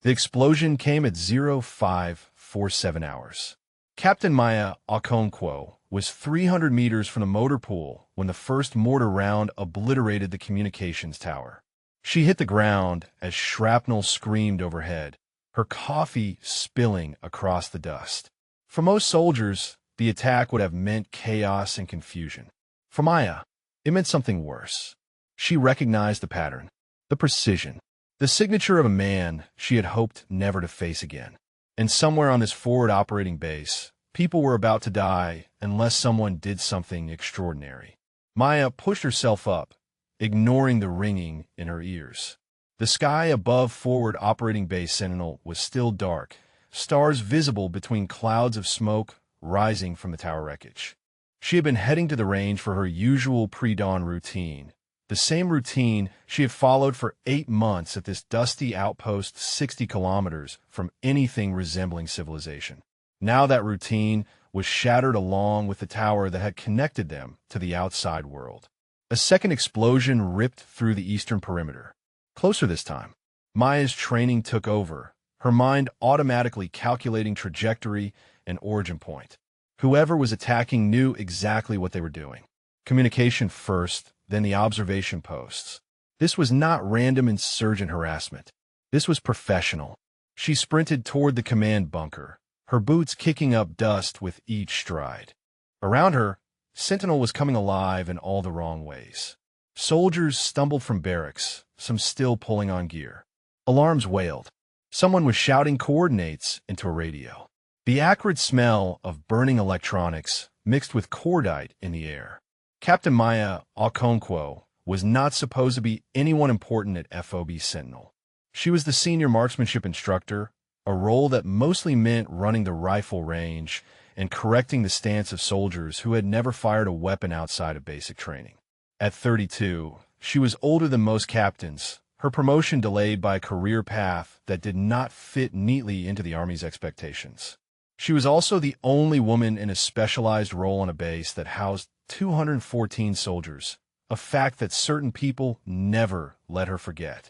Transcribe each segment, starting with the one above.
The explosion came at 0547 hours. Captain Maya Okonkwo was 300 meters from the motor pool when the first mortar round obliterated the communications tower. She hit the ground as shrapnel screamed overhead, her coffee spilling across the dust. For most soldiers, the attack would have meant chaos and confusion. For Maya, it meant something worse. She recognized the pattern, the precision, the signature of a man she had hoped never to face again. And somewhere on this forward operating base, people were about to die unless someone did something extraordinary. Maya pushed herself up, ignoring the ringing in her ears. The sky above forward operating base Sentinel was still dark, stars visible between clouds of smoke rising from the tower wreckage. She had been heading to the range for her usual pre-dawn routine, the same routine she had followed for 8 months at this dusty outpost 60 kilometers from anything resembling civilization. Now that routine was shattered along with the tower that had connected them to the outside world. A second explosion ripped through the eastern perimeter. Closer this time, Maya's training took over, her mind automatically calculating trajectory and origin point. Whoever was attacking knew exactly what they were doing. Communication first, then the observation posts. This was not random insurgent harassment. This was professional. She sprinted toward the command bunker, her boots kicking up dust with each stride. Around her, Sentinel was coming alive in all the wrong ways. Soldiers stumbled from barracks, some still pulling on gear. Alarms wailed. Someone was shouting coordinates into a radio. The acrid smell of burning electronics mixed with cordite in the air. Captain Maya Okonkwo was not supposed to be anyone important at FOB Sentinel. She was the senior marksmanship instructor, a role that mostly meant running the rifle range and correcting the stance of soldiers who had never fired a weapon outside of basic training. At 32, she was older than most captains, her promotion delayed by a career path that did not fit neatly into the Army's expectations. She was also the only woman in a specialized role on a base that housed 214 soldiers, a fact that certain people never let her forget.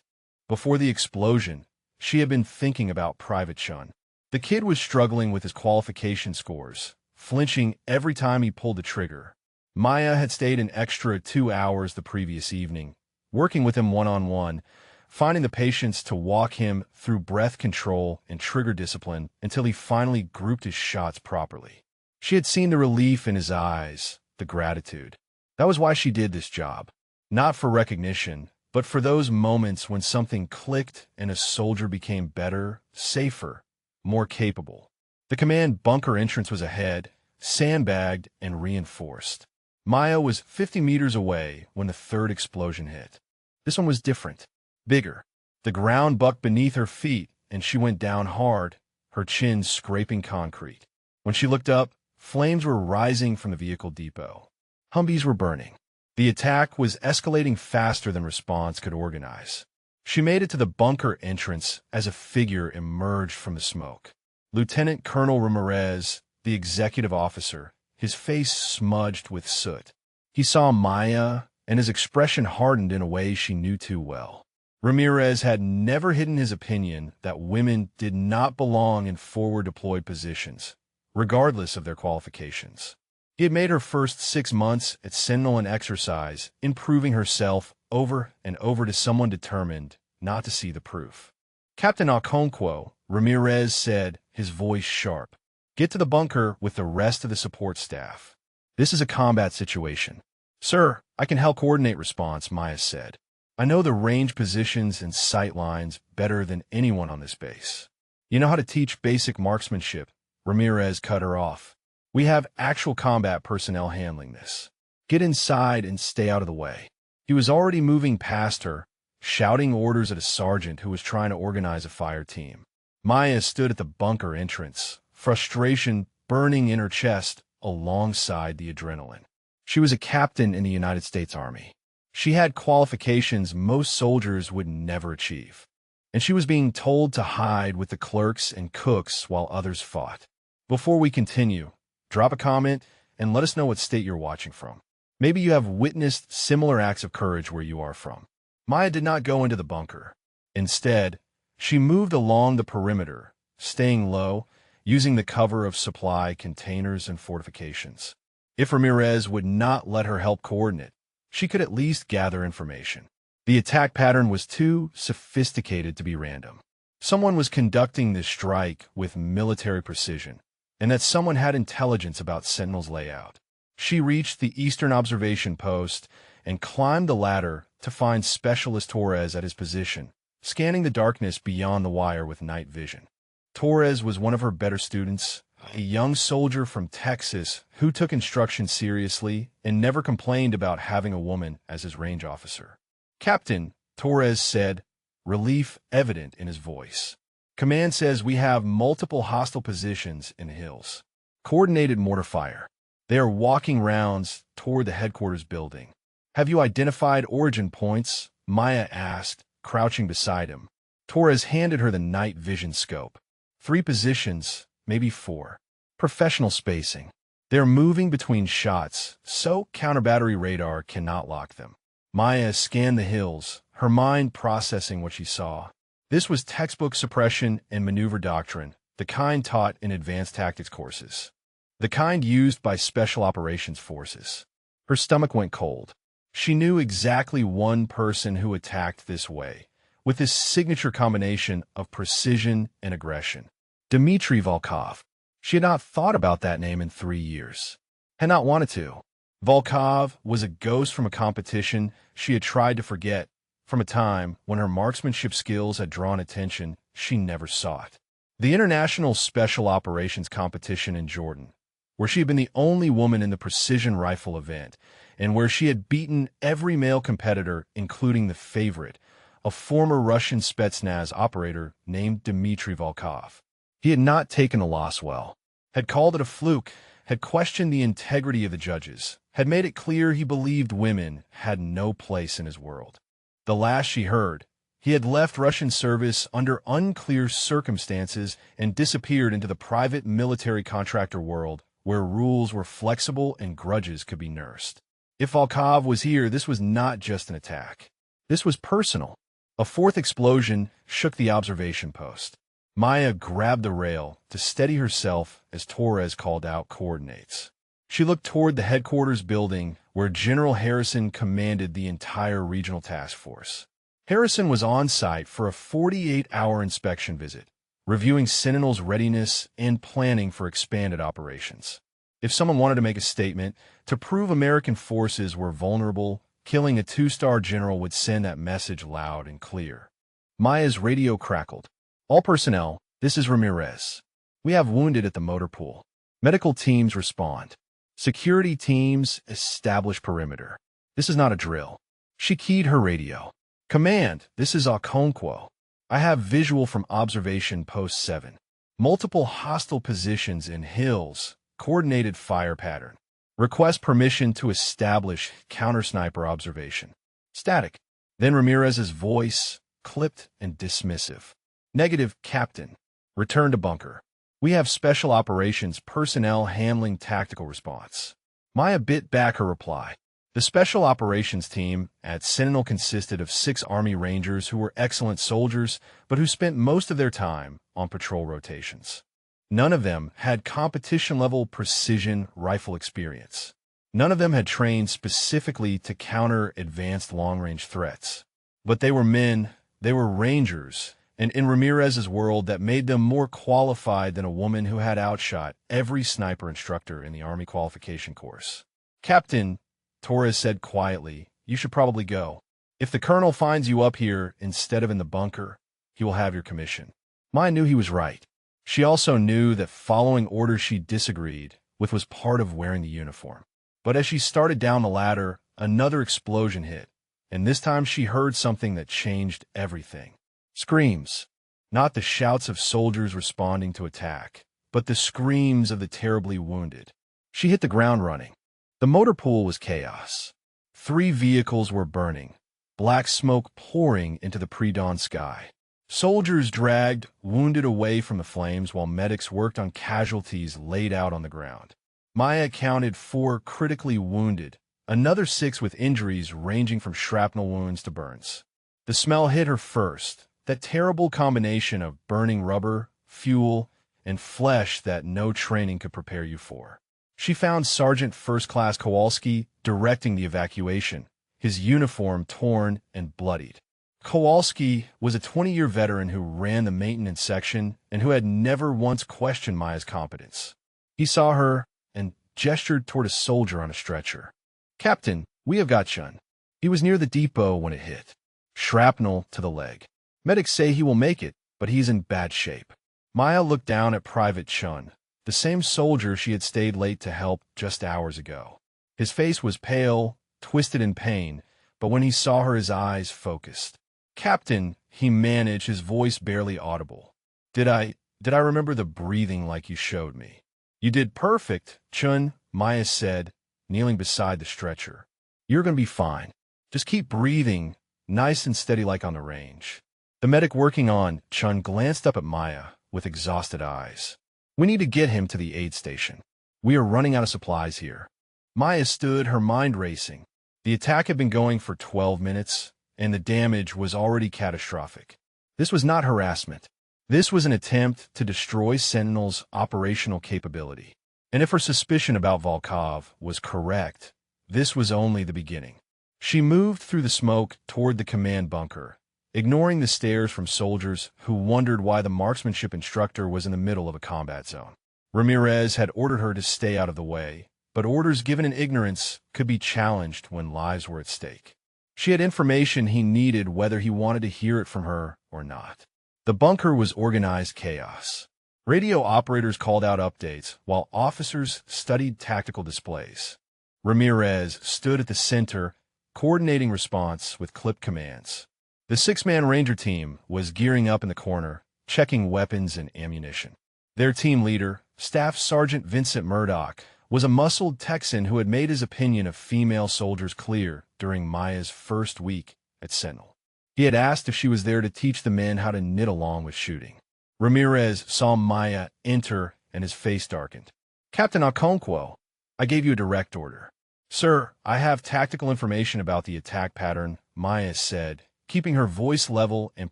Before the explosion, she had been thinking about Private Chun. The kid was struggling with his qualification scores, flinching every time he pulled the trigger. Maya had stayed an extra 2 hours the previous evening, working with him one-on-one, finding the patience to walk him through breath control and trigger discipline until he finally grouped his shots properly. She had seen the relief in his eyes, the gratitude. That was why she did this job. Not for recognition, but for those moments when something clicked and a soldier became better, safer, more capable. The command bunker entrance was ahead, sandbagged and reinforced. Maya was 50 meters away when the third explosion hit. This one was different, bigger. The ground bucked beneath her feet, and she went down hard, her chin scraping concrete. When she looked up, flames were rising from the vehicle depot. Humvees were burning. The attack was escalating faster than response could organize. She made it to the bunker entrance as a figure emerged from the smoke. Lieutenant Colonel Ramirez, the executive officer, his face smudged with soot. He saw Maya, and his expression hardened in a way she knew too well. Ramirez had never hidden his opinion that women did not belong in forward deployed positions, regardless of their qualifications. He had made her first 6 months at Sentinel and exercise, improving herself over and over to someone determined not to see the proof. Captain Okonkwo, Ramirez said, his voice sharp. Get to the bunker with the rest of the support staff. This is a combat situation. Sir, I can help coordinate response, Maya said. I know the range positions and sight lines better than anyone on this base. You know how to teach basic marksmanship. Ramirez cut her off. We have actual combat personnel handling this. Get inside and stay out of the way. He was already moving past her, shouting orders at a sergeant who was trying to organize a fire team. Maya stood at the bunker entrance, frustration burning in her chest alongside the adrenaline. She was a captain in the United States Army. She had qualifications most soldiers would never achieve. And she was being told to hide with the clerks and cooks while others fought. Before we continue, drop a comment and let us know what state you're watching from. Maybe you have witnessed similar acts of courage where you are from. Maya did not go into the bunker. Instead, She moved along the perimeter, staying low, using the cover of supply containers and fortifications. If Ramirez would not let her help coordinate, she could at least gather information. The attack pattern was too sophisticated to be random. Someone was conducting this strike with military precision, and that someone had intelligence about Sentinel's layout. She reached the eastern observation post and climbed the ladder to find Specialist Torres at his position, scanning the darkness beyond the wire with night vision. Torres was one of her better students, a young soldier from Texas who took instruction seriously and never complained about having a woman as his range officer. "Captain," Torres said, relief evident in his voice. "Command says we have multiple hostile positions in the hills. Coordinated mortar fire. They are walking rounds toward the headquarters building." "Have you identified origin points?" Maya asked, crouching beside him. Torres handed her the night vision scope. 3 positions, maybe 4. Professional spacing. They're moving between shots, so counter-battery radar cannot lock them. Maya scanned the hills, her mind processing what she saw. This was textbook suppression and maneuver doctrine, the kind taught in advanced tactics courses. The kind used by special operations forces. Her stomach went cold. She knew exactly one person who attacked this way, with this signature combination of precision and aggression. Dmitry Volkov. She had not thought about that name in 3 years. Had not wanted to. Volkov was a ghost from a competition she had tried to forget, from a time when her marksmanship skills had drawn attention she never sought. The International Special Operations Competition in Jordan, where she had been the only woman in the precision rifle event, and where she had beaten every male competitor, including the favorite, a former Russian Spetsnaz operator named Dmitry Volkov. He had not taken the loss well, had called it a fluke, had questioned the integrity of the judges, had made it clear he believed women had no place in his world. The last she heard, he had left Russian service under unclear circumstances and disappeared into the private military contractor world, where rules were flexible and grudges could be nursed. If Volkov was here, this was not just an attack. This was personal. A 4th explosion shook the observation post. Maya grabbed the rail to steady herself as Torres called out coordinates. She looked toward the headquarters building where General Harrison commanded the entire regional task force. Harrison was on site for a 48-hour inspection visit, reviewing Sentinel's readiness and planning for expanded operations. If someone wanted to make a statement to prove American forces were vulnerable, killing a 2-star general would send that message loud and clear. Maya's radio crackled. "All personnel, this is Ramirez. We have wounded at the motor pool. Medical teams respond. Security teams establish perimeter. This is not a drill." She keyed her radio. "Command, this is Okonkwo. I have visual from observation post 7. Multiple hostile positions in hills, coordinated fire pattern. Request permission to establish counter-sniper observation. Static." Then Ramirez's voice, clipped and dismissive. "Negative, Captain. Return to bunker. We have special operations personnel handling tactical response." Maya bit back her reply. The special operations team at Sentinel consisted of 6 Army Rangers who were excellent soldiers, but who spent most of their time on patrol rotations. None of them had competition-level precision rifle experience. None of them had trained specifically to counter advanced long-range threats. But they were men, they were Rangers, and in Ramirez's world that made them more qualified than a woman who had outshot every sniper instructor in the Army qualification course. "Captain," Torres said quietly, "you should probably go. If the colonel finds you up here instead of in the bunker, he will have your commission." Maya knew he was right. She also knew that following orders she disagreed with was part of wearing the uniform. But as she started down the ladder, another explosion hit, and this time she heard something that changed everything. Screams. Not the shouts of soldiers responding to attack, but the screams of the terribly wounded. She hit the ground running. The motor pool was chaos. 3 vehicles were burning, black smoke pouring into the pre-dawn sky. Soldiers dragged wounded away from the flames while medics worked on casualties laid out on the ground. Maya counted 4 critically wounded, another 6 with injuries ranging from shrapnel wounds to burns. The smell hit her first, that terrible combination of burning rubber, fuel, and flesh that no training could prepare you for. She found Sergeant First Class Kowalski directing the evacuation, his uniform torn and bloodied. Kowalski was a 20-year veteran who ran the maintenance section and who had never once questioned Maya's competence. He saw her and gestured toward a soldier on a stretcher. "Captain, we have got Chun. He was near the depot when it hit. Shrapnel to the leg. Medics say he will make it, but he's in bad shape." Maya looked down at Private Chun, the same soldier she had stayed late to help just hours ago. His face was pale, twisted in pain, but when he saw her, his eyes focused. "Captain," he managed, his voice barely audible. Did I remember the breathing like you showed me?" "You did perfect, Chun," Maya said, kneeling beside the stretcher. "You're going to be fine. Just keep breathing, nice and steady like on the range." The medic working on Chun glanced up at Maya with exhausted eyes. "We need to get him to the aid station. We are running out of supplies here." Maya stood, her mind racing. The attack had been going for 12 minutes, and the damage was already catastrophic. This was not harassment. This was an attempt to destroy Sentinel's operational capability. And if her suspicion about Volkov was correct, this was only the beginning. She moved through the smoke toward the command bunker, ignoring the stares from soldiers who wondered why the marksmanship instructor was in the middle of a combat zone. Ramirez had ordered her to stay out of the way, but orders given in ignorance could be challenged when lives were at stake. She had information he needed whether he wanted to hear it from her or not. The bunker was organized chaos. Radio operators called out updates, while officers studied tactical displays. Ramirez stood at the center, coordinating response with clip commands. The six-man ranger team was gearing up in the corner, checking weapons and ammunition. Their team leader, Staff Sergeant Vincent Murdoch, was a muscled Texan who had made his opinion of female soldiers clear during Maya's first week at Sentinel. He had asked if she was there to teach the men how to knit along with shooting. Ramirez saw Maya enter and his face darkened. "Captain Okonkwo, I gave you a direct order." "Sir, I have tactical information about the attack pattern," Maya said, keeping her voice level and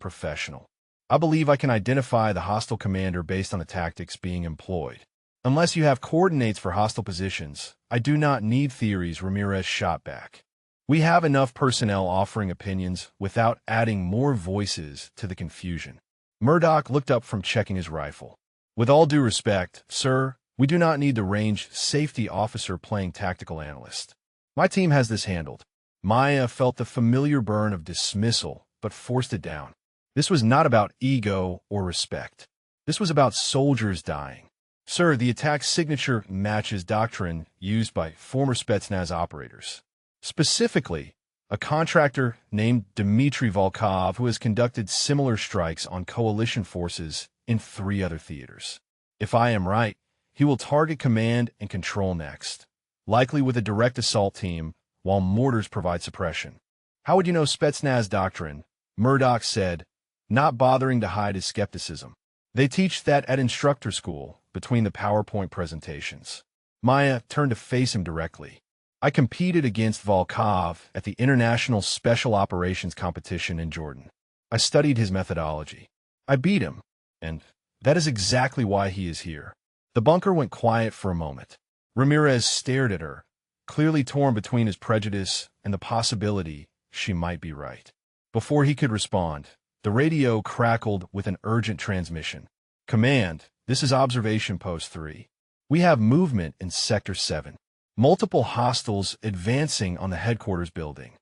professional. "I believe I can identify the hostile commander based on the tactics being employed. Unless you have coordinates for hostile positions, I do not need theories," Ramirez shot back. "We have enough personnel offering opinions without adding more voices to the confusion." Murdoch looked up from checking his rifle. "With all due respect, sir, we do not need the range safety officer playing tactical analyst. My team has this handled." Maya felt the familiar burn of dismissal, but forced it down. This was not about ego or respect. This was about soldiers dying. "Sir, the attack signature matches doctrine used by former Spetsnaz operators. Specifically, a contractor named Dmitry Volkov who has conducted similar strikes on coalition forces in 3 other theaters. If I am right, he will target command and control next, likely with a direct assault team, while mortars provide suppression." "How would you know Spetsnaz doctrine?" Murdoch said, not bothering to hide his skepticism. "They teach that at instructor school, between the PowerPoint presentations." Maya turned to face him directly. "I competed against Volkov at the International Special Operations Competition in Jordan. I studied his methodology. I beat him, and that is exactly why he is here." The bunker went quiet for a moment. Ramirez stared at her, clearly torn between his prejudice and the possibility she might be right. Before he could respond, the radio crackled with an urgent transmission. "Command, this is Observation Post 3. We have movement in Sector 7. Multiple hostiles advancing on the headquarters building.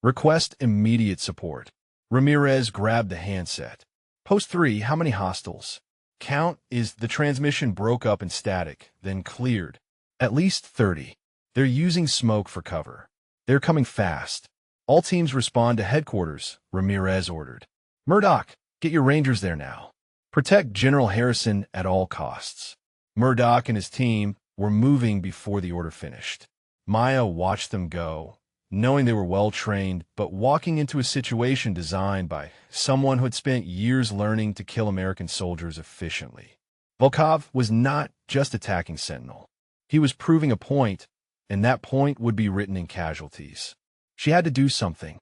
Request immediate support." Ramirez grabbed the handset. "Post 3, how many hostiles?" "Count is..." The transmission broke up in static, then cleared. "At least 30. They're using smoke for cover. They're coming fast. All teams respond to headquarters," Ramirez ordered. "Murdoch, get your rangers there now. Protect General Harrison at all costs." Murdoch and his team were moving before the order finished. Maya watched them go, knowing they were well-trained, but walking into a situation designed by someone who had spent years learning to kill American soldiers efficiently. Volkov was not just attacking Sentinel. He was proving a point, and that point would be written in casualties. She had to do something.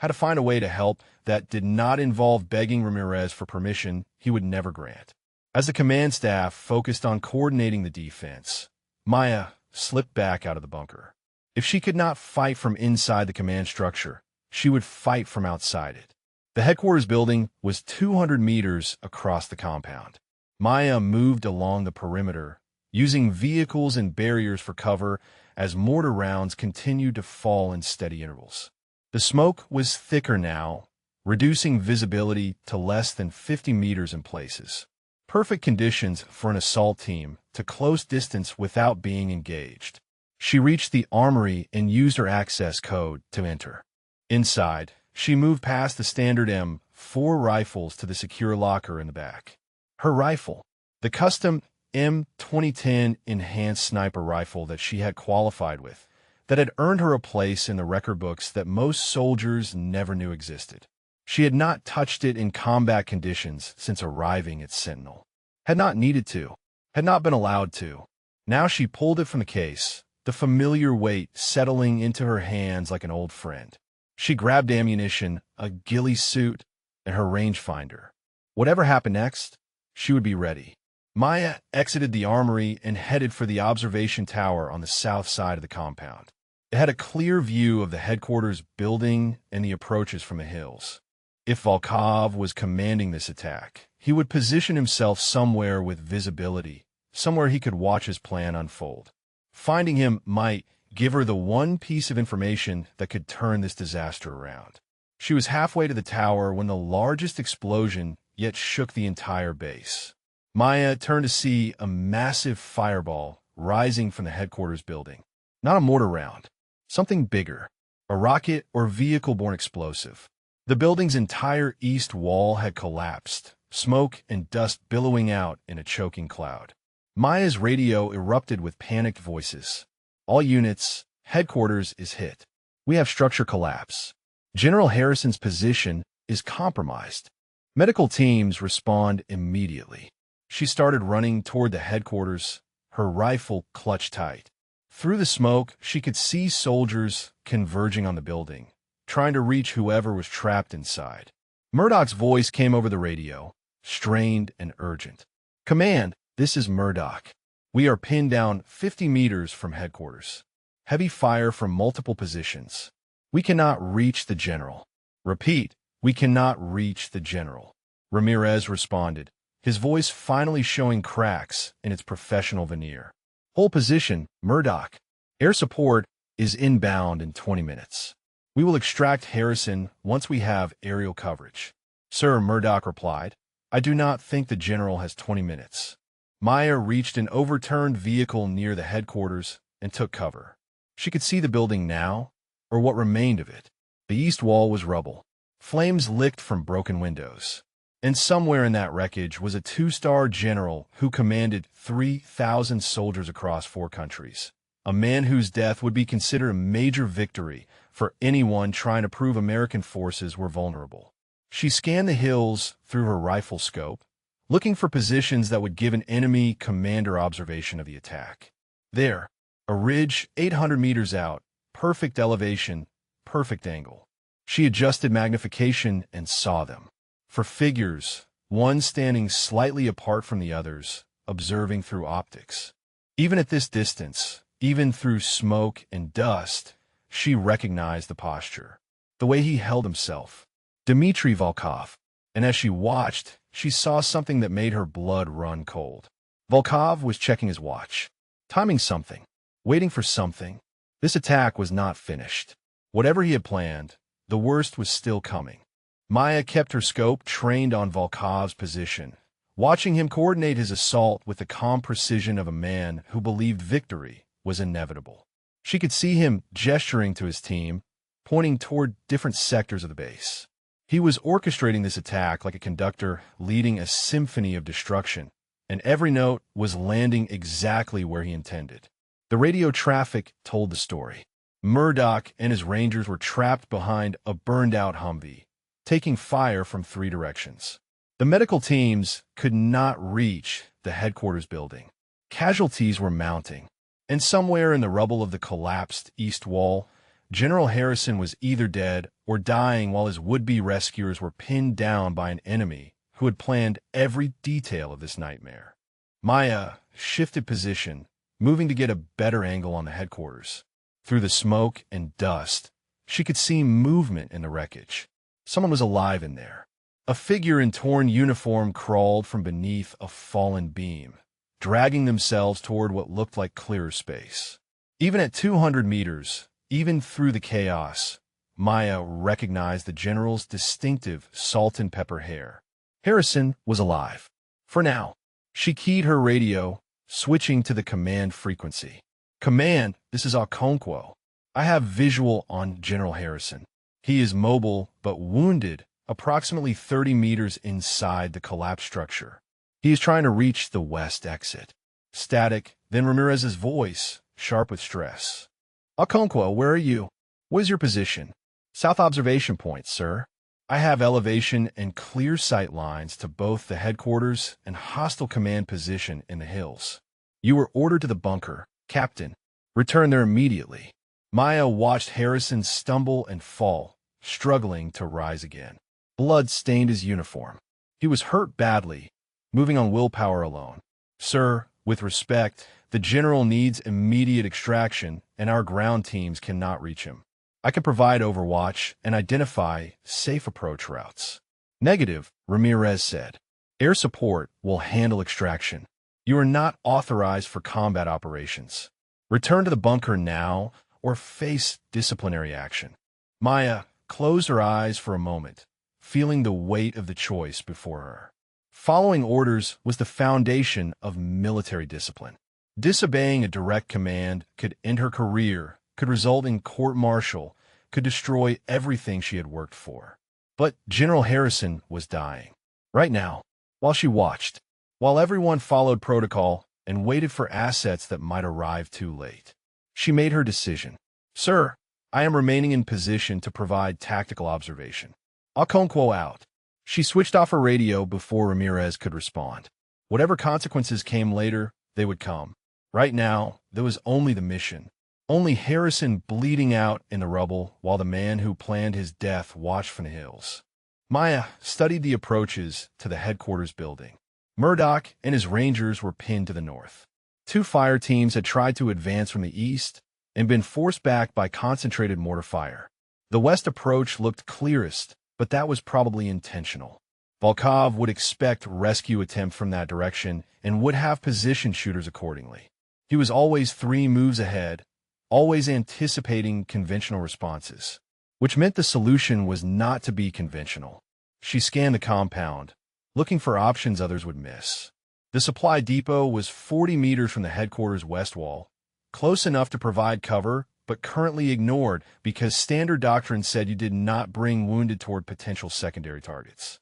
had to find a way to help that did not involve begging Ramirez for permission he would never grant. As the command staff focused on coordinating the defense, Maya slipped back out of the bunker. If she could not fight from inside the command structure, she would fight from outside it. The headquarters building was 200 meters across the compound. Maya moved along the perimeter, using vehicles and barriers for cover as mortar rounds continued to fall in steady intervals. The smoke was thicker now, reducing visibility to less than 50 meters in places. Perfect conditions for an assault team to close distance without being engaged. She reached the armory and used her access code to enter. Inside, she moved past the standard M4 rifles to the secure locker in the back. Her rifle, the custom M2010 enhanced sniper rifle that she had qualified with, that had earned her a place in the record books that most soldiers never knew existed. She had not touched it in combat conditions since arriving at Sentinel. Had not needed to. Had not been allowed to. Now she pulled it from the case, the familiar weight settling into her hands like an old friend. She grabbed ammunition, a ghillie suit, and her rangefinder. Whatever happened next, she would be ready. Maya exited the armory and headed for the observation tower on the south side of the compound. It had a clear view of the headquarters building and the approaches from the hills. If Volkov was commanding this attack, he would position himself somewhere with visibility, somewhere he could watch his plan unfold. Finding him might give her the one piece of information that could turn this disaster around. She was halfway to the tower when the largest explosion yet shook the entire base. Maya turned to see a massive fireball rising from the headquarters building. Not a mortar round, something bigger, a rocket or vehicle-borne explosive. The building's entire east wall had collapsed, smoke and dust billowing out in a choking cloud. Maya's radio erupted with panicked voices. All units, headquarters is hit. We have structure collapse. General Harrison's position is compromised. Medical teams respond immediately. She started running toward the headquarters, her rifle clutched tight. Through the smoke, she could see soldiers converging on the building, trying to reach whoever was trapped inside. Murdoch's voice came over the radio, strained and urgent. "Command, this is Murdoch. We are pinned down 50 meters from headquarters. Heavy fire from multiple positions. We cannot reach the general. Repeat, we cannot reach the general." Ramirez responded, his voice finally showing cracks in its professional veneer. "Hold position, Murdoch. Air support is inbound in 20 minutes. We will extract Harrison once we have aerial coverage." "Sir," Murdoch replied, "I do not think the general has 20 minutes." Maya reached an overturned vehicle near the headquarters and took cover. She could see the building now, or what remained of it. The east wall was rubble. Flames licked from broken windows. And somewhere in that wreckage was a two-star general who commanded 3,000 soldiers across 4 countries. A man whose death would be considered a major victory for anyone trying to prove American forces were vulnerable. She scanned the hills through her rifle scope, looking for positions that would give an enemy commander observation of the attack. There, a ridge 800 meters out, perfect elevation, perfect angle. She adjusted magnification and saw them. For figures, one standing slightly apart from the others, observing through optics. Even at this distance, even through smoke and dust, she recognized the posture, the way he held himself. Dmitry Volkov. And as she watched, she saw something that made her blood run cold. Volkov was checking his watch, timing something, waiting for something. This attack was not finished. Whatever he had planned, the worst was still coming. Maya kept her scope trained on Volkov's position, watching him coordinate his assault with the calm precision of a man who believed victory was inevitable. She could see him gesturing to his team, pointing toward different sectors of the base. He was orchestrating this attack like a conductor leading a symphony of destruction, and every note was landing exactly where he intended. The radio traffic told the story. Murdoch and his rangers were trapped behind a burned-out Humvee, taking fire from 3 directions. The medical teams could not reach the headquarters building. Casualties were mounting, and somewhere in the rubble of the collapsed east wall, General Harrison was either dead or dying while his would-be rescuers were pinned down by an enemy who had planned every detail of this nightmare. Maya shifted position, moving to get a better angle on the headquarters. Through the smoke and dust, she could see movement in the wreckage. Someone was alive in there. A figure in torn uniform crawled from beneath a fallen beam, dragging themselves toward what looked like clearer space. Even at 200 meters, even through the chaos, Maya recognized the general's distinctive salt and pepper hair. Harrison was alive. For now. She keyed her radio, switching to the command frequency. "Command, this is Okonkwo. I have visual on General Harrison. He is mobile but wounded, approximately 30 meters inside the collapsed structure. He is trying to reach the west exit." Static, then Ramirez's voice, sharp with stress. "Okonkwo, where are you? What is your position?" "South observation point, sir. I have elevation and clear sight lines to both the headquarters and hostile command position in the hills." "You were ordered to the bunker, Captain. Return there immediately." Maya watched Harrison stumble and fall, struggling to rise again. Blood stained his uniform. He was hurt badly, moving on willpower alone. "Sir, with respect, the general needs immediate extraction, and our ground teams cannot reach him. I can provide overwatch and identify safe approach routes." "Negative," Ramirez said. "Air support will handle extraction. You are not authorized for combat operations. Return to the bunker now or face disciplinary action." Maya closed her eyes for a moment, feeling the weight of the choice before her. Following orders was the foundation of military discipline. Disobeying a direct command could end her career, could result in court-martial, could destroy everything she had worked for. But General Harrison was dying. Right now, while she watched, while everyone followed protocol and waited for assets that might arrive too late. She made her decision. "Sir, I am remaining in position to provide tactical observation. Okonkwo out." She switched off her radio before Ramirez could respond. Whatever consequences came later, they would come. Right now, there was only the mission. Only Harrison bleeding out in the rubble while the man who planned his death watched from the hills. Maya studied the approaches to the headquarters building. Murdoch and his rangers were pinned to the north. 2 fire teams had tried to advance from the east and been forced back by concentrated mortar fire. The west approach looked clearest, but that was probably intentional. Volkov would expect rescue attempts from that direction and would have position shooters accordingly. He was always 3 moves ahead, always anticipating conventional responses, which meant the solution was not to be conventional. She scanned the compound, looking for options others would miss. The supply depot was 40 meters from the headquarters west wall, close enough to provide cover, but currently ignored because standard doctrine said you did not bring wounded toward potential secondary targets.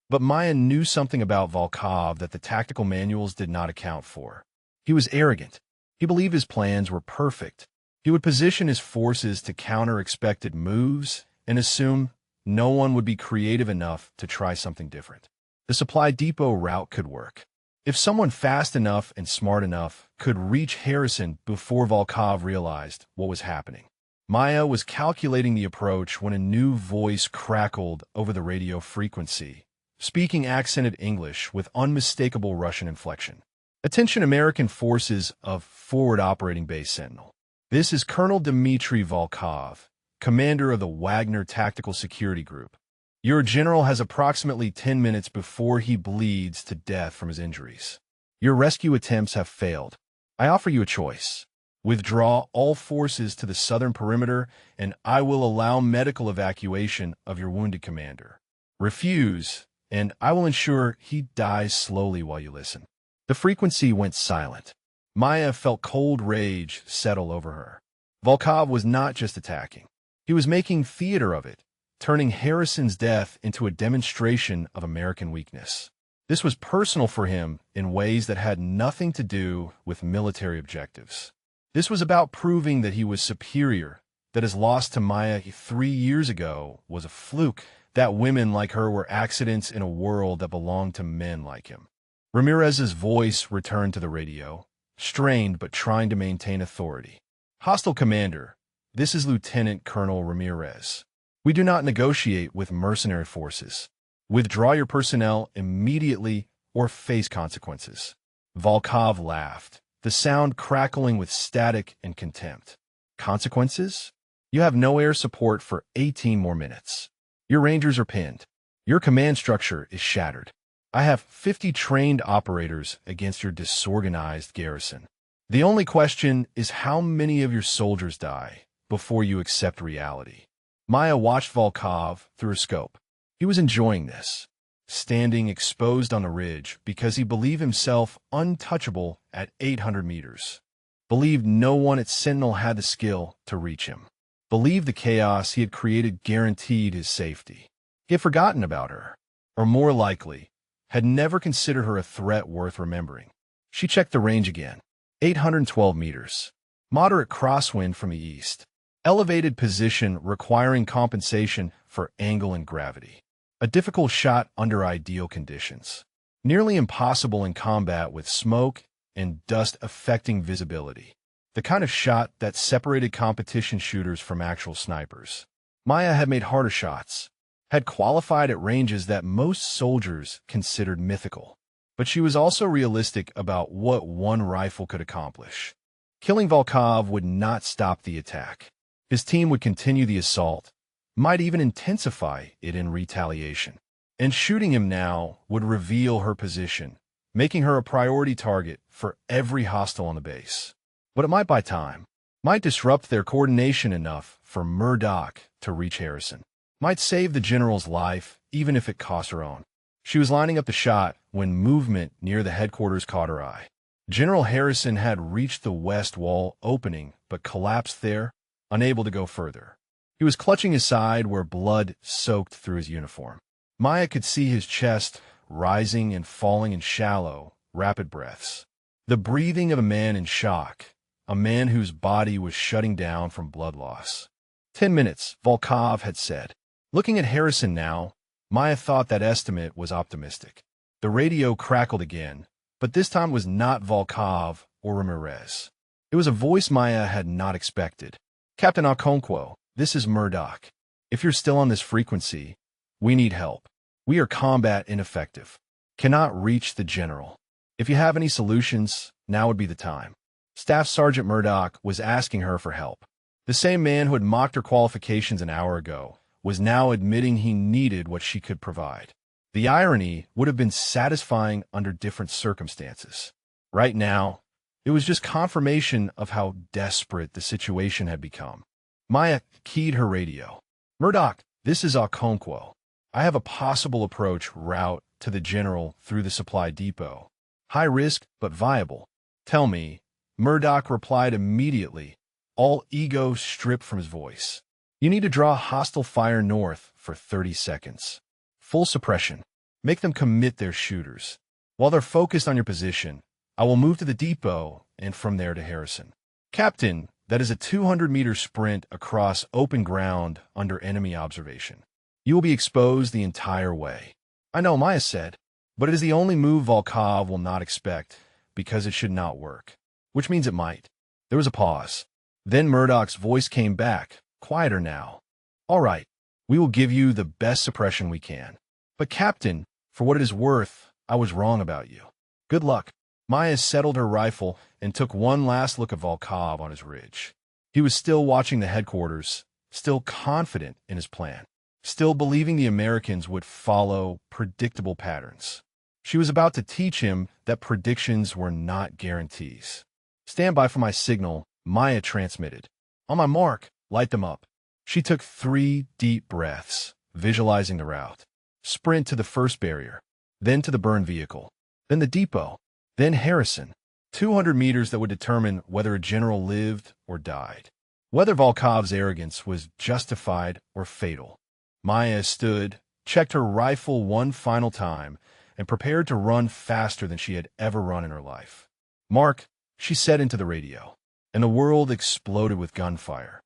But Maya knew something about Volkov that the tactical manuals did not account for. He was arrogant. He believed his plans were perfect. He would position his forces to counter expected moves and assume no one would be creative enough to try something different. The supply depot route could work. If someone fast enough and smart enough could reach Harrison before Volkov realized what was happening. Maya was calculating the approach when a new voice crackled over the radio frequency, speaking accented English with unmistakable Russian inflection. "Attention American forces of Forward Operating Base Sentinel. This is Colonel Dmitry Volkov, commander of the Wagner Tactical Security Group. Your general has approximately 10 minutes before he bleeds to death from his injuries. Your rescue attempts have failed. I offer you a choice. Withdraw all forces to the southern perimeter, and I will allow medical evacuation of your wounded commander. Refuse, and I will ensure he dies slowly while you listen." The frequency went silent. Maya felt cold rage settle over her. Volkov was not just attacking. He was making theater of it, turning Harrison's death into a demonstration of American weakness. This was personal for him in ways that had nothing to do with military objectives. This was about proving that he was superior, that his loss to Maya 3 years ago was a fluke, that women like her were accidents in a world that belonged to men like him. Ramirez's voice returned to the radio, strained but trying to maintain authority. "Hostile commander, This is Lieutenant Colonel Ramirez. We do not negotiate with mercenary forces. Withdraw your personnel immediately or face consequences." Volkov laughed, the sound crackling with static and contempt. "Consequences? You have no air support for 18 more minutes. Your Rangers are pinned. Your command structure is shattered. I have 50 trained operators against your disorganized garrison. The only question is how many of your soldiers die before you accept reality." Maya watched Volkov through her scope. He was enjoying this, standing exposed on the ridge because he believed himself untouchable at 800 meters. Believed no one at Sentinel had the skill to reach him. Believed the chaos he had created guaranteed his safety. He had forgotten about her, or more likely, had never considered her a threat worth remembering. She checked the range again. 812 meters. Moderate crosswind from the east. Elevated position requiring compensation for angle and gravity. A difficult shot under ideal conditions. Nearly impossible in combat with smoke and dust affecting visibility. The kind of shot that separated competition shooters from actual snipers. Maya had made harder shots, had qualified at ranges that most soldiers considered mythical. But she was also realistic about what one rifle could accomplish. Killing Volkov would not stop the attack. His team would continue the assault, might even intensify it in retaliation. And shooting him now would reveal her position, making her a priority target for every hostile on the base. But it might buy time, might disrupt their coordination enough for Murdoch to reach Harrison, might save the general's life even if it cost her own. She was lining up the shot when movement near the headquarters caught her eye. General Harrison had reached the west wall opening but collapsed there, unable to go further. He was clutching his side where blood soaked through his uniform. Maya could see his chest rising and falling in shallow, rapid breaths. The breathing of a man in shock, a man whose body was shutting down from blood loss. 10 minutes, Volkov had said. Looking at Harrison now, Maya thought that estimate was optimistic. The radio crackled again, but this time was not Volkov or Ramirez. It was a voice Maya had not expected. "Captain Okonkwo, this is Murdoch. If you're still on this frequency, we need help. We are combat ineffective. Cannot reach the general. If you have any solutions, now would be the time." Staff Sergeant Murdoch was asking her for help. The same man who had mocked her qualifications an hour ago was now admitting he needed what she could provide. The irony would have been satisfying under different circumstances. Right now, it was just confirmation of how desperate the situation had become. Maya keyed her radio. "Murdoch, this is Okonkwo. I have a possible approach route to the general through the supply depot. High risk, but viable. Tell me." Murdoch replied immediately, all ego stripped from his voice. "You need to draw hostile fire north for 30 seconds. Full suppression. Make them commit their shooters. While they're focused on your position, I will move to the depot and from there to Harrison." "Captain, that is a 200-meter sprint across open ground under enemy observation. You will be exposed the entire way." "I know," Maya said, "but it is the only move Volkov will not expect because it should not work. Which means it might." There was a pause. Then Murdoch's voice came back, quieter now. "All right, we will give you the best suppression we can. But Captain, for what it is worth, I was wrong about you. Good luck." Maya settled her rifle and took one last look at Volkov on his ridge. He was still watching the headquarters, still confident in his plan, still believing the Americans would follow predictable patterns. She was about to teach him that predictions were not guarantees. "Stand by for my signal," Maya transmitted. "On my mark, light them up." She took 3 deep breaths, visualizing the route. Sprint to the first barrier, then to the burn vehicle, then the depot, then Harrison. 200 meters that would determine whether a general lived or died, whether Volkov's arrogance was justified or fatal. Maya stood, checked her rifle one final time, and prepared to run faster than she had ever run in her life. "Mark," she said into the radio, and the world exploded with gunfire.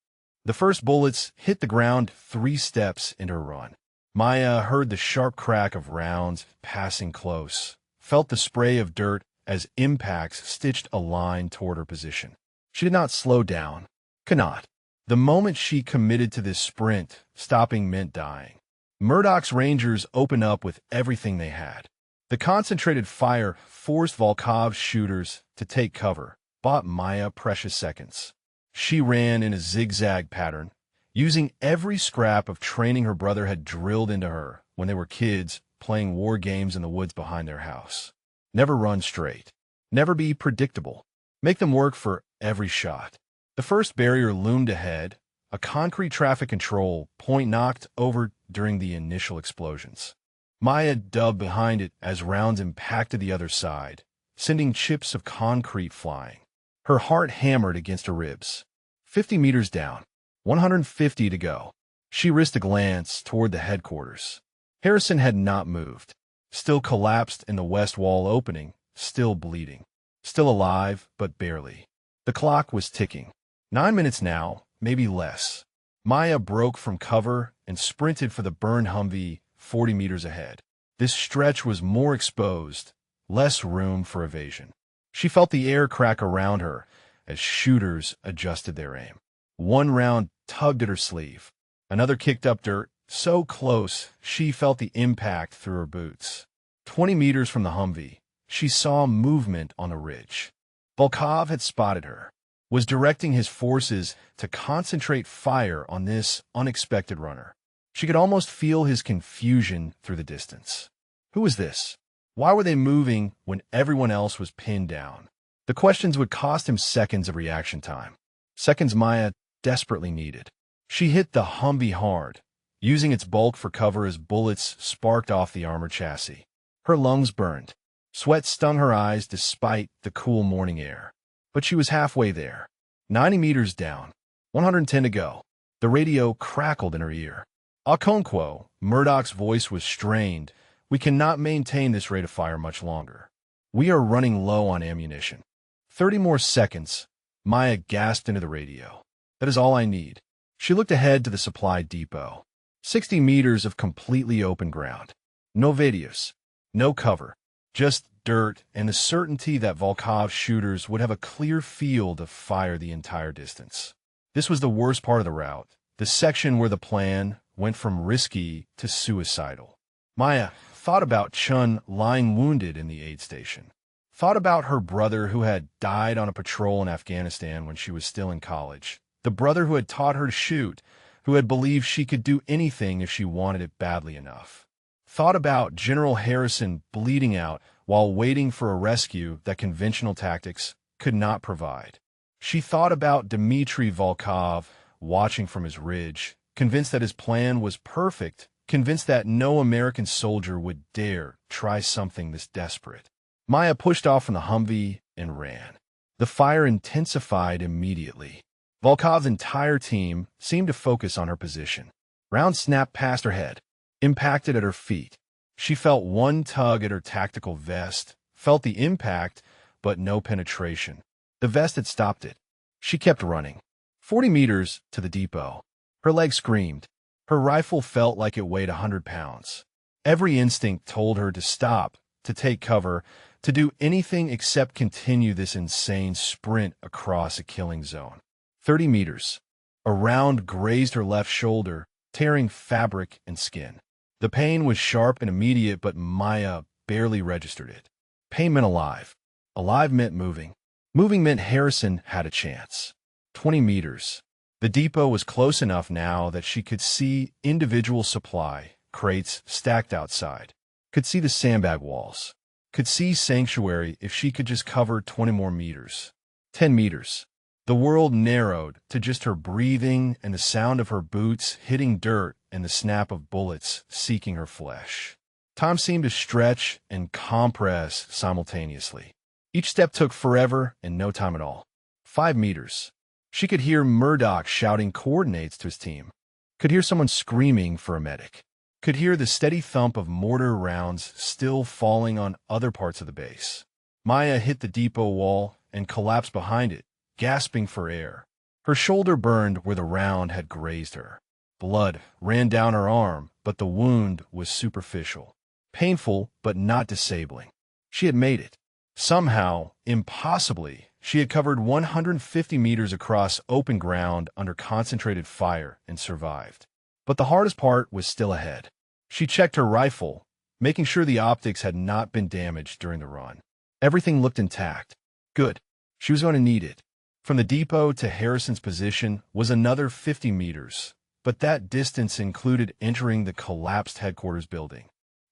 The first bullets hit the ground 3 steps into her run. Maya heard the sharp crack of rounds passing close, felt the spray of dirt as impacts stitched a line toward her position. She did not slow down, could not. The moment she committed to this sprint, stopping meant dying. Murdoch's Rangers opened up with everything they had. The concentrated fire forced Volkov's shooters to take cover, bought Maya precious seconds. She ran in a zigzag pattern, using every scrap of training her brother had drilled into her when they were kids playing war games in the woods behind their house. Never run straight. Never be predictable. Make them work for every shot. The first barrier loomed ahead, a concrete traffic control point knocked over during the initial explosions. Maya dove behind it as rounds impacted the other side, sending chips of concrete flying. Her heart hammered against her ribs. 50 meters down, 150 to go. She risked a glance toward the headquarters. Harrison had not moved, still collapsed in the west wall opening, still bleeding. Still alive, but barely. The clock was ticking. 9 minutes now, maybe less. Maya broke from cover and sprinted for the burned Humvee 40 meters ahead. This stretch was more exposed, less room for evasion. She felt the air crack around her as shooters adjusted their aim. One round tugged at her sleeve. Another kicked up dirt, so close she felt the impact through her boots. 20 meters from the Humvee, she saw movement on a ridge. Volkov had spotted her, was directing his forces to concentrate fire on this unexpected runner. She could almost feel his confusion through the distance. Who was this? Why were they moving when everyone else was pinned down? The questions would cost him seconds of reaction time. Seconds Maya desperately needed. She hit the Humvee hard, using its bulk for cover as bullets sparked off the armored chassis. Her lungs burned. Sweat stung her eyes despite the cool morning air. But she was halfway there. 90 meters down. 110 to go. The radio crackled in her ear. Okonkwo, Murdoch's voice was strained. We cannot maintain this rate of fire much longer. We are running low on ammunition. 30 more seconds. Maya gasped into the radio. That is all I need. She looked ahead to the supply depot. 60 meters of completely open ground. No radius. No cover. Just dirt and the certainty that Volkov's shooters would have a clear field of fire the entire distance. This was the worst part of the route, the section where the plan went from risky to suicidal. Maya thought about Chun lying wounded in the aid station. Thought about her brother who had died on a patrol in Afghanistan when she was still in college. The brother who had taught her to shoot, who had believed she could do anything if she wanted it badly enough. Thought about General Harrison bleeding out while waiting for a rescue that conventional tactics could not provide. She thought about Dmitry Volkov watching from his ridge, convinced that his plan was perfect, convinced that no American soldier would dare try something this desperate. Maya pushed off from the Humvee and ran. The fire intensified immediately. Volkov's entire team seemed to focus on her position. Rounds snapped past her head, impacted at her feet. She felt one tug at her tactical vest, felt the impact, but no penetration. The vest had stopped it. She kept running. 40 meters to the depot. Her legs screamed. Her rifle felt like it weighed 100 pounds. Every instinct told her to stop, to take cover, to do anything except continue this insane sprint across a killing zone. 30 meters. A round grazed her left shoulder, tearing fabric and skin. The pain was sharp and immediate, but Maya barely registered it. Pain meant alive. Alive meant moving. Moving meant Harrison had a chance. 20 meters. The depot was close enough now that she could see individual supply crates stacked outside. Could see the sandbag walls. Could see sanctuary if she could just cover 20 more meters. 10 meters. The world narrowed to just her breathing and the sound of her boots hitting dirt and the snap of bullets seeking her flesh. Time seemed to stretch and compress simultaneously. Each step took forever and no time at all. 5 meters. She could hear Murdoch shouting coordinates to his team. Could hear someone screaming for a medic. Could hear the steady thump of mortar rounds still falling on other parts of the base. Maya hit the depot wall and collapsed behind it, gasping for air. Her shoulder burned where the round had grazed her. Blood ran down her arm, but the wound was superficial. Painful, but not disabling. She had made it. Somehow, impossibly, She had covered 150 meters across open ground under concentrated fire and survived. But the hardest part was still ahead. She checked her rifle, making sure the optics had not been damaged during the run. Everything looked intact. Good. She was going to need it. From the depot to Harrison's position was another 50 meters, but that distance included entering the collapsed headquarters building.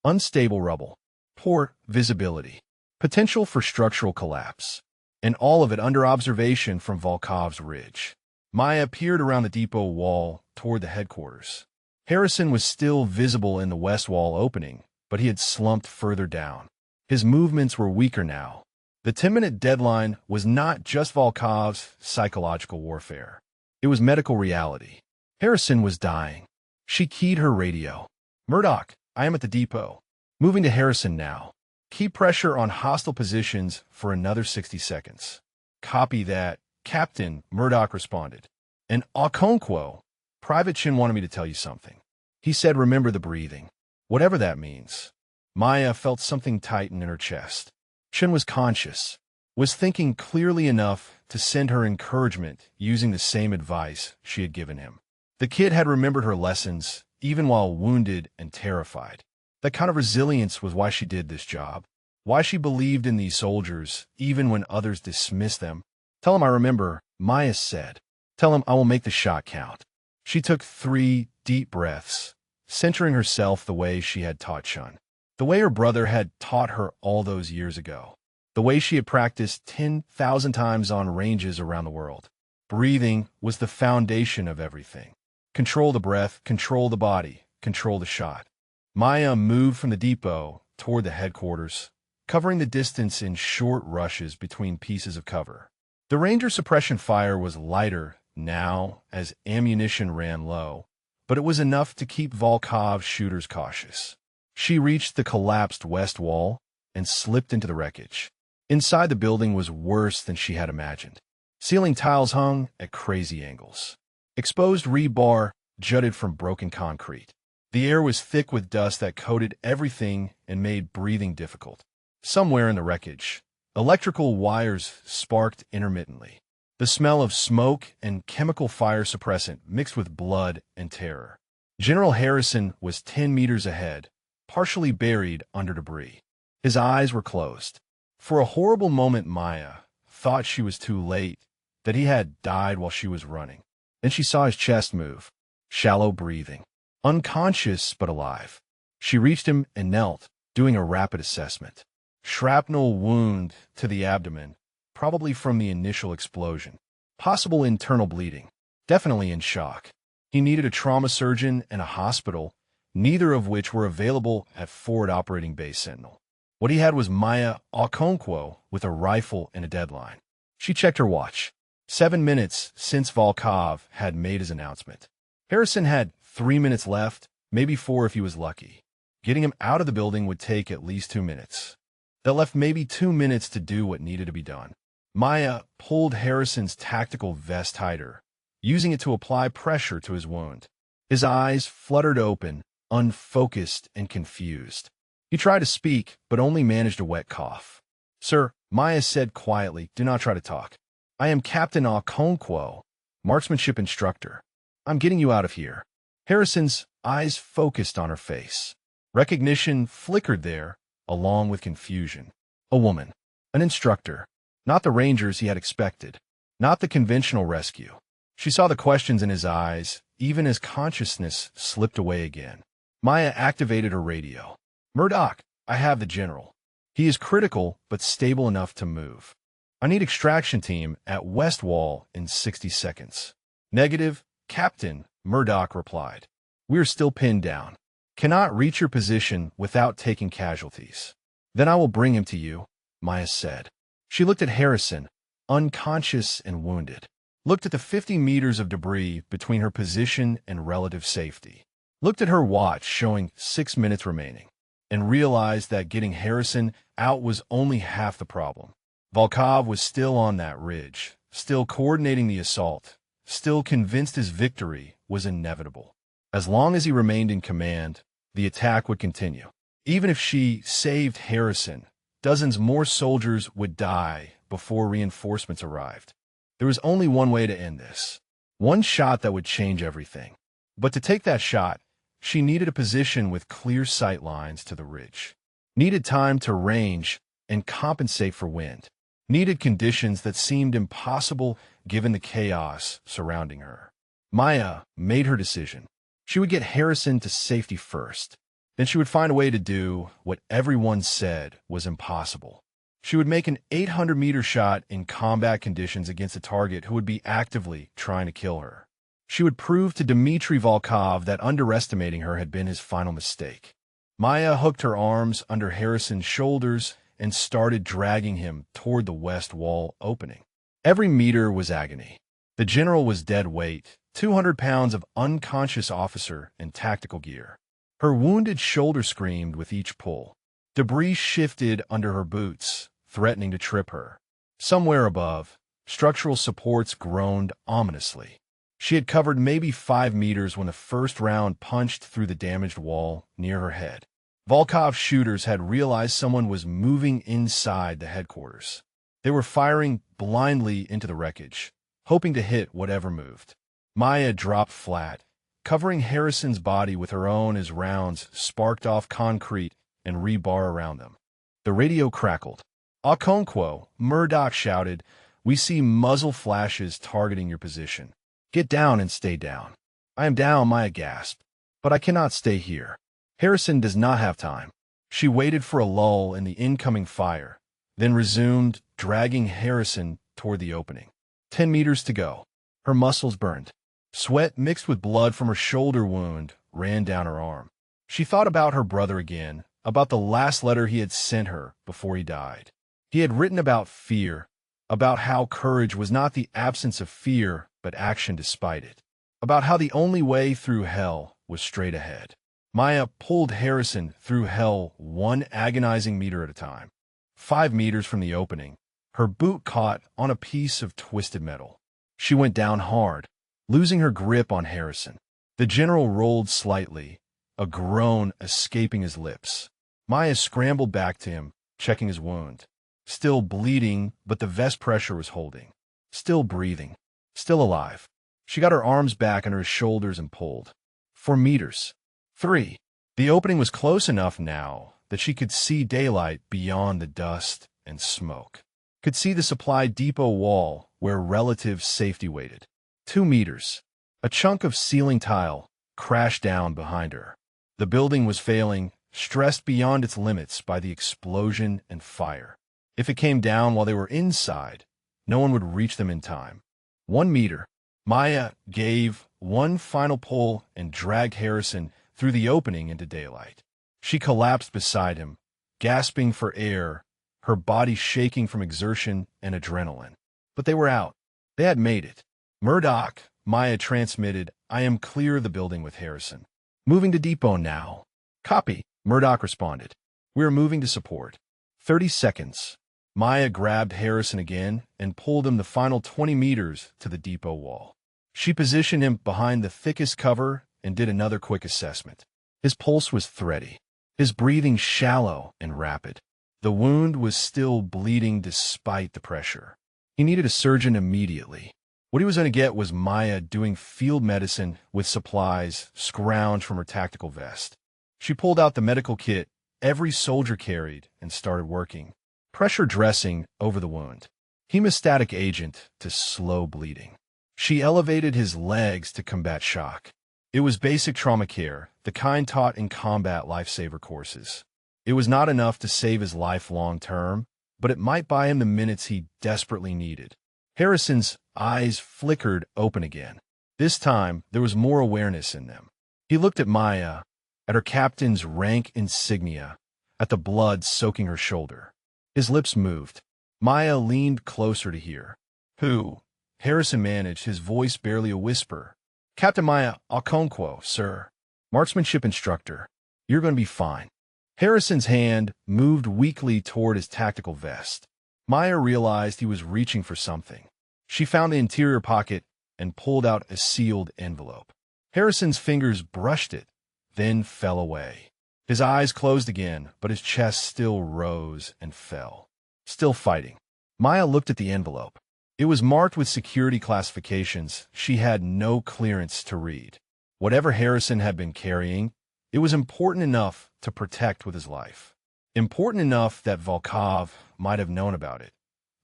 Unstable rubble. Poor visibility. Potential for structural collapse. And all of it under observation from Volkov's ridge. Maya peered around the depot wall toward the headquarters. Harrison was still visible in the west wall opening, but he had slumped further down. His movements were weaker now. The 10-minute deadline was not just Volkov's psychological warfare. It was medical reality. Harrison was dying. She keyed her radio. "Murdoch, I am at the depot. Moving to Harrison now. Keep pressure on hostile positions for another 60 seconds. Copy that, Captain," Murdoch responded. "And Okonkwo, Private Chin wanted me to tell you something." He said, "Remember the breathing. Whatever that means." Maya felt something tighten in her chest. Chin was conscious, was thinking clearly enough to send her encouragement using the same advice she had given him. The kid had remembered her lessons, even while wounded and terrified. That kind of resilience was why she did this job, why she believed in these soldiers, even when others dismissed them. "Tell him I remember," Maya said. "Tell him I will make the shot count." She took 3 deep breaths, centering herself the way she had taught Chun. The way her brother had taught her all those years ago. The way she had practiced 10,000 times on ranges around the world. Breathing was the foundation of everything. Control the breath, control the body, control the shot. Maya moved from the depot toward the headquarters, covering the distance in short rushes between pieces of cover. The Ranger suppression fire was lighter now as ammunition ran low, but it was enough to keep Volkov's shooters cautious. She reached the collapsed west wall and slipped into the wreckage. Inside the building was worse than she had imagined. Ceiling tiles hung at crazy angles. Exposed rebar jutted from broken concrete. The air was thick with dust that coated everything and made breathing difficult. Somewhere in the wreckage, electrical wires sparked intermittently. The smell of smoke and chemical fire suppressant mixed with blood and terror. General Harrison was 10 meters ahead, partially buried under debris. His eyes were closed. For a horrible moment, Maya thought she was too late, that he had died while she was running. Then she saw his chest move, shallow breathing, unconscious but alive. She reached him and knelt, doing a rapid assessment. Shrapnel wound to the abdomen, probably from the initial explosion. Possible internal bleeding, definitely in shock. He needed a trauma surgeon and a hospital, neither of which were available at Forward Operating Base Sentinel. What he had was Maya Okonkwo with a rifle and a deadline. She checked her watch. 7 minutes since Volkov had made his announcement. Harrison had 3 minutes left, maybe 4 if he was lucky. Getting him out of the building would take at least 2 minutes. That left maybe 2 minutes to do what needed to be done. Maya pulled Harrison's tactical vest tighter, using it to apply pressure to his wound. His eyes fluttered open, unfocused and confused. He tried to speak, but only managed a wet cough. "Sir," Maya said quietly, "do not try to talk. I am Captain Okonkwo, marksmanship instructor. I'm getting you out of here." Harrison's eyes focused on her face. Recognition flickered there, along with confusion. A woman. An instructor. Not the Rangers he had expected. Not the conventional rescue. She saw the questions in his eyes, even as consciousness slipped away again. Maya activated her radio. "Murdoch, I have the general. He is critical, but stable enough to move. I need extraction team at West Wall in 60 seconds. "Negative, Captain," Murdoch replied. "We are still pinned down. Cannot reach your position without taking casualties." "Then I will bring him to you," Maya said. She looked at Harrison, unconscious and wounded. Looked at the 50 meters of debris between her position and relative safety. Looked at her watch showing 6 minutes remaining. And realized that getting Harrison out was only half the problem. Volkov was still on that ridge, still coordinating the assault, still convinced his victory was inevitable. As long as he remained in command, the attack would continue. Even if she saved Harrison, dozens more soldiers would die before reinforcements arrived. There was only one way to end this. One shot that would change everything. But to take that shot, she needed a position with clear sight lines to the ridge. Needed time to range and compensate for wind. Needed conditions that seemed impossible given the chaos surrounding her. Maya made her decision. She would get Harrison to safety first. Then she would find a way to do what everyone said was impossible. She would make an 800-meter shot in combat conditions against a target who would be actively trying to kill her. She would prove to Dmitry Volkov that underestimating her had been his final mistake. Maya hooked her arms under Harrison's shoulders and started dragging him toward the west wall opening. Every meter was agony. The general was dead weight, 200 pounds of unconscious officer in tactical gear. Her wounded shoulder screamed with each pull. Debris shifted under her boots, threatening to trip her. Somewhere above, structural supports groaned ominously. She had covered maybe 5 meters when the first round punched through the damaged wall near her head. Volkov's shooters had realized someone was moving inside the headquarters. They were firing blindly into the wreckage, hoping to hit whatever moved. Maya dropped flat, covering Harrison's body with her own as rounds sparked off concrete and rebar around them. The radio crackled. Okonkwo, Murdoch shouted, "We see muzzle flashes targeting your position. Get down and stay down." "I am down," Maya gasped. "But I cannot stay here." Harrison does not have time. She waited for a lull in the incoming fire, then resumed, dragging Harrison toward the opening. 10 meters to go. Her muscles burned. Sweat mixed with blood from her shoulder wound ran down her arm. She thought about her brother again, about the last letter he had sent her before he died. He had written about fear, about how courage was not the absence of fear, but action despite it, about how the only way through hell was straight ahead. Maya pulled Harrison through hell 1 agonizing meter at a time. 5 meters from the opening, her boot caught on a piece of twisted metal. She went down hard, losing her grip on Harrison. The general rolled slightly, a groan escaping his lips. Maya scrambled back to him, checking his wound. Still bleeding, but the vest pressure was holding. Still breathing. Still alive. She got her arms back under his shoulders and pulled. 4 meters. 3. The opening was close enough now that she could see daylight beyond the dust and smoke. Could see the supply depot wall where relative safety waited. 2 meters. A chunk of ceiling tile crashed down behind her. The building was failing, stressed beyond its limits by the explosion and fire. If it came down while they were inside, no one would reach them in time. 1 meter. Maya gave one final pull and dragged Harrison through the opening into daylight. She collapsed beside him, gasping for air, her body shaking from exertion and adrenaline. But they were out. They had made it. "Murdoch," Maya transmitted, "I am clear of the building with Harrison. Moving to depot now." "Copy," Murdoch responded. "We are moving to support." 30 seconds. Maya grabbed Harrison again and pulled him the final 20 meters to the depot wall. She positioned him behind the thickest cover and did another quick assessment. His pulse was thready, his breathing shallow and rapid. The wound was still bleeding despite the pressure. He needed a surgeon immediately. What he was going to get was Maya doing field medicine with supplies scrounged from her tactical vest. She pulled out the medical kit every soldier carried and started working. Pressure dressing over the wound. Hemostatic agent to slow bleeding. She elevated his legs to combat shock. It was basic trauma care, the kind taught in combat lifesaver courses. It was not enough to save his life long term, but it might buy him the minutes he desperately needed. Harrison's eyes flickered open again. This time, there was more awareness in them. He looked at Maya, at her captain's rank insignia, at the blood soaking her shoulder. His lips moved. Maya leaned closer to hear. "Who?" Harrison managed, his voice barely a whisper. "Captain Maya Okonkwo, sir. Marksmanship instructor. You're going to be fine." Harrison's hand moved weakly toward his tactical vest. Maya realized he was reaching for something. She found the interior pocket and pulled out a sealed envelope. Harrison's fingers brushed it, then fell away. His eyes closed again, but his chest still rose and fell. Still fighting. Maya looked at the envelope. It was marked with security classifications she had no clearance to read. Whatever Harrison had been carrying, it was important enough to protect with his life. Important enough that Volkov might have known about it,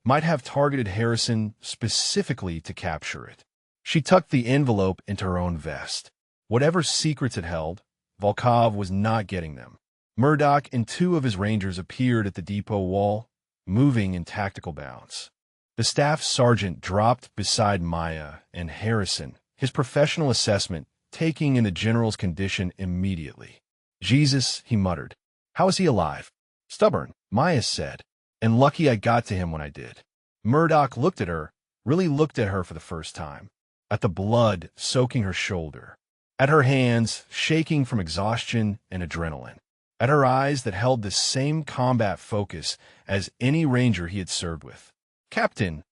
might have targeted Harrison specifically to capture it. She tucked the envelope into her own vest. Whatever secrets it held, Volkov was not getting them. Murdoch and 2 of his rangers appeared at the depot wall, moving in tactical bounds. The staff sergeant dropped beside Maya and Harrison, his professional assessment taking in the general's condition immediately. Jesus, he muttered. How is he alive? Stubborn, Maya said. And lucky I got to him when I did. Murdoch looked at her, really looked at her for the first time. At the blood soaking her shoulder. At her hands shaking from exhaustion and adrenaline. At her eyes that held the same combat focus as any ranger he had served with. Captain,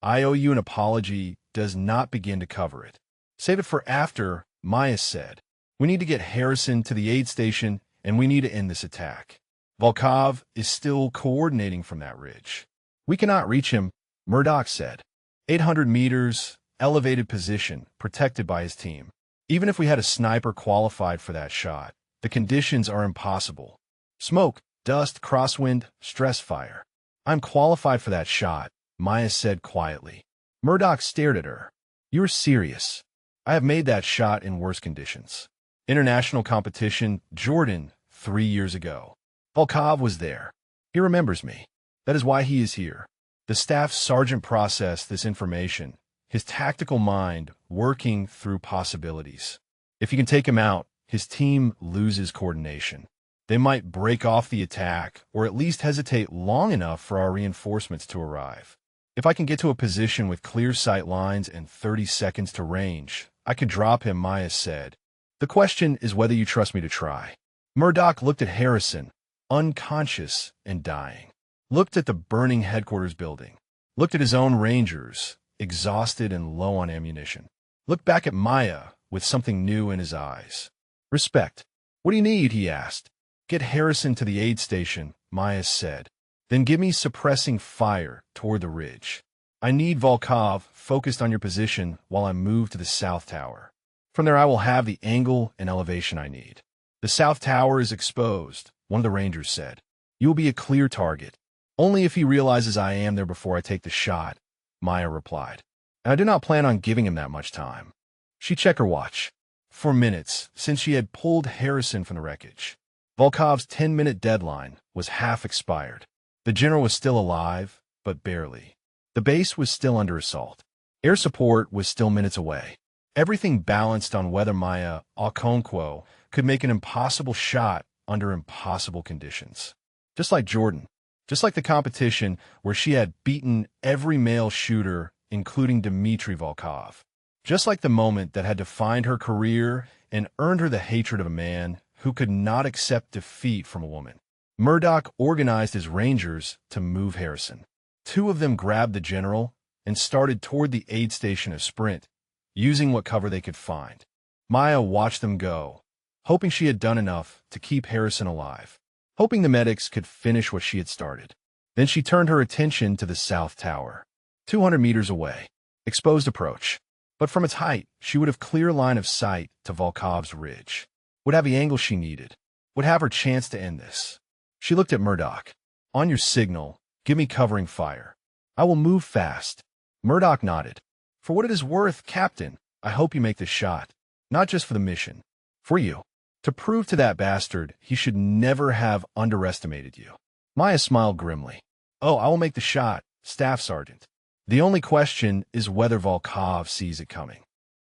I owe you an apology does not begin to cover it. Save it for after, Maya said. We need to get Harrison to the aid station, and we need to end this attack. Volkov is still coordinating from that ridge. We cannot reach him, Murdoch said. 800 meters, elevated position, protected by his team. Even if we had a sniper qualified for that shot, the conditions are impossible. Smoke, dust, crosswind, stress fire. I'm qualified for that shot, Maya said quietly. Murdoch stared at her. You're serious. I have made that shot in worse conditions. International competition, Jordan, 3 years ago. Volkov was there. He remembers me. That is why he is here. The staff sergeant processed this information, his tactical mind working through possibilities. If you can take him out, his team loses coordination. They might break off the attack or at least hesitate long enough for our reinforcements to arrive. If I can get to a position with clear sight lines and 30 seconds to range, I could drop him, Maya said. The question is whether you trust me to try. Murdoch looked at Harrison, unconscious and dying. Looked at the burning headquarters building. Looked at his own rangers, exhausted and low on ammunition. Looked back at Maya with something new in his eyes. Respect. What do you need? He asked. Get Harrison to the aid station, Maya said. Then give me suppressing fire toward the ridge. I need Volkov focused on your position while I move to the south tower. From there I will have the angle and elevation I need. The south tower is exposed, one of the rangers said. You will be a clear target. Only if he realizes I am there before I take the shot, Maya replied. And I do not plan on giving him that much time. She checked her watch. 4 minutes since she had pulled Harrison from the wreckage. Volkov's 10-minute deadline was half expired. The general was still alive, but barely. The base was still under assault. Air support was still minutes away. Everything balanced on whether Maya Okonkwo could make an impossible shot under impossible conditions. Just like Jordan. Just like the competition where she had beaten every male shooter, including Dmitry Volkov. Just like the moment that had defined her career and earned her the hatred of a man who could not accept defeat from a woman. Murdoch organized his rangers to move Harrison. 2 of them grabbed the general and started toward the aid station a sprint, using what cover they could find. Maya watched them go, hoping she had done enough to keep Harrison alive, hoping the medics could finish what she had started. Then she turned her attention to the south tower, 200 meters away, exposed approach. But from its height, she would have clear line of sight to Volkov's ridge, would have the angle she needed, would have her chance to end this. She looked at Murdoch. On your signal, give me covering fire. I will move fast. Murdoch nodded. For what it is worth, Captain, I hope you make this shot. Not just for the mission. For you. To prove to that bastard he should never have underestimated you. Maya smiled grimly. Oh, I will make the shot, Staff Sergeant. The only question is whether Volkov sees it coming.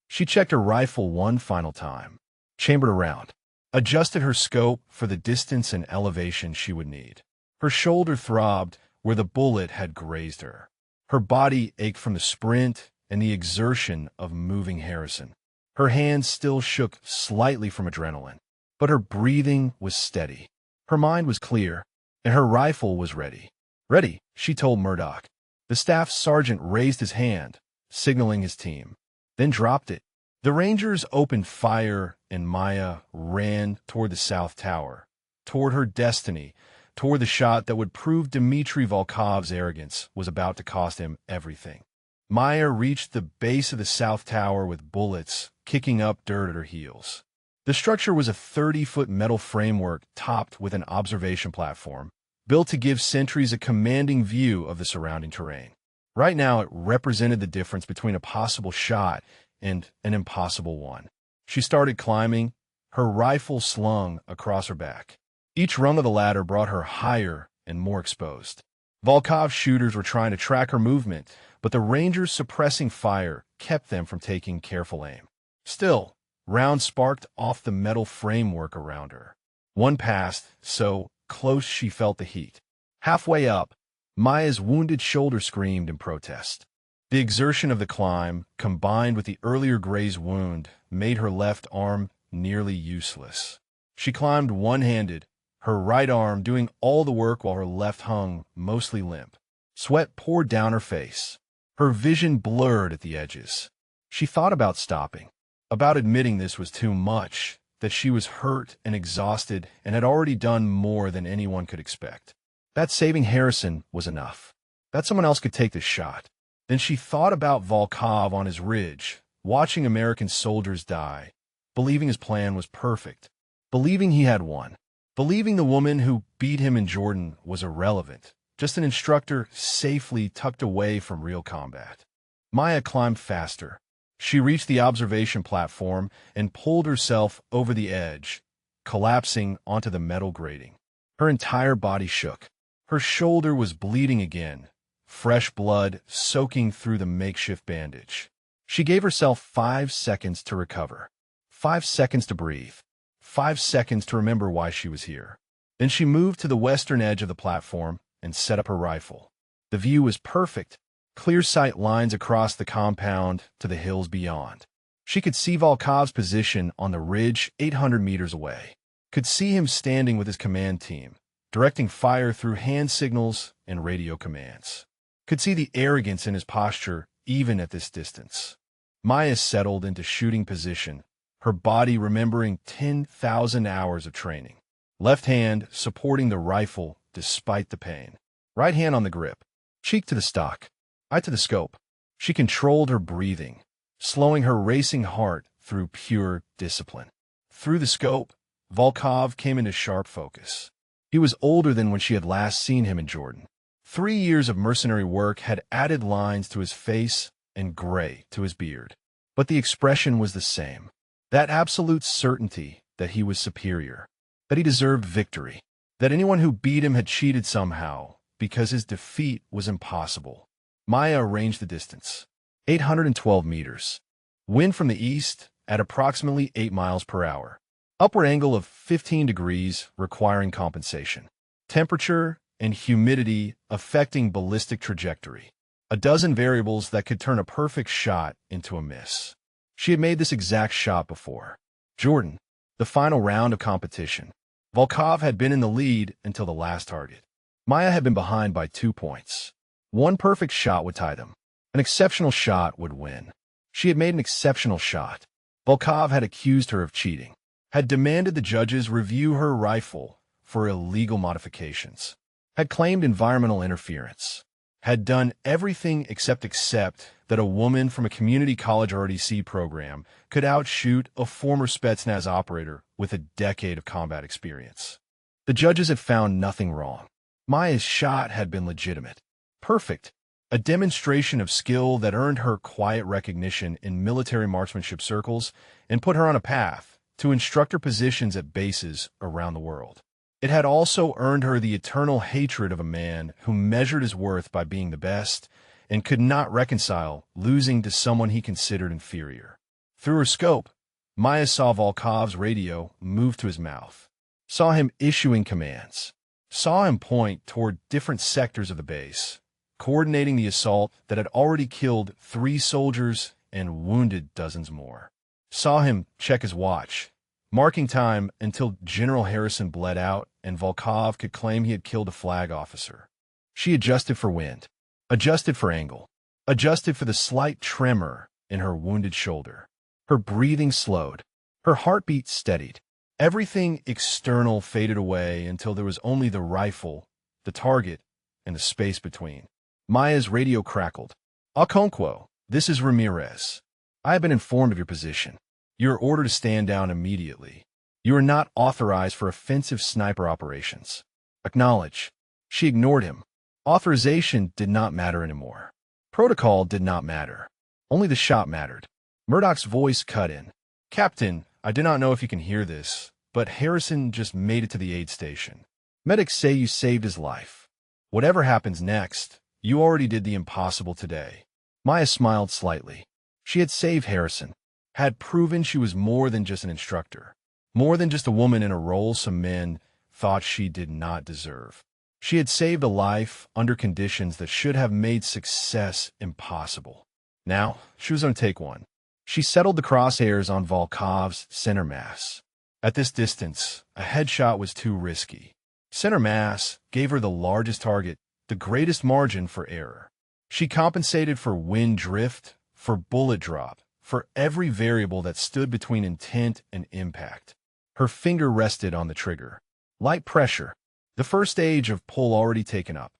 She checked her rifle one final time, chambered around, adjusted her scope for the distance and elevation she would need. Her shoulder throbbed where the bullet had grazed her. Her body ached from the sprint and the exertion of moving Harrison. Her hands still shook slightly from adrenaline, but her breathing was steady. Her mind was clear, and her rifle was ready. Ready, she told Murdoch. The staff sergeant raised his hand, signaling his team, then dropped it. The Rangers opened fire, and Maya ran toward the south tower, toward her destiny, toward the shot that would prove Dmitry Volkov's arrogance was about to cost him everything. Maya reached the base of the South Tower with bullets kicking up dirt at her heels. The structure was a 30-foot metal framework topped with an observation platform, built to give sentries a commanding view of the surrounding terrain. Right now, it represented the difference between a possible shot and an impossible one. She started climbing, her rifle slung across her back. Each rung of the ladder brought her higher and more exposed. Volkov's shooters were trying to track her movement, but the Rangers' suppressing fire kept them from taking careful aim. Still, rounds sparked off the metal framework around her. One passed, so close she felt the heat. Halfway up, Maya's wounded shoulder screamed in protest. The exertion of the climb, combined with the earlier grazed wound, made her left arm nearly useless. She climbed one-handed, her right arm doing all the work while her left hung mostly limp. Sweat poured down her face. Her vision blurred at the edges. She thought about stopping, about admitting this was too much, that she was hurt and exhausted and had already done more than anyone could expect. That saving Harrison was enough. That someone else could take this shot. Then she thought about Volkov on his ridge, watching American soldiers die, believing his plan was perfect, believing he had won, believing the woman who beat him in Jordan was irrelevant, just an instructor safely tucked away from real combat. Maya climbed faster. She reached the observation platform and pulled herself over the edge, collapsing onto the metal grating. Her entire body shook. Her shoulder was bleeding again, fresh blood soaking through the makeshift bandage. She gave herself 5 seconds to recover, 5 seconds to breathe, 5 seconds to remember why she was here. Then she moved to the western edge of the platform and set up her rifle. The view was perfect, clear sight lines across the compound to the hills beyond. She could see Volkov's position on the ridge 800 meters away, could see him standing with his command team, directing fire through hand signals and radio commands. Could see the arrogance in his posture even at this distance. Maya settled into shooting position, her body remembering 10,000 hours of training. Left hand supporting the rifle despite the pain. Right hand on the grip, cheek to the stock, eye to the scope. She controlled her breathing, slowing her racing heart through pure discipline. Through the scope, Volkov came into sharp focus. He was older than when she had last seen him in Jordan. 3 years of mercenary work had added lines to his face and gray to his beard. But the expression was the same. That absolute certainty that he was superior, that he deserved victory, that anyone who beat him had cheated somehow because his defeat was impossible. Maya arranged the distance. 812 meters. Wind from the east at approximately 8 miles per hour. Upward angle of 15 degrees requiring compensation. Temperature and humidity affecting ballistic trajectory. A dozen variables that could turn a perfect shot into a miss. She had made this exact shot before. Jordan, the final round of competition. Volkov had been in the lead until the last target. Maya had been behind by 2 points. One perfect shot would tie them. An exceptional shot would win. She had made an exceptional shot. Volkov had accused her of cheating, had demanded the judges review her rifle for illegal modifications, had claimed environmental interference, had done everything except accept that a woman from a community college ROTC program could outshoot a former Spetsnaz operator with a decade of combat experience. The judges had found nothing wrong. Maya's shot had been legitimate, perfect, a demonstration of skill that earned her quiet recognition in military marksmanship circles and put her on a path to instructor positions at bases around the world. It had also earned her the eternal hatred of a man who measured his worth by being the best and could not reconcile losing to someone he considered inferior. Through her scope, Maya saw Volkov's radio move to his mouth, saw him issuing commands, saw him point toward different sectors of the base, coordinating the assault that had already killed 3 soldiers and wounded dozens more. Saw him check his watch, marking time until General Harrison bled out and Volkov could claim he had killed a flag officer. She adjusted for wind, adjusted for angle, adjusted for the slight tremor in her wounded shoulder. Her breathing slowed, her heartbeat steadied. Everything external faded away until there was only the rifle, the target, and the space between. Maya's radio crackled. Okonkwo, this is Ramirez. I have been informed of your position. You are ordered to stand down immediately. You are not authorized for offensive sniper operations. Acknowledge. She ignored him. Authorization did not matter anymore. Protocol did not matter. Only the shot mattered. Murdoch's voice cut in. Captain, I do not know if you can hear this, but Harrison just made it to the aid station. Medics say you saved his life. Whatever happens next, you already did the impossible today. Maya smiled slightly. She had saved Harrison, had proven she was more than just an instructor, more than just a woman in a role some men thought she did not deserve. She had saved a life under conditions that should have made success impossible. Now, she was going to take one. She settled the crosshairs on Volkov's center mass. At this distance, a headshot was too risky. Center mass gave her the largest target, the greatest margin for error. She compensated for wind drift, for bullet drop, for every variable that stood between intent and impact. Her finger rested on the trigger. Light pressure. The first stage of pull already taken up.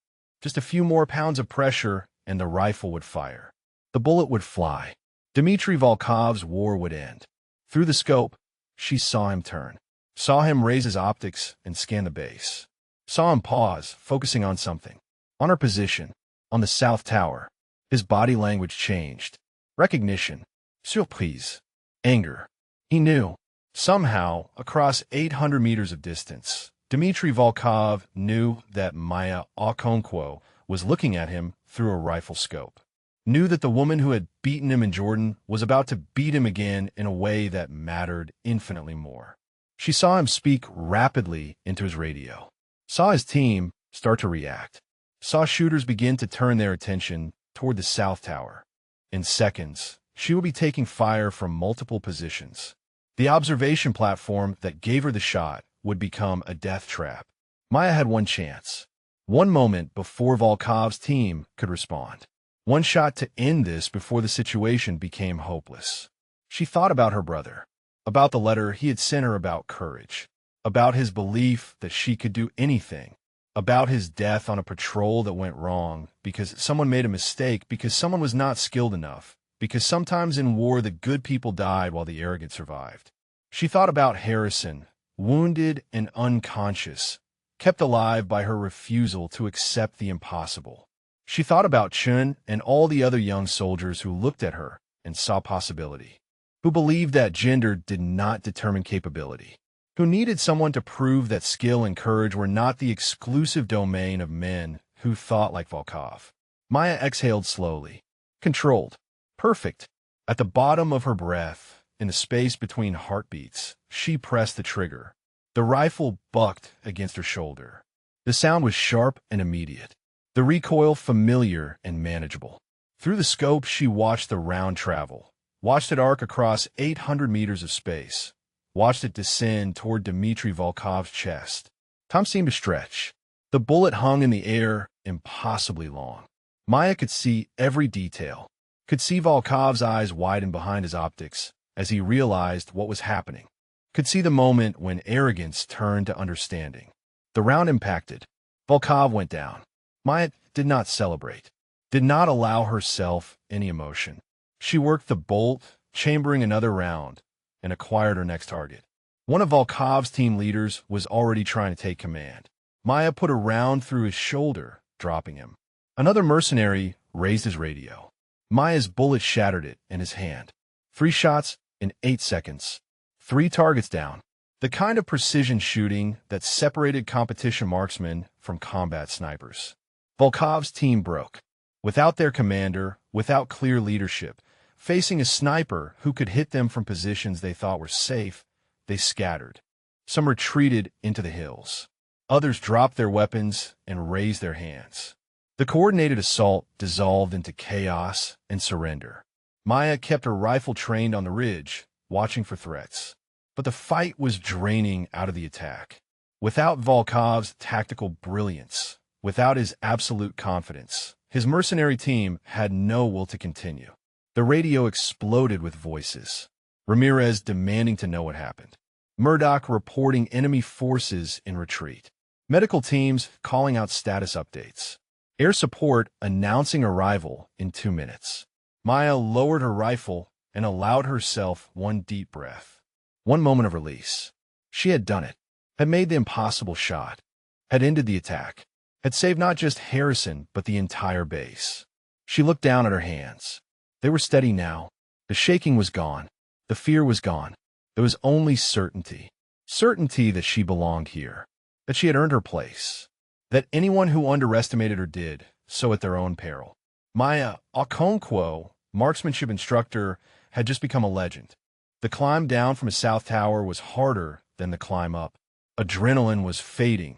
Just a few more pounds of pressure and the rifle would fire. The bullet would fly. Dmitry Volkov's war would end. Through the scope, she saw him turn. Saw him raise his optics and scan the base. Saw him pause, focusing on something. On her position. On the south tower. His body language changed. Recognition. Surprise. Anger. He knew. Somehow, across 800 meters of distance, Dmitry Volkov knew that Maya Okonkwo was looking at him through a rifle scope. Knew that the woman who had beaten him in Jordan was about to beat him again in a way that mattered infinitely more. She saw him speak rapidly into his radio. Saw his team start to react. Saw shooters begin to turn their attention toward the south tower. In seconds, she would be taking fire from multiple positions. The observation platform that gave her the shot would become a death trap. Maya had one chance. One moment before Volkov's team could respond. One shot to end this before the situation became hopeless. She thought about her brother, about the letter he had sent her about courage, about his belief that she could do anything, about his death on a patrol that went wrong because someone made a mistake, because someone was not skilled enough, because sometimes in war the good people died while the arrogant survived. She thought about Harrison, wounded and unconscious, kept alive by her refusal to accept the impossible. She thought about Chun and all the other young soldiers who looked at her and saw possibility, who believed that gender did not determine capability, who needed someone to prove that skill and courage were not the exclusive domain of men who thought like Volkov. Maya exhaled slowly, controlled, perfect. At the bottom of her breath, in the space between heartbeats, she pressed the trigger. The rifle bucked against her shoulder. The sound was sharp and immediate. The recoil familiar and manageable. Through the scope, she watched the round travel, watched it arc across 800 meters of space, watched it descend toward Dmitry Volkov's chest. Time seemed to stretch. The bullet hung in the air impossibly long. Maya could see every detail, could see Volkov's eyes widen behind his optics as he realized what was happening, could see the moment when arrogance turned to understanding. The round impacted. Volkov went down. Maya did not celebrate, did not allow herself any emotion. She worked the bolt, chambering another round, and acquired her next target. One of Volkov's team leaders was already trying to take command. Maya put a round through his shoulder, dropping him. Another mercenary raised his radio. Maya's bullet shattered it in his hand. 3 shots in 8 seconds. 3 targets down. The kind of precision shooting that separated competition marksmen from combat snipers. Volkov's team broke. Without their commander, without clear leadership, facing a sniper who could hit them from positions they thought were safe, they scattered. Some retreated into the hills. Others dropped their weapons and raised their hands. The coordinated assault dissolved into chaos and surrender. Maya kept her rifle trained on the ridge, watching for threats. But the fight was draining out of the attack. Without Volkov's tactical brilliance, without his absolute confidence, his mercenary team had no will to continue. The radio exploded with voices. Ramirez demanding to know what happened. Murdoch reporting enemy forces in retreat. Medical teams calling out status updates. Air support announcing arrival in 2 minutes. Maya lowered her rifle and allowed herself one deep breath. One moment of release. She had done it, had made the impossible shot, had ended the attack, had saved not just Harrison but the entire base. She looked down at her hands. They were steady now. The shaking was gone. The fear was gone. There was only certainty. Certainty that she belonged here, that she had earned her place, that anyone who underestimated her did so at their own peril. Maya Okonkwo, marksmanship instructor, had just become a legend. The climb down from a south tower was harder than the climb up. Adrenaline was fading,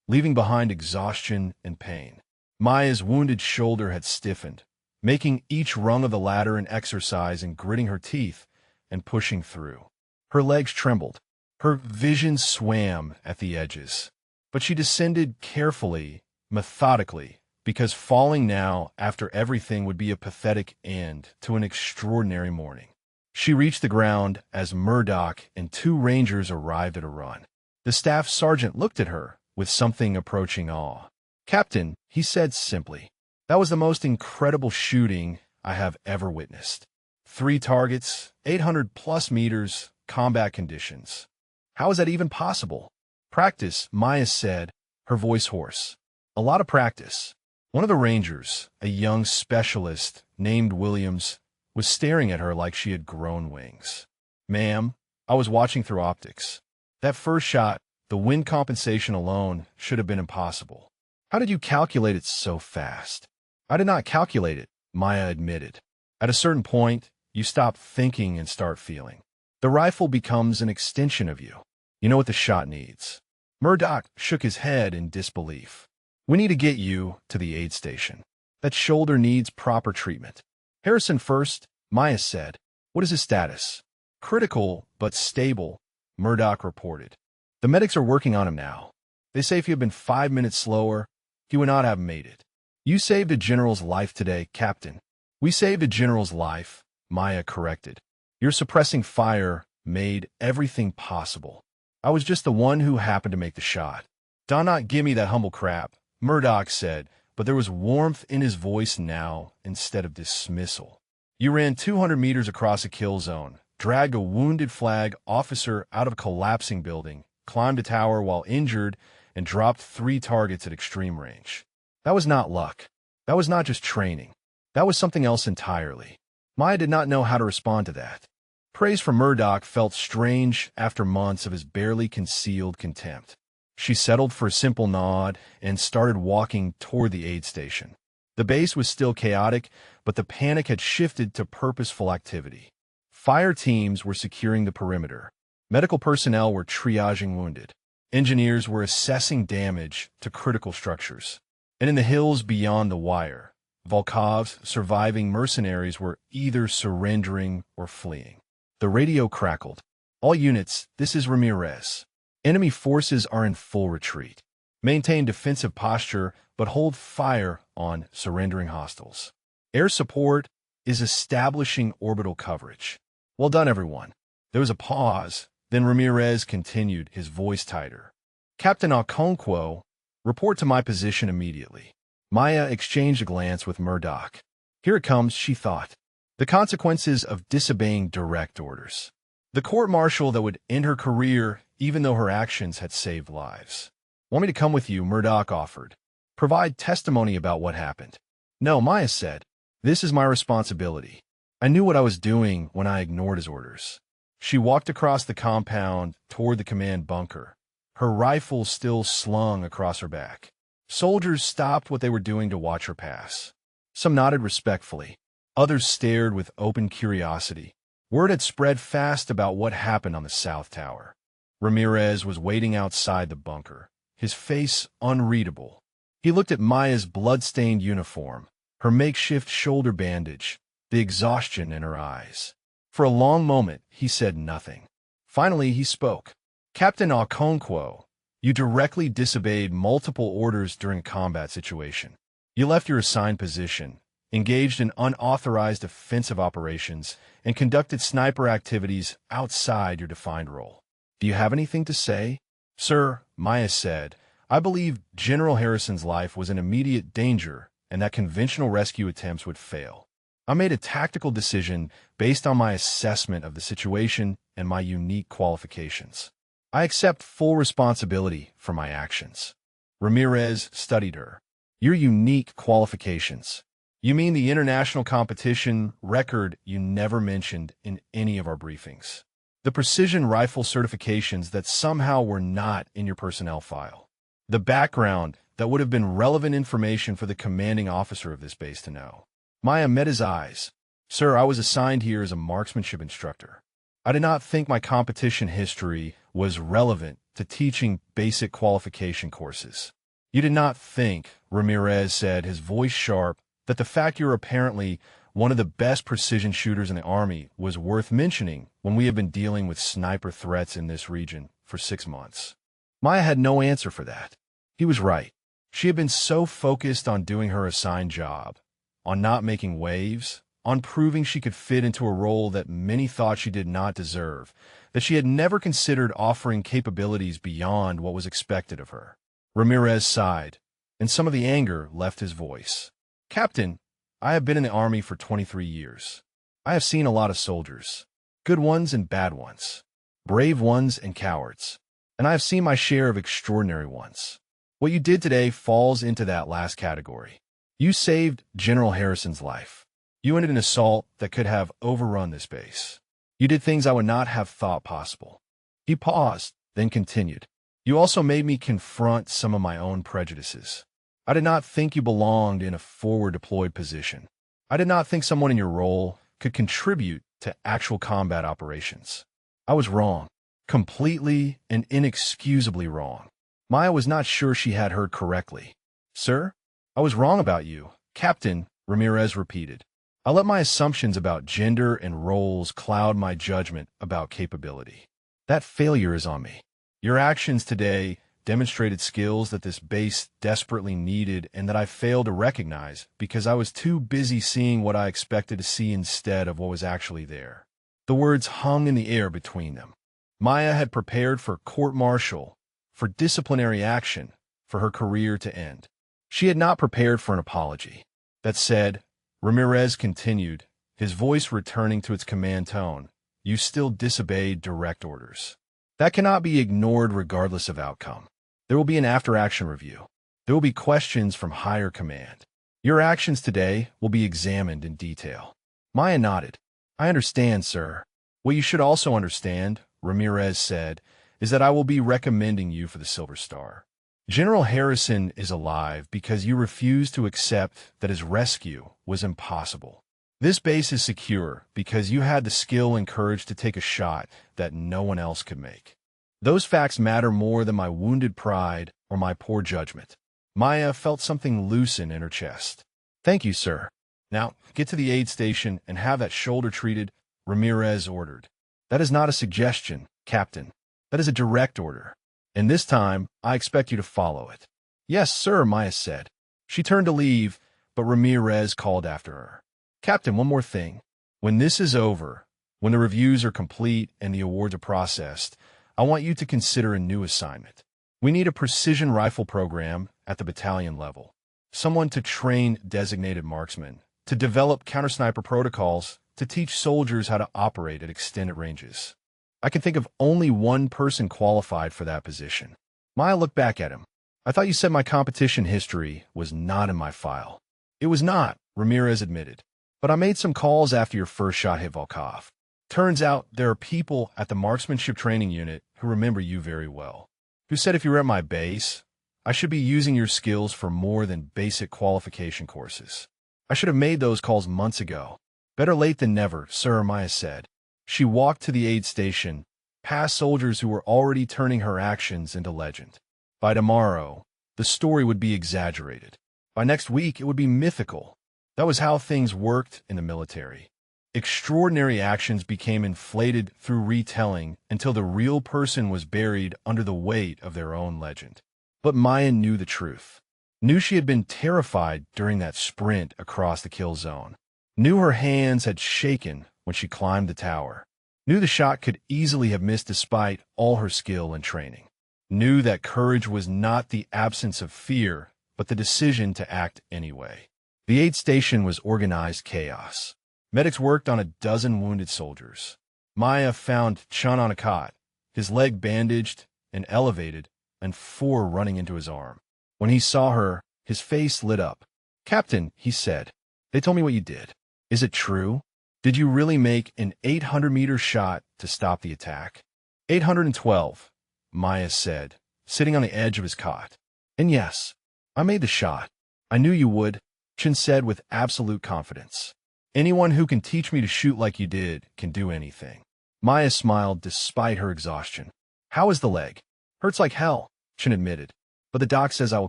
leaving behind exhaustion and pain. Maya's wounded shoulder had stiffened, making each rung of the ladder an exercise in gritting her teeth and pushing through. Her legs trembled. Her vision swam at the edges. But she descended carefully, methodically, because falling now after everything would be a pathetic end to an extraordinary morning. She reached the ground as Murdoch and 2 Rangers arrived at a run. The staff sergeant looked at her with something approaching awe. "Captain," he said simply, "that was the most incredible shooting I have ever witnessed. 3 targets, 800+ meters, combat conditions. How is that even possible?" "Practice," Maya said, her voice hoarse. "A lot of practice." One of the Rangers, a young specialist named Williams, was staring at her like she had grown wings. "Ma'am, I was watching through optics. That first shot, the wind compensation alone, should have been impossible. How did you calculate it so fast?" "I did not calculate it," Maya admitted. "At a certain point, you stop thinking and start feeling. The rifle becomes an extension of you. You know what the shot needs." Murdoch shook his head in disbelief. "We need to get you to the aid station. That shoulder needs proper treatment." "Harrison first," Maya said. "What is his status?" "Critical, but stable," Murdoch reported. "The medics are working on him now. They say if you had been 5 minutes slower, he would not have made it." "You saved a general's life today, Captain." "We saved a general's life," Maya corrected. "Your suppressing fire made everything possible. I was just the one who happened to make the shot." "Do not give me that humble crap," Murdoch said, but there was warmth in his voice now instead of dismissal. "You ran 200 meters across a kill zone, dragged a wounded flag officer out of a collapsing building, climbed a tower while injured, and dropped 3 targets at extreme range. That was not luck. That was not just training. That was something else entirely." Maya did not know how to respond to that. Praise from Murdoch felt strange after months of his barely concealed contempt. She settled for a simple nod and started walking toward the aid station. The base was still chaotic, but the panic had shifted to purposeful activity. Fire teams were securing the perimeter. Medical personnel were triaging wounded. Engineers were assessing damage to critical structures. And in the hills beyond the wire, Volkov's surviving mercenaries were either surrendering or fleeing. The radio crackled. "All units, this is Ramirez. Enemy forces are in full retreat. Maintain defensive posture, but hold fire on surrendering hostiles. Air support is establishing orbital coverage." "Well done, everyone." There was a pause, then Ramirez continued, his voice tighter. "Captain Okonkwo, report to my position immediately." Maya exchanged a glance with Murdoch. Here it comes, she thought. The consequences of disobeying direct orders. The court-martial that would end her career even though her actions had saved lives. "Want me to come with you?" Murdoch offered. "Provide testimony about what happened." "No," Maya said. "This is my responsibility. I knew what I was doing when I ignored his orders." She walked across the compound toward the command bunker, her rifle still slung across her back. Soldiers stopped what they were doing to watch her pass. Some nodded respectfully. Others stared with open curiosity. Word had spread fast about what happened on the South Tower. Ramirez was waiting outside the bunker, his face unreadable. He looked at Maya's blood-stained uniform, her makeshift shoulder bandage, the exhaustion in her eyes. For a long moment, he said nothing. Finally, he spoke. "Captain Okonkwo, you directly disobeyed multiple orders during a combat situation. You left your assigned position, engaged in unauthorized offensive operations, and conducted sniper activities outside your defined role. Do you have anything to say? Sir, Maya said, I believe General Harrison's life was in immediate danger and that conventional rescue attempts would fail. I made a tactical decision based on my assessment of the situation and my unique qualifications. I accept full responsibility for my actions. Ramirez studied her. Your unique qualifications. You mean the international competition record you never mentioned in any of our briefings. The precision rifle certifications that somehow were not in your personnel file. The background that would have been relevant information for the commanding officer of this base to know. Maya met his eyes. Sir, I was assigned here as a marksmanship instructor. I did not think my competition history was relevant to teaching basic qualification courses. You did not think, Ramirez said, his voice sharp, that the fact you're apparently one of the best precision shooters in the Army was worth mentioning when we have been dealing with sniper threats in this region for 6 months. Maya had no answer for that. He was right. She had been so focused on doing her assigned job, on not making waves, on proving she could fit into a role that many thought she did not deserve, that she had never considered offering capabilities beyond what was expected of her. Ramirez sighed, and some of the anger left his voice. Captain, I have been in the Army for 23 years. I have seen a lot of soldiers, good ones and bad ones, brave ones and cowards, and I have seen my share of extraordinary ones. What you did today falls into that last category. You saved General Harrison's life. You ended an assault that could have overrun this base. You did things I would not have thought possible. He paused, then continued. You also made me confront some of my own prejudices. I did not think you belonged in a forward-deployed position. I did not think someone in your role could contribute to actual combat operations. I was wrong. Completely and inexcusably wrong. Maya was not sure she had heard correctly. Sir, I was wrong about you, Captain, Ramirez repeated. I let my assumptions about gender and roles cloud my judgment about capability. That failure is on me. Your actions today demonstrated skills that this base desperately needed and that I failed to recognize because I was too busy seeing what I expected to see instead of what was actually there. The words hung in the air between them. Maya had prepared for court-martial, for disciplinary action, for her career to end. She had not prepared for an apology. That said, Ramirez continued, his voice returning to its command tone, you still disobeyed direct orders. That cannot be ignored regardless of outcome. There will be an after-action review. There will be questions from higher command. Your actions today will be examined in detail. Maya nodded. I understand, sir. What you should also understand, Ramirez said, is that I will be recommending you for the Silver Star. General Harrison is alive because you refused to accept that his rescue was impossible. This base is secure because you had the skill and courage to take a shot that no one else could make. Those facts matter more than my wounded pride or my poor judgment. Maya felt something loosen in her chest. Thank you, sir. Now, get to the aid station and have that shoulder treated, Ramirez ordered. That is not a suggestion, Captain. That is a direct order. And this time, I expect you to follow it. Yes, sir, Maya said. She turned to leave, but Ramirez called after her. Captain, one more thing. When this is over, when the reviews are complete and the awards are processed, I want you to consider a new assignment. We need a precision rifle program at the battalion level. Someone to train designated marksmen, to develop counter-sniper protocols, to teach soldiers how to operate at extended ranges. I can think of only one person qualified for that position. Maya looked back at him. I thought you said my competition history was not in my file. It was not, Ramirez admitted. But I made some calls after your first shot hit Volkov. Turns out there are people at the marksmanship training unit who remember you very well, who said if you were at my base, I should be using your skills for more than basic qualification courses. I should have made those calls months ago. Better late than never, sir, Maya said. She walked to the aid station, past soldiers who were already turning her actions into legend. By tomorrow, the story would be exaggerated. By next week, it would be mythical. That was how things worked in the military. Extraordinary actions became inflated through retelling until the real person was buried under the weight of their own legend. But Maya knew the truth. Knew she had been terrified during that sprint across the kill zone. Knew her hands had shaken when she climbed the tower. Knew the shot could easily have missed despite all her skill and training. Knew that courage was not the absence of fear, but the decision to act anyway. The aid station was organized chaos. Medics worked on a dozen wounded soldiers. Maya found Chun on a cot, his leg bandaged and elevated, and 4 running into his arm. When he saw her, his face lit up. "Captain," he said, "they told me what you did. Is it true? Did you really make an 800-meter shot to stop the attack?" 812, Maya said, sitting on the edge of his cot. "And yes, I made the shot. I knew you would," Chun said with absolute confidence. "Anyone who can teach me to shoot like you did can do anything." Maya smiled despite her exhaustion. "How is the leg?" "Hurts like hell," Chun admitted, "but the doc says I will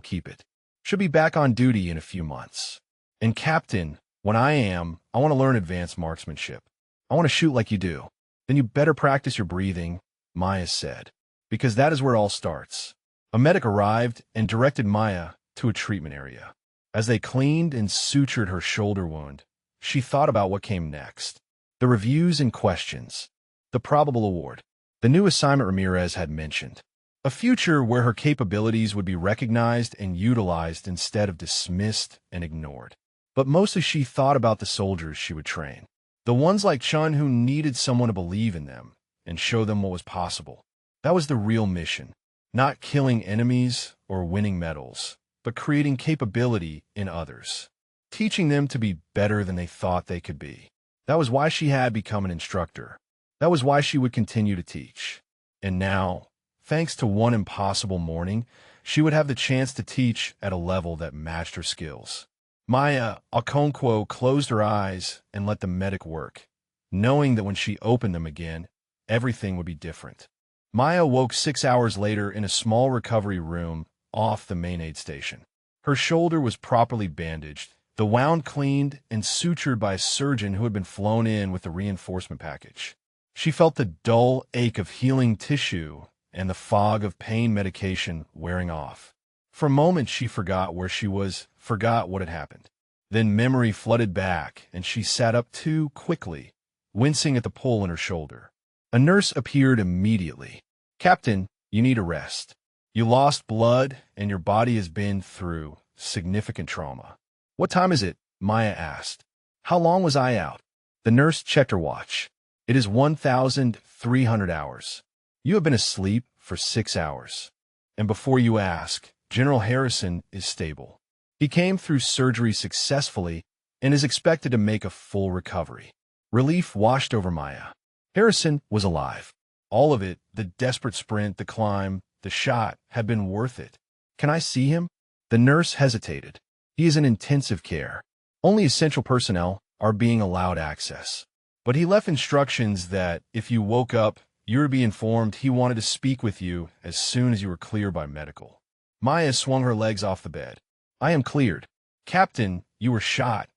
keep it. Should be back on duty in a few months. And Captain, when I want to learn advanced marksmanship. I want to shoot like you do." "Then you better practice your breathing," Maya said, "because that is where it all starts." A medic arrived and directed Maya to a treatment area. As they cleaned and sutured her shoulder wound, she thought about what came next. The reviews and questions. The probable award. The new assignment Ramirez had mentioned. A future where her capabilities would be recognized and utilized instead of dismissed and ignored. But mostly she thought about the soldiers she would train. The ones like Chun who needed someone to believe in them and show them what was possible. That was the real mission. Not killing enemies or winning medals, but creating capability in others. Teaching them to be better than they thought they could be. That was why she had become an instructor. That was why she would continue to teach. And now, thanks to one impossible morning, she would have the chance to teach at a level that matched her skills. Maya Okonkwo closed her eyes and let the medic work, knowing that when she opened them again, everything would be different. Maya woke 6 hours later in a small recovery room off the main aid station. Her shoulder was properly bandaged, the wound cleaned and sutured by a surgeon who had been flown in with the reinforcement package. She felt the dull ache of healing tissue and the fog of pain medication wearing off. For a moment she forgot where she was, forgot what had happened. Then memory flooded back, and she sat up too quickly, wincing at the pull in her shoulder. A nurse appeared immediately. "Captain, you need a rest. You lost blood, and your body has been through significant trauma." "What time is it?" Maya asked. "How long was I out?" The nurse checked her watch. "It is 1,300 hours. You have been asleep for 6 hours. And before you ask, General Harrison is stable. He came through surgery successfully and is expected to make a full recovery." Relief washed over Maya. Harrison was alive. All of it, the desperate sprint, the climb, the shot, had been worth it. "Can I see him?" The nurse hesitated. "He is in intensive care. Only essential personnel are being allowed access. But he left instructions that, if you woke up, you would be informed he wanted to speak with you as soon as you were clear by medical." Maya swung her legs off the bed. "I am cleared. Captain, you were shot,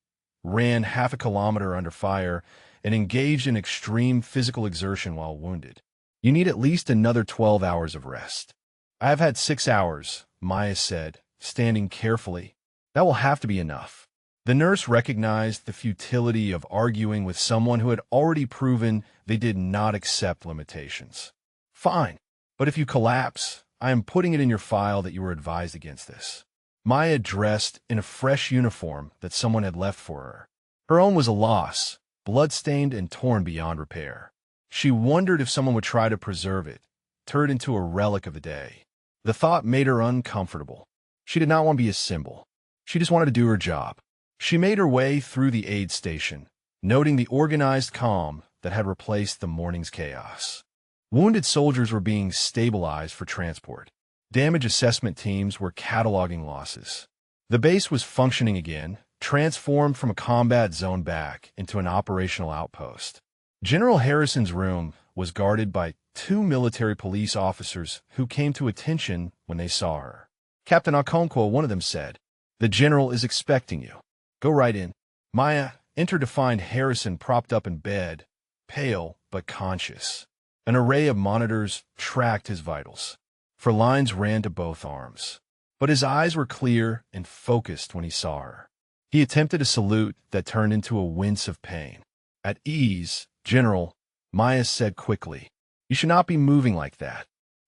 ran half a kilometer under fire, and engaged in extreme physical exertion while wounded. You need at least another 12 hours of rest." "I have had 6 hours," Maya said, standing carefully. "That will have to be enough." The nurse recognized the futility of arguing with someone who had already proven they did not accept limitations. "Fine, but if you collapse, I am putting it in your file that you were advised against this." Maya dressed in a fresh uniform that someone had left for her. Her own was a loss, blood-stained and torn beyond repair. She wondered if someone would try to preserve it, turn it into a relic of the day. The thought made her uncomfortable. She did not want to be a symbol. She just wanted to do her job. She made her way through the aid station, noting the organized calm that had replaced the morning's chaos. Wounded soldiers were being stabilized for transport. Damage assessment teams were cataloging losses. The base was functioning again, transformed from a combat zone back into an operational outpost. General Harrison's room was guarded by 2 military police officers who came to attention when they saw her. "Captain Okonkwo," one of them said, "the general is expecting you. Go right in." Maya entered to find Harrison propped up in bed, pale but conscious. An array of monitors tracked his vitals, for lines ran to both arms. But his eyes were clear and focused when he saw her. He attempted a salute that turned into a wince of pain. "At ease, General," Maya said quickly. You should not be moving like that.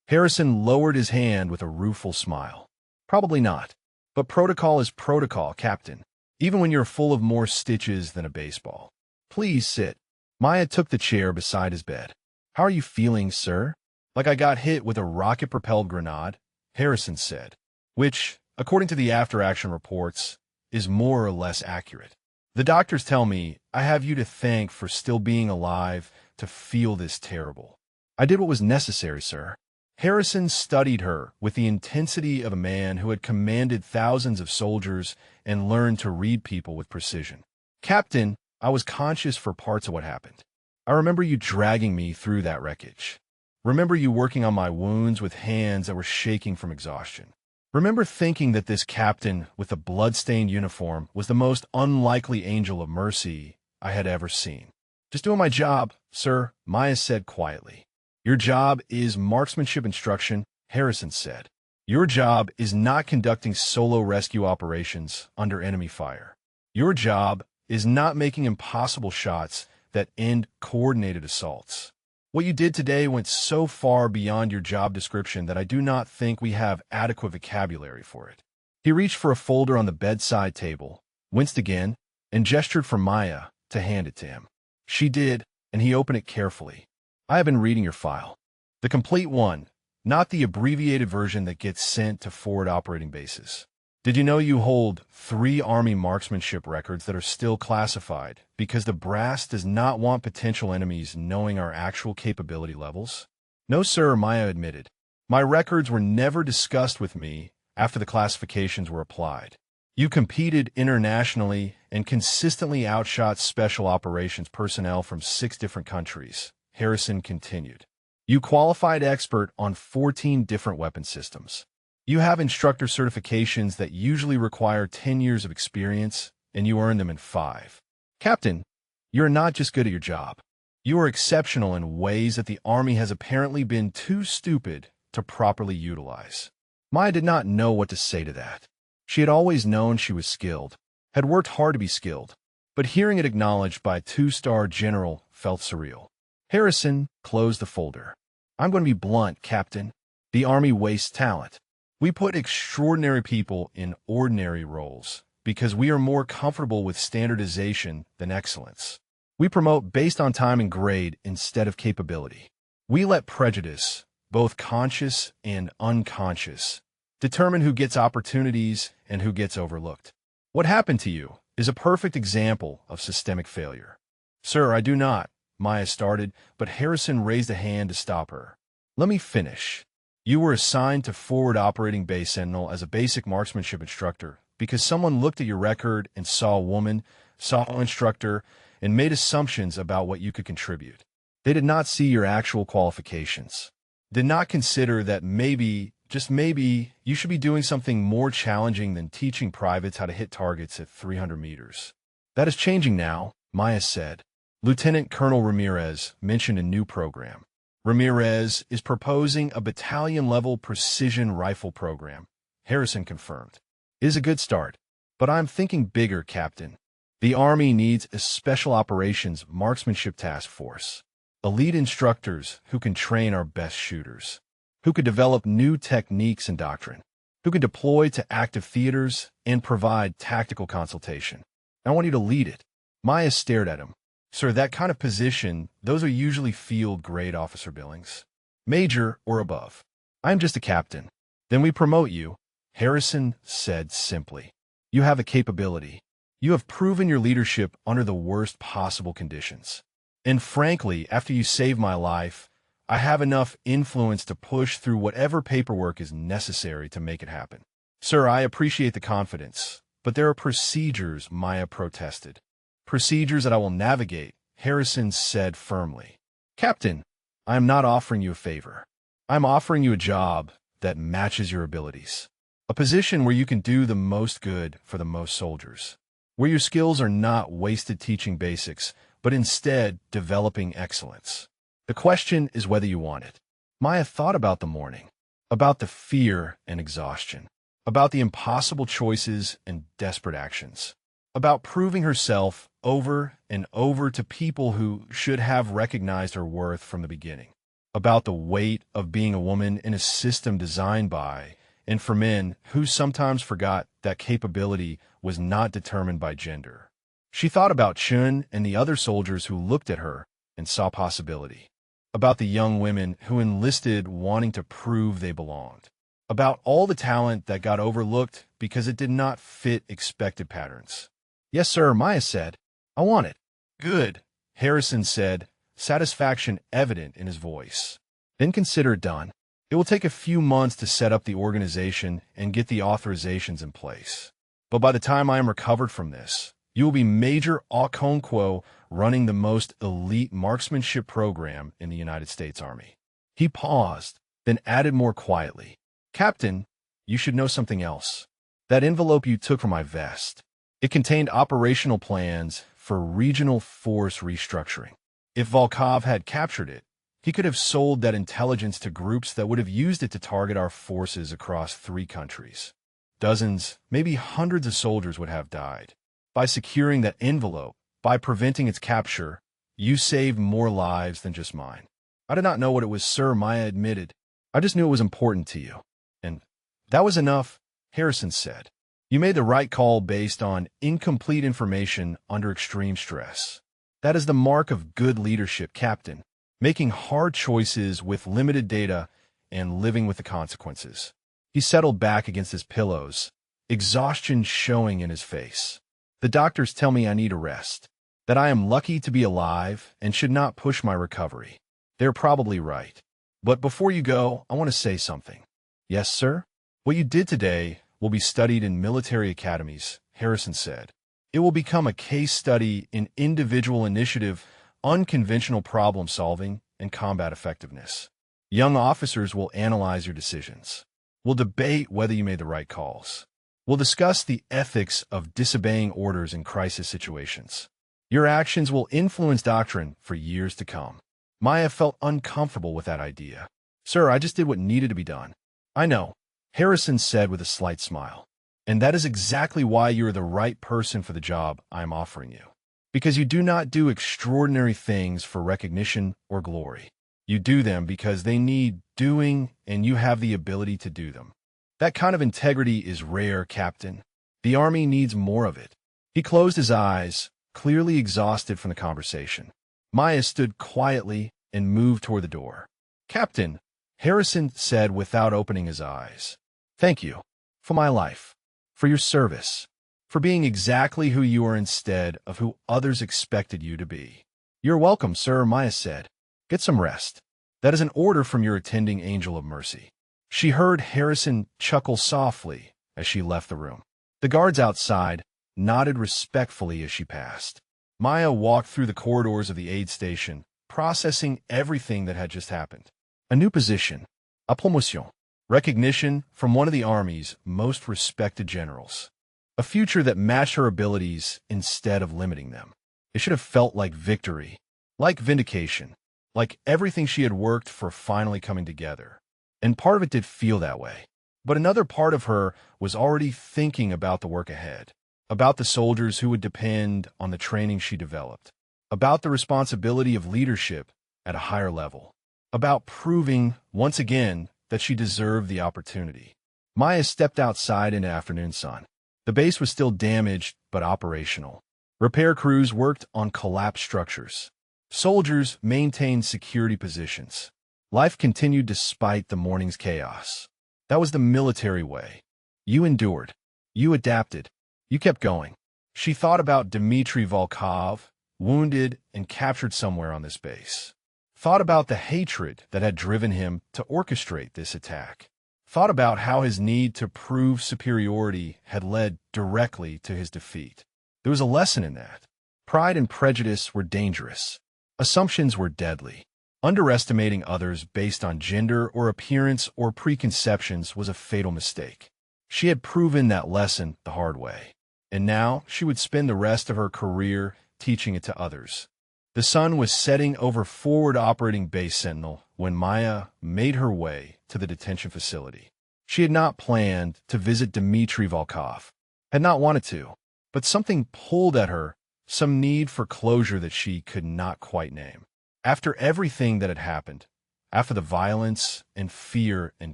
Harrison lowered his hand with a rueful smile. Probably not. But protocol is protocol, Captain, even when you're full of more stitches than a baseball. Please sit. Maya took the chair beside his bed. How are you feeling, sir? Like I got hit with a rocket-propelled grenade, Harrison said, which, according to the after-action reports, is more or less accurate. The doctors tell me I have you to thank for still being alive to feel this terrible. I did what was necessary, sir. Harrison studied her with the intensity of a man who had commanded thousands of soldiers and learned to read people with precision. Captain, I was conscious for parts of what happened. I remember you dragging me through that wreckage. Remember you working on my wounds with hands that were shaking from exhaustion. Remember thinking that this captain with the blood-stained uniform was the most unlikely angel of mercy I had ever seen. Just doing my job, sir, Maya said quietly. Your job is marksmanship instruction, Harrison said. Your job is not conducting solo rescue operations under enemy fire. Your job is not making impossible shots that end coordinated assaults. What you did today went so far beyond your job description that I do not think we have adequate vocabulary for it. He reached for a folder on the bedside table, winced again, and gestured for Maya to hand it to him. She did, and he opened it carefully. I have been reading your file. The complete one, not the abbreviated version that gets sent to forward operating bases. Did you know you hold 3 Army marksmanship records that are still classified because the brass does not want potential enemies knowing our actual capability levels? No, sir, Maya admitted. My records were never discussed with me after the classifications were applied. You competed internationally and consistently outshot special operations personnel from 6 different countries, Harrison continued. You qualified expert on 14 different weapon systems. You have instructor certifications that usually require 10 years of experience, and you earn them in 5. Captain, you're not just good at your job. You are exceptional in ways that the Army has apparently been too stupid to properly utilize. Maya did not know what to say to that. She had always known she was skilled, had worked hard to be skilled, but hearing it acknowledged by a 2-star general felt surreal. Harrison closed the folder. I'm going to be blunt, Captain. The Army wastes talent. We put extraordinary people in ordinary roles because we are more comfortable with standardization than excellence. We promote based on time and grade instead of capability. We let prejudice, both conscious and unconscious, determine who gets opportunities and who gets overlooked. What happened to you is a perfect example of systemic failure. Sir, I do not, Maya started, but Harrison raised a hand to stop her. Let me finish. You were assigned to Forward Operating Base Sentinel as a basic marksmanship instructor because someone looked at your record and saw a woman, saw an instructor, and made assumptions about what you could contribute. They did not see your actual qualifications. Did not consider that maybe, just maybe, you should be doing something more challenging than teaching privates how to hit targets at 300 meters. That is changing now, Maya said. Lieutenant Colonel Ramirez mentioned a new program. Ramirez is proposing a battalion-level precision rifle program, Harrison confirmed. It is a good start, but I'm thinking bigger, Captain. The Army needs a Special Operations Marksmanship Task Force, elite instructors who can train our best shooters, who could develop new techniques and doctrine, who can deploy to active theaters and provide tactical consultation. I want you to lead it. Maya stared at him. Sir, that kind of position, those are usually field-grade officer billings. Major or above. I'm just a captain. Then we promote you, Harrison said simply. You have a capability. You have proven your leadership under the worst possible conditions. And frankly, after you saved my life, I have enough influence to push through whatever paperwork is necessary to make it happen. Sir, I appreciate the confidence, but there are procedures, Maya protested. Procedures that I will navigate, Harrison said firmly. Captain, I am not offering you a favor. I'm offering you a job that matches your abilities. A position where you can do the most good for the most soldiers. Where your skills are not wasted teaching basics, but instead developing excellence. The question is whether you want it. Maya thought about the morning, about the fear and exhaustion, about the impossible choices and desperate actions, about proving herself over and over to people who should have recognized her worth from the beginning, about the weight of being a woman in a system designed by and for men who sometimes forgot that capability was not determined by gender. She thought about Chun and the other soldiers who looked at her and saw possibility, about the young women who enlisted wanting to prove they belonged, about all the talent that got overlooked because it did not fit expected patterns. "Yes, sir," Maya said. "I want it." "Good," Harrison said, satisfaction evident in his voice. "Then consider it done. It will take a few months to set up the organization and get the authorizations in place. But by the time I am recovered from this, you will be Major Okonkwo running the most elite marksmanship program in the United States Army." He paused, then added more quietly, "Captain, you should know something else. That envelope you took from my vest, it contained operational plans for regional force restructuring. If Volkov had captured it, he could have sold that intelligence to groups that would have used it to target our forces across 3 countries. Dozens, maybe hundreds of soldiers would have died. By securing that envelope, by preventing its capture, you saved more lives than just mine." "I did not know what it was, sir," Maya admitted. "I just knew it was important to you." "And that was enough," Harrison said. "You made the right call based on incomplete information under extreme stress. That is the mark of good leadership, Captain. Making hard choices with limited data and living with the consequences." He settled back against his pillows, exhaustion showing in his face. "The doctors tell me I need a rest, that I am lucky to be alive and should not push my recovery. They're probably right. But before you go, I want to say something." "Yes, sir?" "What you did today will be studied in military academies," Harrison said. "It will become a case study in individual initiative, unconventional problem solving, and combat effectiveness. Young officers will analyze your decisions. We'll debate whether you made the right calls. We'll discuss the ethics of disobeying orders in crisis situations. Your actions will influence doctrine for years to come." Maya felt uncomfortable with that idea. "Sir, I just did what needed to be done." "I know," Harrison said with a slight smile. "And that is exactly why you are the right person for the job I am offering you. Because you do not do extraordinary things for recognition or glory. You do them because they need doing, and you have the ability to do them. That kind of integrity is rare, Captain. The Army needs more of it." He closed his eyes, clearly exhausted from the conversation. Maya stood quietly and moved toward the door. "Captain," Harrison said without opening his eyes, "thank you. For my life. For your service. For being exactly who you are instead of who others expected you to be." "You're welcome, sir," Maya said. "Get some rest. That is an order from your attending angel of mercy." She heard Harrison chuckle softly as she left the room. The guards outside nodded respectfully as she passed. Maya walked through the corridors of the aid station, processing everything that had just happened. A new position, a promotion, recognition from one of the Army's most respected generals. A future that matched her abilities instead of limiting them. It should have felt like victory, like vindication, like everything she had worked for finally coming together. And part of it did feel that way. But another part of her was already thinking about the work ahead, about the soldiers who would depend on the training she developed, about the responsibility of leadership at a higher level, about proving, once again, that she deserved the opportunity. Maya stepped outside into afternoon sun. The base was still damaged, but operational. Repair crews worked on collapsed structures. Soldiers maintained security positions. Life continued despite the morning's chaos. That was the military way. You endured. You adapted. You kept going. She thought about Dmitry Volkov, wounded and captured somewhere on this base. Thought about the hatred that had driven him to orchestrate this attack. Thought about how his need to prove superiority had led directly to his defeat. There was a lesson in that. Pride and prejudice were dangerous. Assumptions were deadly. Underestimating others based on gender or appearance or preconceptions was a fatal mistake. She had proven that lesson the hard way. And now she would spend the rest of her career teaching it to others. The sun was setting over forward operating base Sentinel when Maya made her way to the detention facility. She had not planned to visit Dmitry Volkov, had not wanted to. But something pulled at her, some need for closure that she could not quite name. After everything that had happened, after the violence and fear and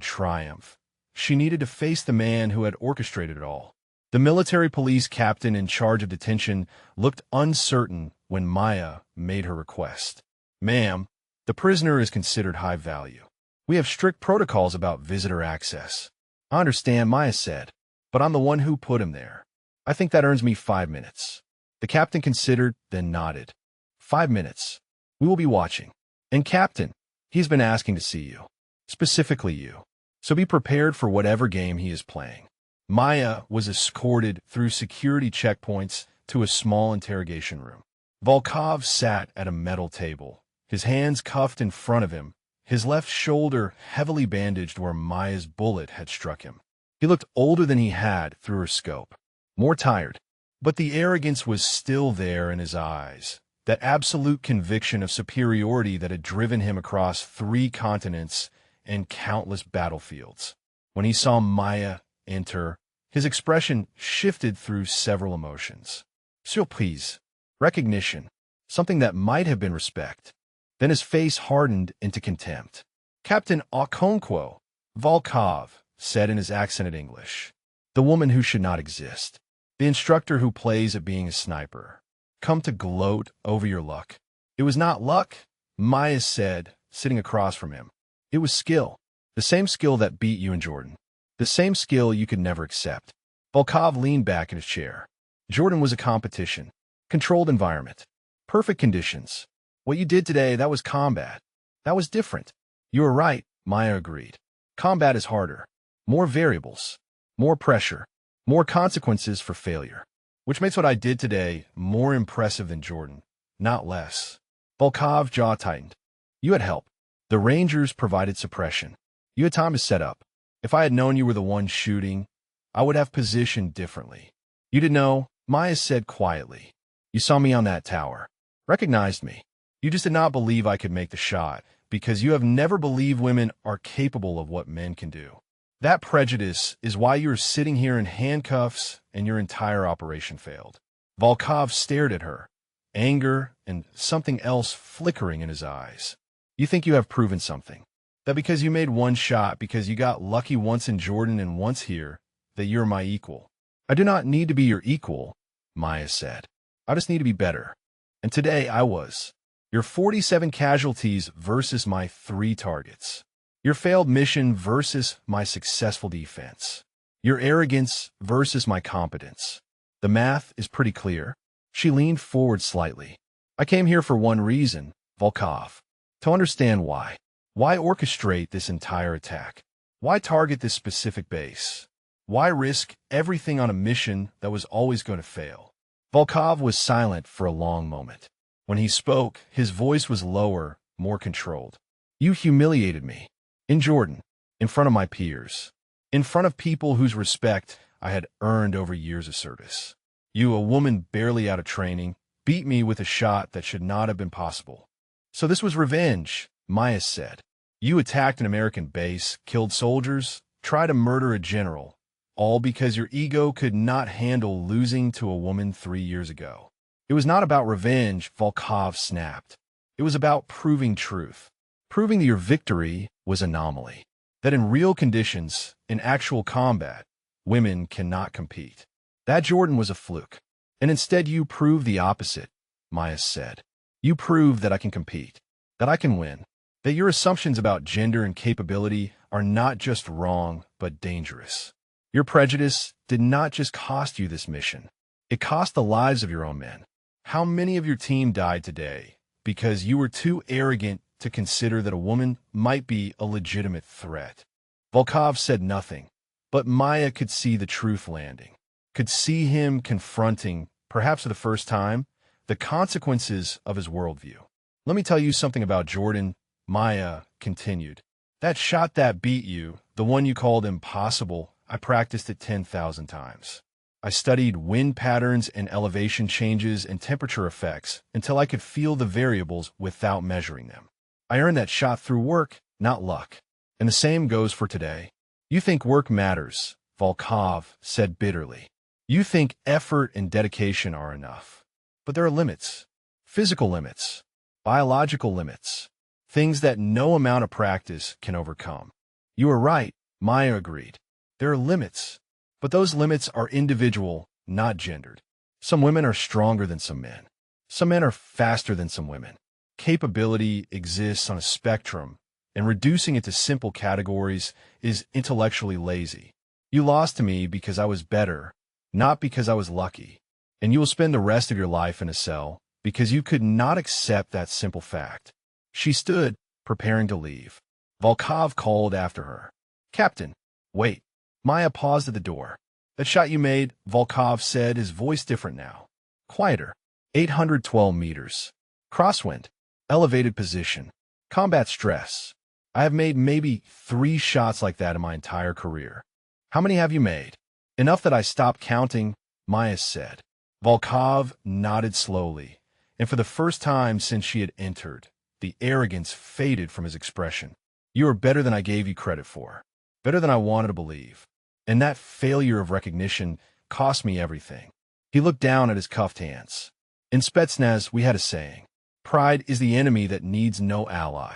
triumph, she needed to face the man who had orchestrated it all. The military police captain in charge of detention looked uncertain when Maya made her request. "Ma'am, the prisoner is considered high value. We have strict protocols about visitor access." "I understand," Maya said, "but I'm the one who put him there. I think that earns me 5 minutes." The captain considered, then nodded. "5 minutes. We will be watching. And Captain, he's been asking to see you. Specifically you. So be prepared for whatever game he is playing." Maya was escorted through security checkpoints to a small interrogation room. Volkov sat at a metal table, his hands cuffed in front of him, his left shoulder heavily bandaged where Maya's bullet had struck him. He looked older than he had through her scope, more tired, but the arrogance was still there in his eyes, that absolute conviction of superiority that had driven him across 3 continents and countless battlefields. When he saw Maya enter, his expression shifted through several emotions. Surprise, recognition, something that might have been respect. Then his face hardened into contempt. "Captain Okonkwo," Volkov said in his accented English. "The woman who should not exist. The instructor who plays at being a sniper. Come to gloat over your luck." "It was not luck," Maya said, sitting across from him. "It was skill. The same skill that beat you in Jordan. The same skill you could never accept." Volkov leaned back in his chair. Jordan was a competition. Controlled environment. Perfect conditions. What you did today, that was combat. That was different. "You were right," Maya agreed. "Combat is harder. More variables. More pressure. More consequences for failure. Which makes what I did today more impressive than Jordan, not less." Volkov's jaw tightened. "You had help. The Rangers provided suppression. You had time to set up. If I had known you were the one shooting, I would have positioned differently. You didn't know," Maya said quietly. "You saw me on that tower. Recognized me. You just did not believe I could make the shot, because you have never believed women are capable of what men can do. That prejudice is why you are sitting here in handcuffs and your entire operation failed." Volkov stared at her, anger and something else flickering in his eyes. "You think you have proven something? That because you made one shot, because you got lucky once in Jordan and once here, that you're my equal?" "I do not need to be your equal," Maya said. "I just need to be better. And today I was. Your 47 casualties versus my 3 targets. Your failed mission versus my successful defense. Your arrogance versus my competence. The math is pretty clear." She leaned forward slightly. "I came here for one reason, Volkov. To understand why. Why orchestrate this entire attack? Why target this specific base? Why risk everything on a mission that was always going to fail?" Volkov was silent for a long moment. When he spoke, his voice was lower, more controlled. "You humiliated me. In Jordan. In front of my peers. In front of people whose respect I had earned over years of service. You, a woman barely out of training, beat me with a shot that should not have been possible. So this was revenge," Maya said. "You attacked an American base, killed soldiers, tried to murder a general, all because your ego could not handle losing to a woman 3 years ago." "It was not about revenge," Volkov snapped. "It was about proving truth. Proving that your victory was anomaly. That in real conditions, in actual combat, women cannot compete. That Jordan was a fluke. And instead you proved the opposite," Maya said. "You proved that I can compete. That I can win. That your assumptions about gender and capability are not just wrong, but dangerous. Your prejudice did not just cost you this mission. It cost the lives of your own men. How many of your team died today because you were too arrogant to consider that a woman might be a legitimate threat?" Volkov said nothing, but Maya could see the truth landing, could see him confronting, perhaps for the first time, the consequences of his worldview. "Let me tell you something about Jordan," Maya continued. "That shot that beat you, the one you called impossible, I practiced it 10,000 times. I studied wind patterns and elevation changes and temperature effects until I could feel the variables without measuring them. I earned that shot through work, not luck. And the same goes for today." "You think work matters," Volkov said bitterly. You think effort and dedication are enough. But there are limits. Physical limits. Biological limits. Things that no amount of practice can overcome. You are right, Maya agreed. There are limits. But those limits are individual, not gendered. Some women are stronger than some men. Some men are faster than some women. Capability exists on a spectrum, and reducing it to simple categories is intellectually lazy. You lost to me because I was better, not because I was lucky. And you will spend the rest of your life in a cell because you could not accept that simple fact. She stood, preparing to leave. Volkov called after her. Captain, wait. Maya paused at the door. That shot you made, Volkov said, his voice different now. Quieter. 812 meters. Crosswind. Elevated position. Combat stress. I have made maybe 3 shots like that in my entire career. How many have you made? Enough that I stopped counting, Maya said. Volkov nodded slowly, and for the first time since she had entered, the arrogance faded from his expression. You are better than I gave you credit for. Better than I wanted to believe. And that failure of recognition cost me everything. He looked down at his cuffed hands. In Spetsnaz, we had a saying. Pride is the enemy that needs no ally.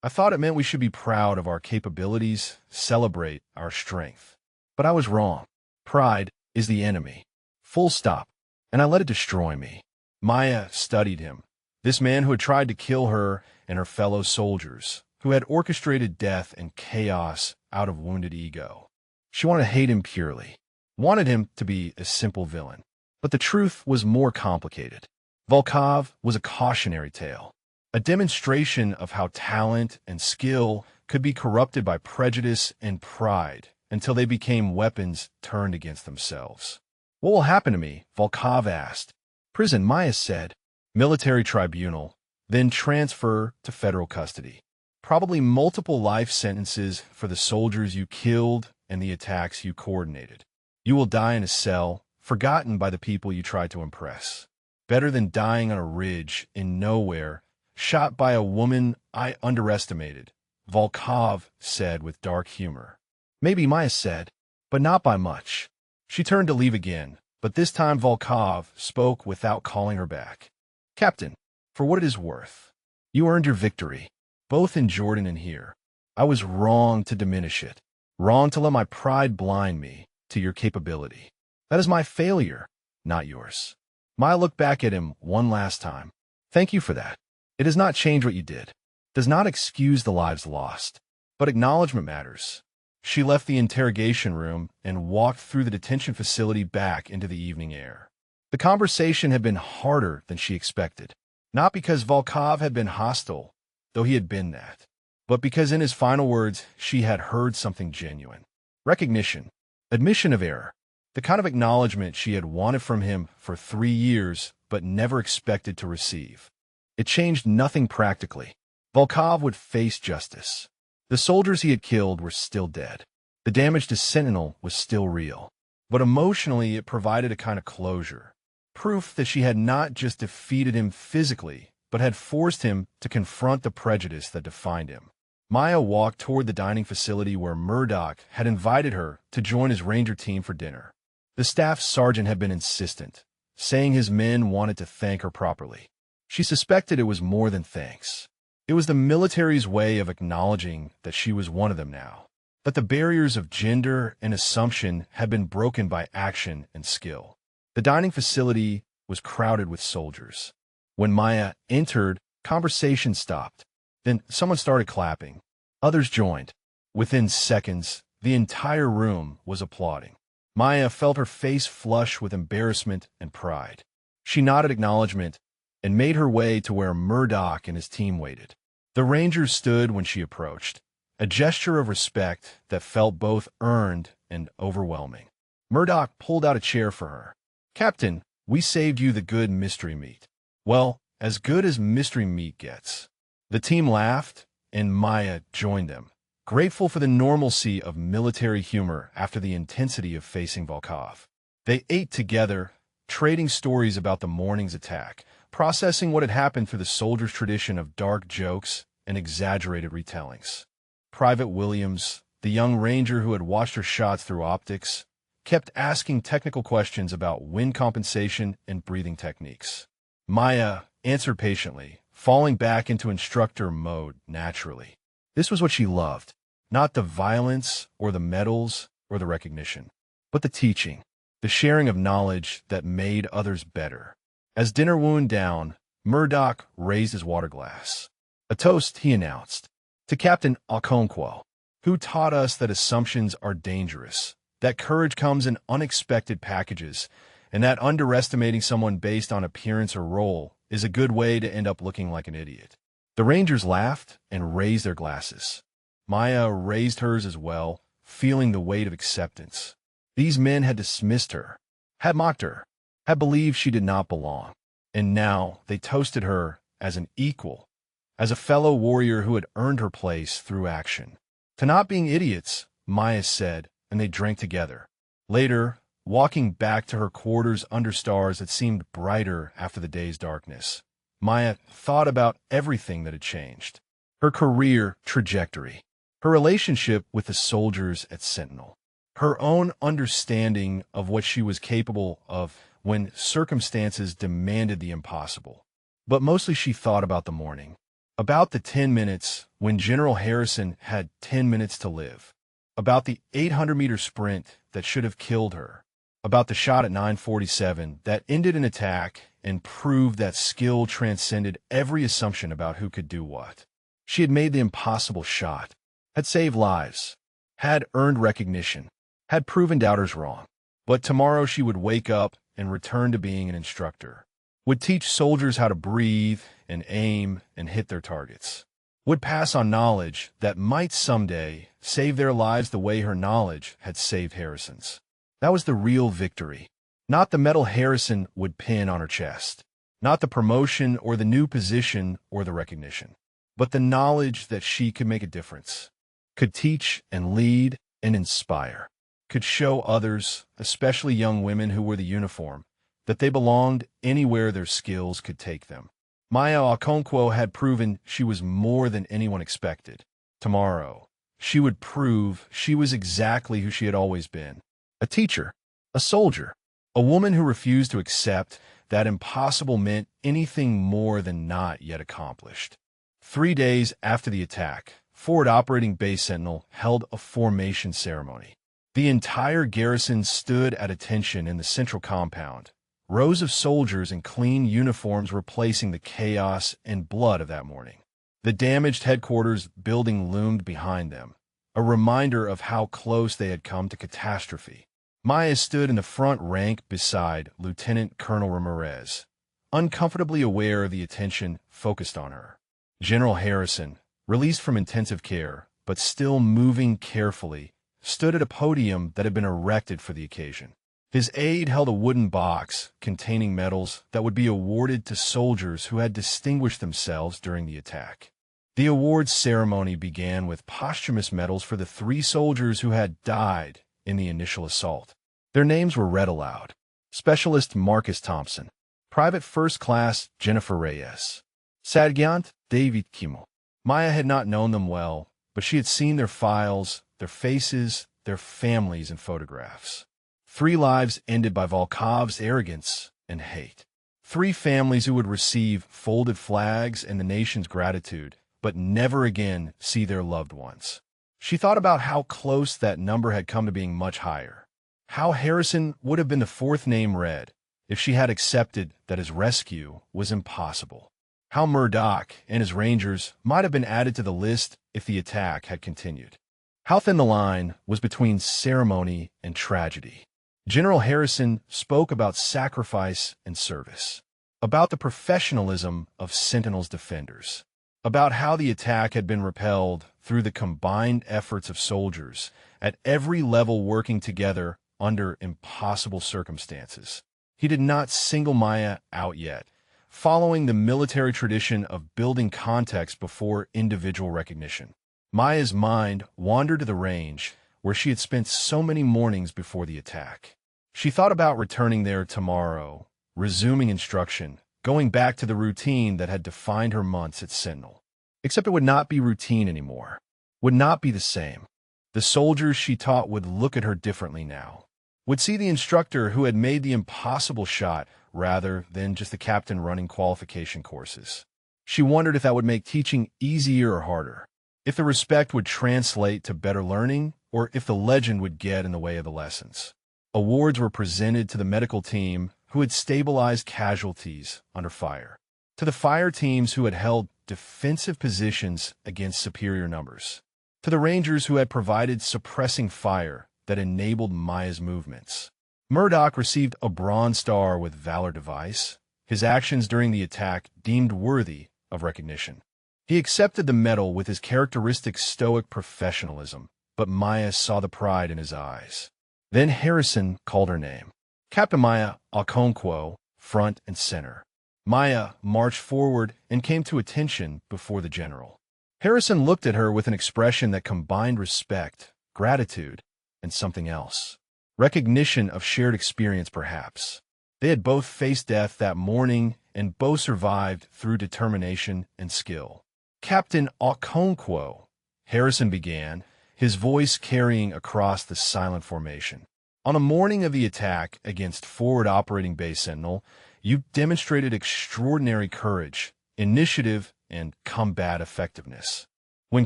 I thought it meant we should be proud of our capabilities, celebrate our strength. But I was wrong. Pride is the enemy. Full stop. And I let it destroy me. Maya studied him. This man who had tried to kill her and her fellow soldiers, who had orchestrated death and chaos out of wounded ego. She wanted to hate him purely, wanted him to be a simple villain. But the truth was more complicated. Volkov was a cautionary tale, a demonstration of how talent and skill could be corrupted by prejudice and pride until they became weapons turned against themselves. What will happen to me? Volkov asked. Prison, Maya said. Military tribunal, then transfer to federal custody. Probably multiple life sentences for the soldiers you killed and the attacks you coordinated. You will die in a cell, forgotten by the people you tried to impress. Better than dying on a ridge in nowhere, shot by a woman I underestimated, Volkov said with dark humor. Maybe, Maya said, but not by much. She turned to leave again, but this time Volkov spoke without calling her back. Captain, for what it is worth, you earned your victory, both in Jordan and here. I was wrong to diminish it, wrong to let my pride blind me to your capability. That is my failure, not yours. Maya looked back at him one last time. Thank you for that. It does not change what you did, does not excuse the lives lost, but acknowledgement matters. She left the interrogation room and walked through the detention facility back into the evening air. The conversation had been harder than she expected, not because Volkov had been hostile, though he had been that, but because in his final words she had heard something genuine. Recognition, admission of error, the kind of acknowledgement she had wanted from him for 3 years but never expected to receive. It changed nothing practically. Volkov would face justice. The soldiers he had killed were still dead. The damage to Sentinel was still real. But emotionally, it provided a kind of closure. Proof that she had not just defeated him physically, but had forced him to confront the prejudice that defined him. Maya walked toward the dining facility where Murdoch had invited her to join his ranger team for dinner. The staff sergeant had been insistent, saying his men wanted to thank her properly. She suspected it was more than thanks. It was the military's way of acknowledging that she was one of them now, that the barriers of gender and assumption had been broken by action and skill. The dining facility was crowded with soldiers. When Maya entered, conversation stopped. Then someone started clapping. Others joined. Within seconds, the entire room was applauding. Maya felt her face flush with embarrassment and pride. She nodded acknowledgement and made her way to where Murdoch and his team waited. The rangers stood when she approached, a gesture of respect that felt both earned and overwhelming. Murdoch pulled out a chair for her. Captain, we saved you the good mystery meat. Well, as good as mystery meat gets. The team laughed, and Maya joined them, grateful for the normalcy of military humor after the intensity of facing Volkov. They ate together, trading stories about the morning's attack, processing what had happened through the soldiers' tradition of dark jokes and exaggerated retellings. Private Williams, the young ranger who had watched her shots through optics, kept asking technical questions about wind compensation and breathing techniques. Maya answered patiently, falling back into instructor mode naturally. This was what she loved, not the violence or the medals or the recognition, but the teaching, the sharing of knowledge that made others better. As dinner wound down, Murdoch raised his water glass. A toast, he announced, to Captain Okonkwo, who taught us that assumptions are dangerous, that courage comes in unexpected packages, and that underestimating someone based on appearance or role is a good way to end up looking like an idiot. The Rangers laughed and raised their glasses. Maya raised hers as well, feeling the weight of acceptance. These men had dismissed her, had mocked her, had believed she did not belong, and now they toasted her as an equal, as a fellow warrior who had earned her place through action. To not being idiots, Maya said, and they drank together. Later, walking back to her quarters under stars that seemed brighter after the day's darkness, Maya thought about everything that had changed. Her career trajectory, her relationship with the soldiers at Sentinel, her own understanding of what she was capable of when circumstances demanded the impossible. But mostly she thought about the morning, about the 10 minutes when General Harrison had 10 minutes to live, about the 800-meter sprint that should have killed her, about the shot at 9:47 that ended an attack and proved that skill transcended every assumption about who could do what. She had made the impossible shot, had saved lives, had earned recognition, had proven doubters wrong. But tomorrow she would wake up and return to being an instructor, would teach soldiers how to breathe and aim and hit their targets, would pass on knowledge that might someday save their lives the way her knowledge had saved Harrison's. That was the real victory. Not the medal Harrison would pin on her chest, not the promotion or the new position or the recognition, but the knowledge that she could make a difference, could teach and lead and inspire, could show others, especially young women who wore the uniform, that they belonged anywhere their skills could take them. Maya Okonkwo had proven she was more than anyone expected. Tomorrow, she would prove she was exactly who she had always been. A teacher, a soldier, a woman who refused to accept that impossible meant anything more than not yet accomplished. 3 days after the attack, Forward Operating Base Sentinel held a formation ceremony. The entire garrison stood at attention in the central compound, rows of soldiers in clean uniforms replacing the chaos and blood of that morning. The damaged headquarters building loomed behind them, a reminder of how close they had come to catastrophe. Maya stood in the front rank beside Lieutenant Colonel Ramirez, uncomfortably aware of the attention focused on her. General Harrison, released from intensive care, but still moving carefully, stood at a podium that had been erected for the occasion. His aide held a wooden box containing medals that would be awarded to soldiers who had distinguished themselves during the attack. The awards ceremony began with posthumous medals for the 3 soldiers who had died in the initial assault. Their names were read aloud. Specialist Marcus Thompson, Private First Class Jennifer Reyes, Sergeant David Kimmel. Maya had not known them well, but she had seen their files, their faces, their families, and photographs. 3 lives ended by Volkov's arrogance and hate. 3 families who would receive folded flags and the nation's gratitude, but never again see their loved ones. She thought about how close that number had come to being much higher. How Harrison would have been the 4th name read if she had accepted that his rescue was impossible. How Murdoch and his Rangers might have been added to the list if the attack had continued. How thin the line was between ceremony and tragedy. General Harrison spoke about sacrifice and service, about the professionalism of Sentinel's defenders, about how the attack had been repelled through the combined efforts of soldiers at every level working together under impossible circumstances. He did not single Maya out yet, following the military tradition of building context before individual recognition. Maya's mind wandered to the range where she had spent so many mornings before the attack. She thought about returning there tomorrow, resuming instruction, going back to the routine that had defined her months at Sentinel. Except it would not be routine anymore, would not be the same. The soldiers she taught would look at her differently now, would see the instructor who had made the impossible shot rather than just the captain running qualification courses. She wondered if that would make teaching easier or harder, if the respect would translate to better learning, or if the legend would get in the way of the lessons. Awards were presented to the medical team who had stabilized casualties under fire, to the fire teams who had held defensive positions against superior numbers, to the rangers who had provided suppressing fire that enabled Maya's movements. Murdoch received a Bronze Star with Valor Device, his actions during the attack deemed worthy of recognition. He accepted the medal with his characteristic stoic professionalism, but Maya saw the pride in his eyes. Then Harrison called her name. Captain Maya Okonkwo, front and center. Maya marched forward and came to attention before the general. Harrison looked at her with an expression that combined respect, gratitude, and something else. Recognition of shared experience, perhaps. They had both faced death that morning and both survived through determination and skill. Captain Okonkwo, Harrison began, his voice carrying across the silent formation. On the morning of the attack against Forward Operating Base Sentinel, you demonstrated extraordinary courage, initiative, and combat effectiveness. When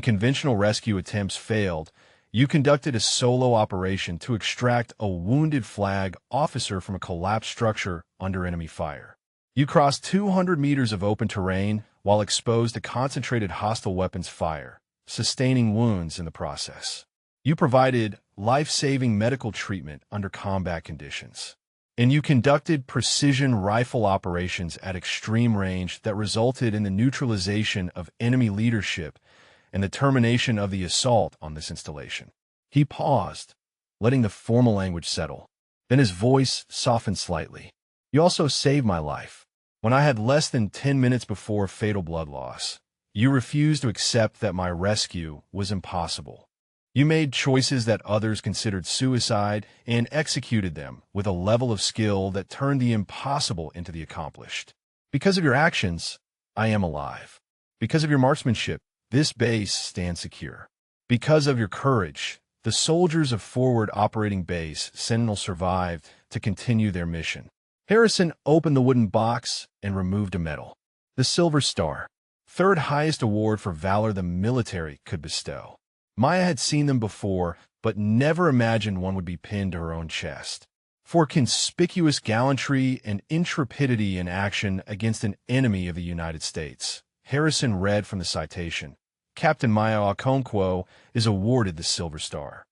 conventional rescue attempts failed, you conducted a solo operation to extract a wounded flag officer from a collapsed structure under enemy fire. You crossed 200 meters of open terrain while exposed to concentrated hostile weapons fire, sustaining wounds in the process. You provided life-saving medical treatment under combat conditions. And you conducted precision rifle operations at extreme range that resulted in the neutralization of enemy leadership and the termination of the assault on this installation. He paused, letting the formal language settle. Then his voice softened slightly. You also saved my life. When I had less than 10 minutes before fatal blood loss, you refused to accept that my rescue was impossible. You made choices that others considered suicide and executed them with a level of skill that turned the impossible into the accomplished. Because of your actions, I am alive. Because of your marksmanship, this base stands secure. Because of your courage, the soldiers of Forward Operating Base Sentinel survived to continue their mission. Harrison opened the wooden box and removed a medal. The Silver Star, third highest award for valor the military could bestow. Maya had seen them before, but never imagined one would be pinned to her own chest. For conspicuous gallantry and intrepidity in action against an enemy of the United States, Harrison read from the citation, Captain Maya Okonkwo is awarded the Silver Star.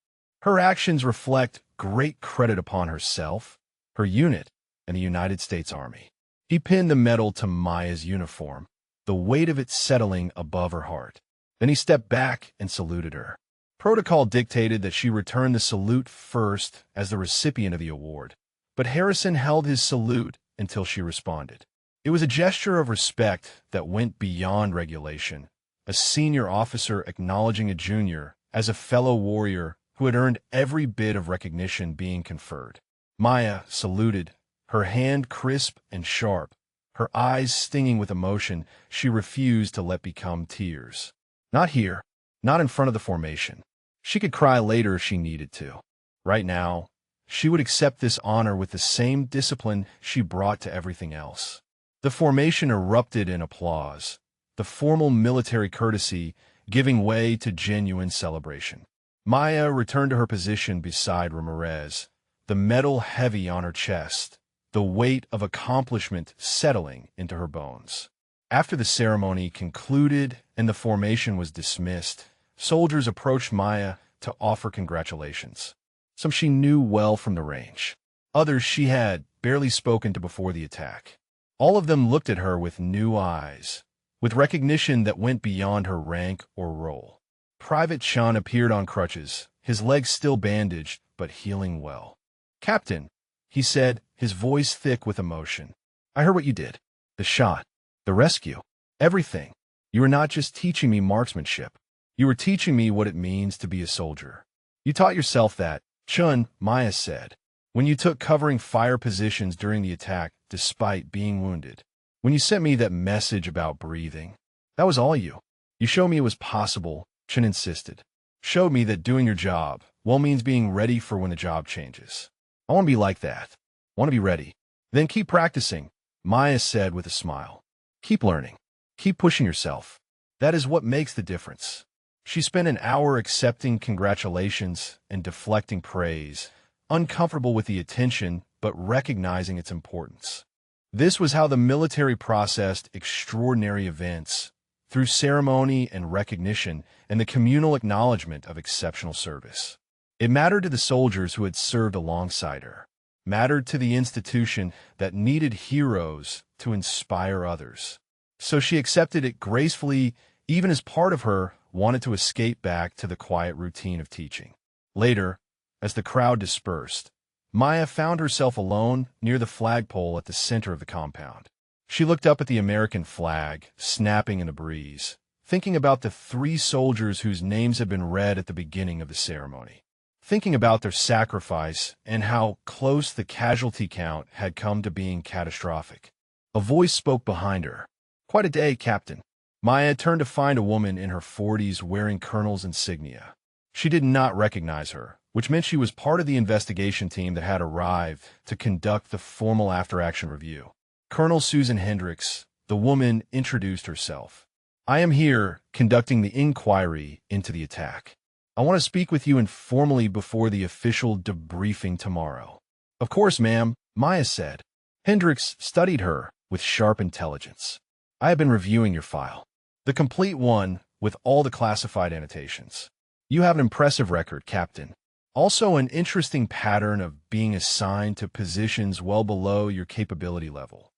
Her actions reflect great credit upon herself, her unit, and the United States Army. He pinned the medal to Maya's uniform, the weight of it settling above her heart. Then he stepped back and saluted her. Protocol dictated that she return the salute first as the recipient of the award, but Harrison held his salute until she responded. It was a gesture of respect that went beyond regulation, a senior officer acknowledging a junior as a fellow warrior who had earned every bit of recognition being conferred. Maya saluted, her hand crisp and sharp, her eyes stinging with emotion she refused to let become tears. Not here, not in front of the formation. She could cry later if she needed to. Right now, she would accept this honor with the same discipline she brought to everything else. The formation erupted in applause, the formal military courtesy giving way to genuine celebration. Maya returned to her position beside Ramirez, the medal heavy on her chest, the weight of accomplishment settling into her bones. After the ceremony concluded and the formation was dismissed, soldiers approached Maya to offer congratulations. Some she knew well from the range. Others she had barely spoken to before the attack. All of them looked at her with new eyes, with recognition that went beyond her rank or role. Private Sean appeared on crutches, his legs still bandaged, but healing well. "Captain," he said, his voice thick with emotion, "I heard what you did. The shot. The rescue. Everything. You were not just teaching me marksmanship. You were teaching me what it means to be a soldier. You taught yourself that, Chun," Maya said, "when you took covering fire positions during the attack despite being wounded. When you sent me that message about breathing. That was all you. You showed me it was possible," Chun insisted. "Showed me that doing your job well means being ready for when the job changes." I want to be like that. I want to be ready. Then keep practicing, Maya said with a smile. Keep learning. Keep pushing yourself. That is what makes the difference. She spent an hour accepting congratulations and deflecting praise, uncomfortable with the attention but recognizing its importance. This was how the military processed extraordinary events, through ceremony and recognition and the communal acknowledgement of exceptional service. It mattered to the soldiers who had served alongside her, mattered to the institution that needed heroes to inspire others. So she accepted it gracefully, even as part of her wanted to escape back to the quiet routine of teaching. Later, as the crowd dispersed, Maya found herself alone near the flagpole at the center of the compound. She looked up at the American flag, snapping in the breeze, thinking about the 3 soldiers whose names had been read at the beginning of the ceremony, thinking about their sacrifice and how close the casualty count had come to being catastrophic. A voice spoke behind her. "Quite a day, Captain." Maya turned to find a woman in her 40s wearing colonel's insignia. She did not recognize her, which meant she was part of the investigation team that had arrived to conduct the formal after-action review. Colonel Susan Hendricks, the woman, introduced herself. "I am here conducting the inquiry into the attack. I want to speak with you informally before the official debriefing tomorrow." "Of course, ma'am," Maya said. Hendricks studied her with sharp intelligence. "I have been reviewing your file. The complete one with all the classified annotations. You have an impressive record, Captain. Also an interesting pattern of being assigned to positions well below your capability level."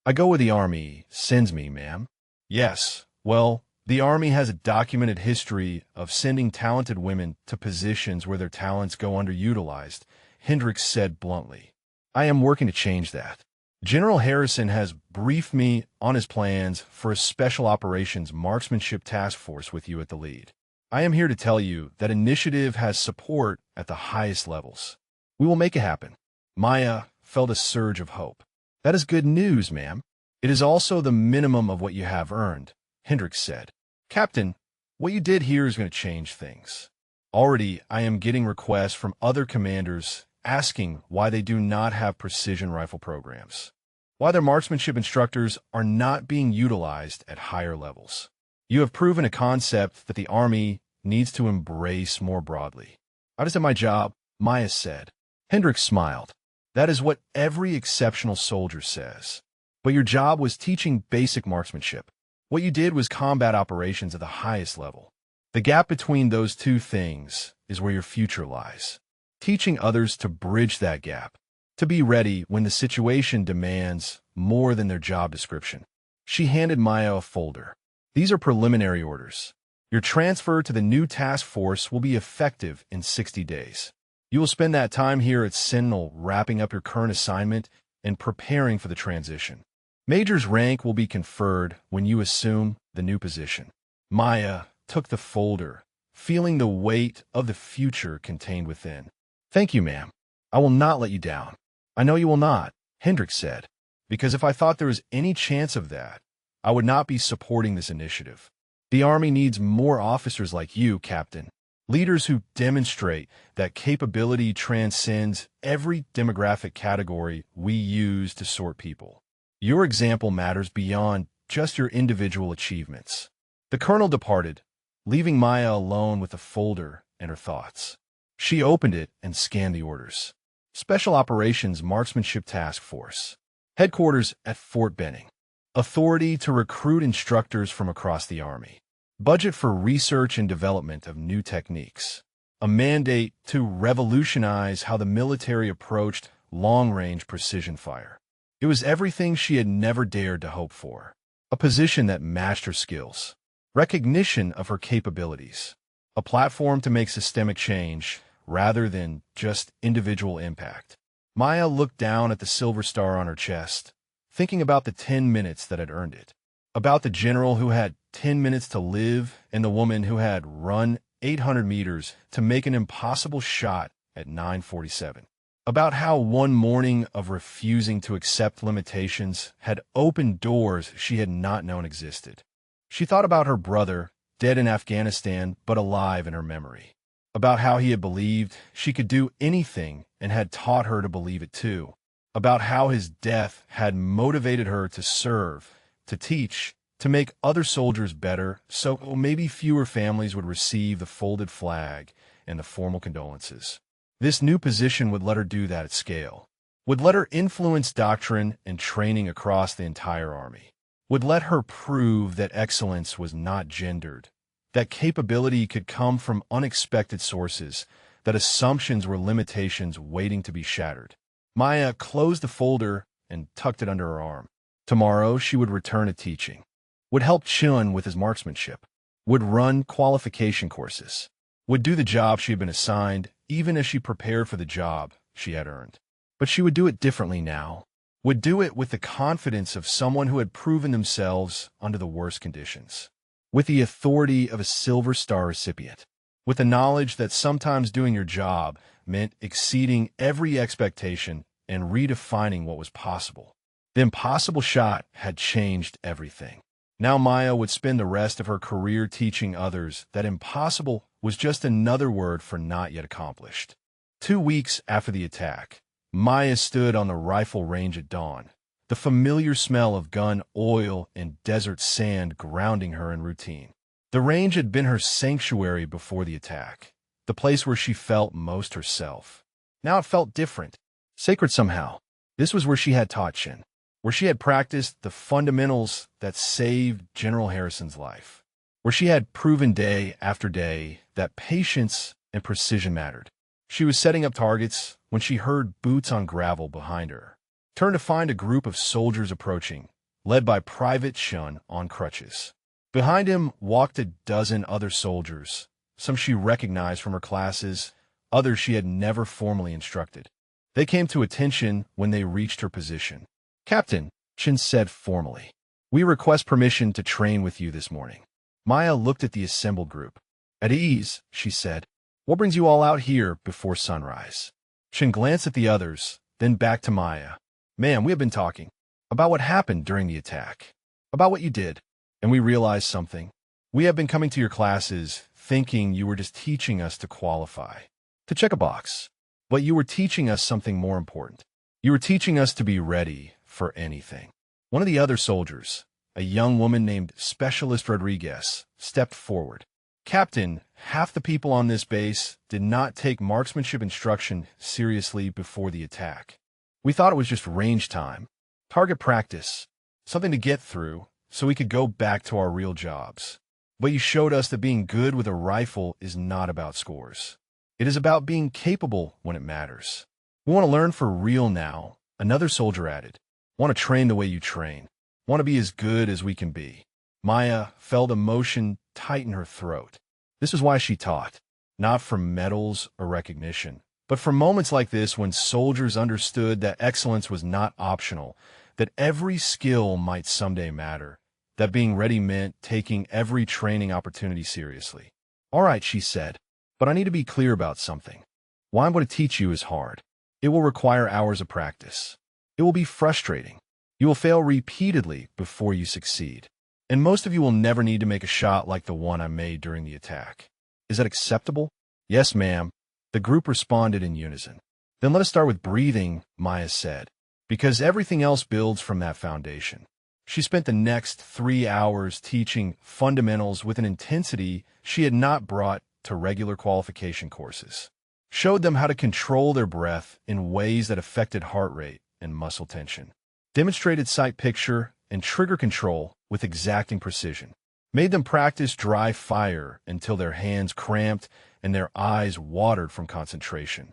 "I go where the Army sends me, ma'am." "Yes, well, the Army has a documented history of sending talented women to positions where their talents go underutilized," Hendricks said bluntly. "I am working to change that. General Harrison has briefed me on his plans for a Special Operations Marksmanship Task Force with you at the lead. I am here to tell you that initiative has support at the highest levels. We will make it happen." Maya felt a surge of hope. "That is good news, ma'am. It is also the minimum of what you have earned," Hendricks said. "Captain, what you did here is going to change things. Already, I am getting requests from other commanders asking why they do not have precision rifle programs, why their marksmanship instructors are not being utilized at higher levels. You have proven a concept that the Army needs to embrace more broadly." "I just did my job," Maya said. Hendricks smiled. "That is what every exceptional soldier says. But your job was teaching basic marksmanship. What you did was combat operations at the highest level. The gap between those two things is where your future lies. Teaching others to bridge that gap, to be ready when the situation demands more than their job description." She handed Maya a folder. "These are preliminary orders. Your transfer to the new task force will be effective in 60 days. You will spend that time here at Sentinel wrapping up your current assignment and preparing for the transition. Major's rank will be conferred when you assume the new position." Maya took the folder, feeling the weight of the future contained within. "Thank you, ma'am. I will not let you down." "I know you will not," Hendricks said, "because if I thought there was any chance of that, I would not be supporting this initiative. The Army needs more officers like you, Captain. Leaders who demonstrate that capability transcends every demographic category we use to sort people. Your example matters beyond just your individual achievements." The colonel departed, leaving Maya alone with the folder and her thoughts. She opened it and scanned the orders. Special Operations Marksmanship Task Force. Headquarters at Fort Benning. Authority to recruit instructors from across the Army. Budget for research and development of new techniques. A mandate to revolutionize how the military approached long-range precision fire. It was everything she had never dared to hope for. A position that matched her skills. Recognition of her capabilities. A platform to make systemic change rather than just individual impact. Maya looked down at the silver star on her chest, thinking about the 10 minutes that had earned it. About the general who had 10 minutes to live and the woman who had run 800 meters to make an impossible shot at 9:47. About how one morning of refusing to accept limitations had opened doors she had not known existed. She thought about her brother, dead in Afghanistan but alive in her memory. about how he had believed she could do anything and had taught her to believe it too, about how his death had motivated her to serve, to teach, to make other soldiers better, so maybe fewer families would receive the folded flag and the formal condolences. This new position would let her do that at scale, would let her influence doctrine and training across the entire army, would let her prove that excellence was not gendered, that capability could come from unexpected sources, that assumptions were limitations waiting to be shattered. Maya closed the folder and tucked it under her arm. Tomorrow she would return to teaching, would help Chun with his marksmanship, would run qualification courses, would do the job she had been assigned, even as she prepared for the job she had earned. But she would do it differently now, would do it with the confidence of someone who had proven themselves under the worst conditions, with the authority of a Silver Star recipient, with the knowledge that sometimes doing your job meant exceeding every expectation and redefining what was possible. The impossible shot had changed everything. Now Maya would spend the rest of her career teaching others that impossible was just another word for not yet accomplished. 2 weeks after the attack, Maya stood on the rifle range at dawn, the familiar smell of gun oil and desert sand grounding her in routine. The range had been her sanctuary before the attack, the place where she felt most herself. Now it felt different, sacred somehow. This was where she had taught Shin, where she had practiced the fundamentals that saved General Harrison's life, where she had proven day after day that patience and precision mattered. She was setting up targets when she heard boots on gravel behind her, turned to find a group of soldiers approaching, led by Private Shun on crutches. Behind him walked a dozen other soldiers, some she recognized from her classes, others she had never formally instructed. They came to attention when they reached her position. "Captain," Shin said formally, "we request permission to train with you this morning." Maya looked at the assembled group. "At ease," she said. "What brings you all out here before sunrise?" Shin glanced at the others, then back to Maya. "Ma'am, we have been talking about what happened during the attack, about what you did, and we realized something. We have been coming to your classes thinking you were just teaching us to qualify, to check a box. But you were teaching us something more important. You were teaching us to be ready for anything." One of the other soldiers, a young woman named Specialist Rodriguez, stepped forward. "Captain, half the people on this base did not take marksmanship instruction seriously before the attack. We thought it was just range time, target practice, something to get through so we could go back to our real jobs. But you showed us that being good with a rifle is not about scores. It is about being capable when it matters. We want to learn for real now," another soldier added. "Want to train the way you train. Want to be as good as we can be." Maya felt emotion tighten her throat. This is why she taught, not for medals or recognition, but for moments like this when soldiers understood that excellence was not optional, that every skill might someday matter, that being ready meant taking every training opportunity seriously. "All right," she said, "but I need to be clear about something. Why I'm going to teach you is hard. It will require hours of practice. It will be frustrating. You will fail repeatedly before you succeed. And most of you will never need to make a shot like the one I made during the attack. Is that acceptable?" "Yes, ma'am." The group responded in unison. "Then let us start with breathing," Maya said, "because everything else builds from that foundation." She spent the next 3 hours teaching fundamentals with an intensity she had not brought to regular qualification courses. Showed them how to control their breath in ways that affected heart rate and muscle tension. Demonstrated sight picture and trigger control with exacting precision. Made them practice dry fire until their hands cramped and their eyes watered from concentration.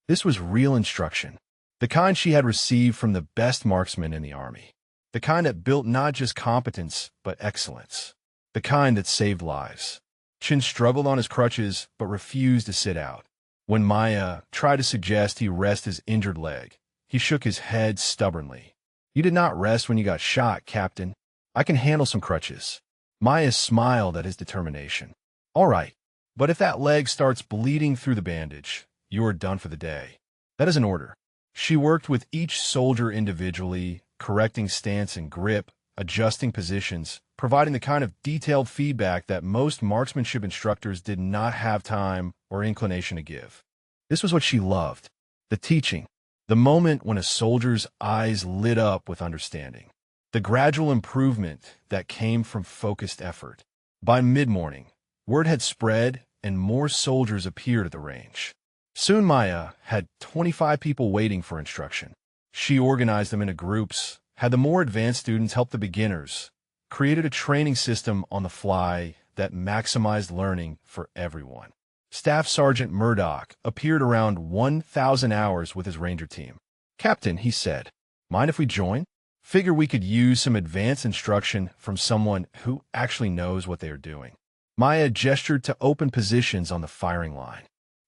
This was real instruction, the kind she had received from the best marksmen in the Army, the kind that built not just competence but excellence, the kind that saved lives. Chin struggled on his crutches but refused to sit out. When Maya tried to suggest he rest his injured leg, he shook his head stubbornly. "You did not rest when you got shot, Captain. I can handle some crutches." Maya smiled at his determination. "All right, but if that leg starts bleeding through the bandage, you are done for the day." "That is an order." She worked with each soldier individually, correcting stance and grip, adjusting positions, providing the kind of detailed feedback that most marksmanship instructors did not have time or inclination to give. This was what she loved, the teaching, the moment when a soldier's eyes lit up with understanding, the gradual improvement that came from focused effort. By mid-morning, word had spread and more soldiers appeared at the range. Soon Maya had 25 people waiting for instruction. She organized them into groups, had the more advanced students help the beginners, created a training system on the fly that maximized learning for everyone. Staff Sergeant Murdoch appeared around 1,000 hours with his ranger team. "Captain," he said, "mind if we join? Figure we could use some advanced instruction from someone who actually knows what they are doing." Maya gestured to open positions on the firing line.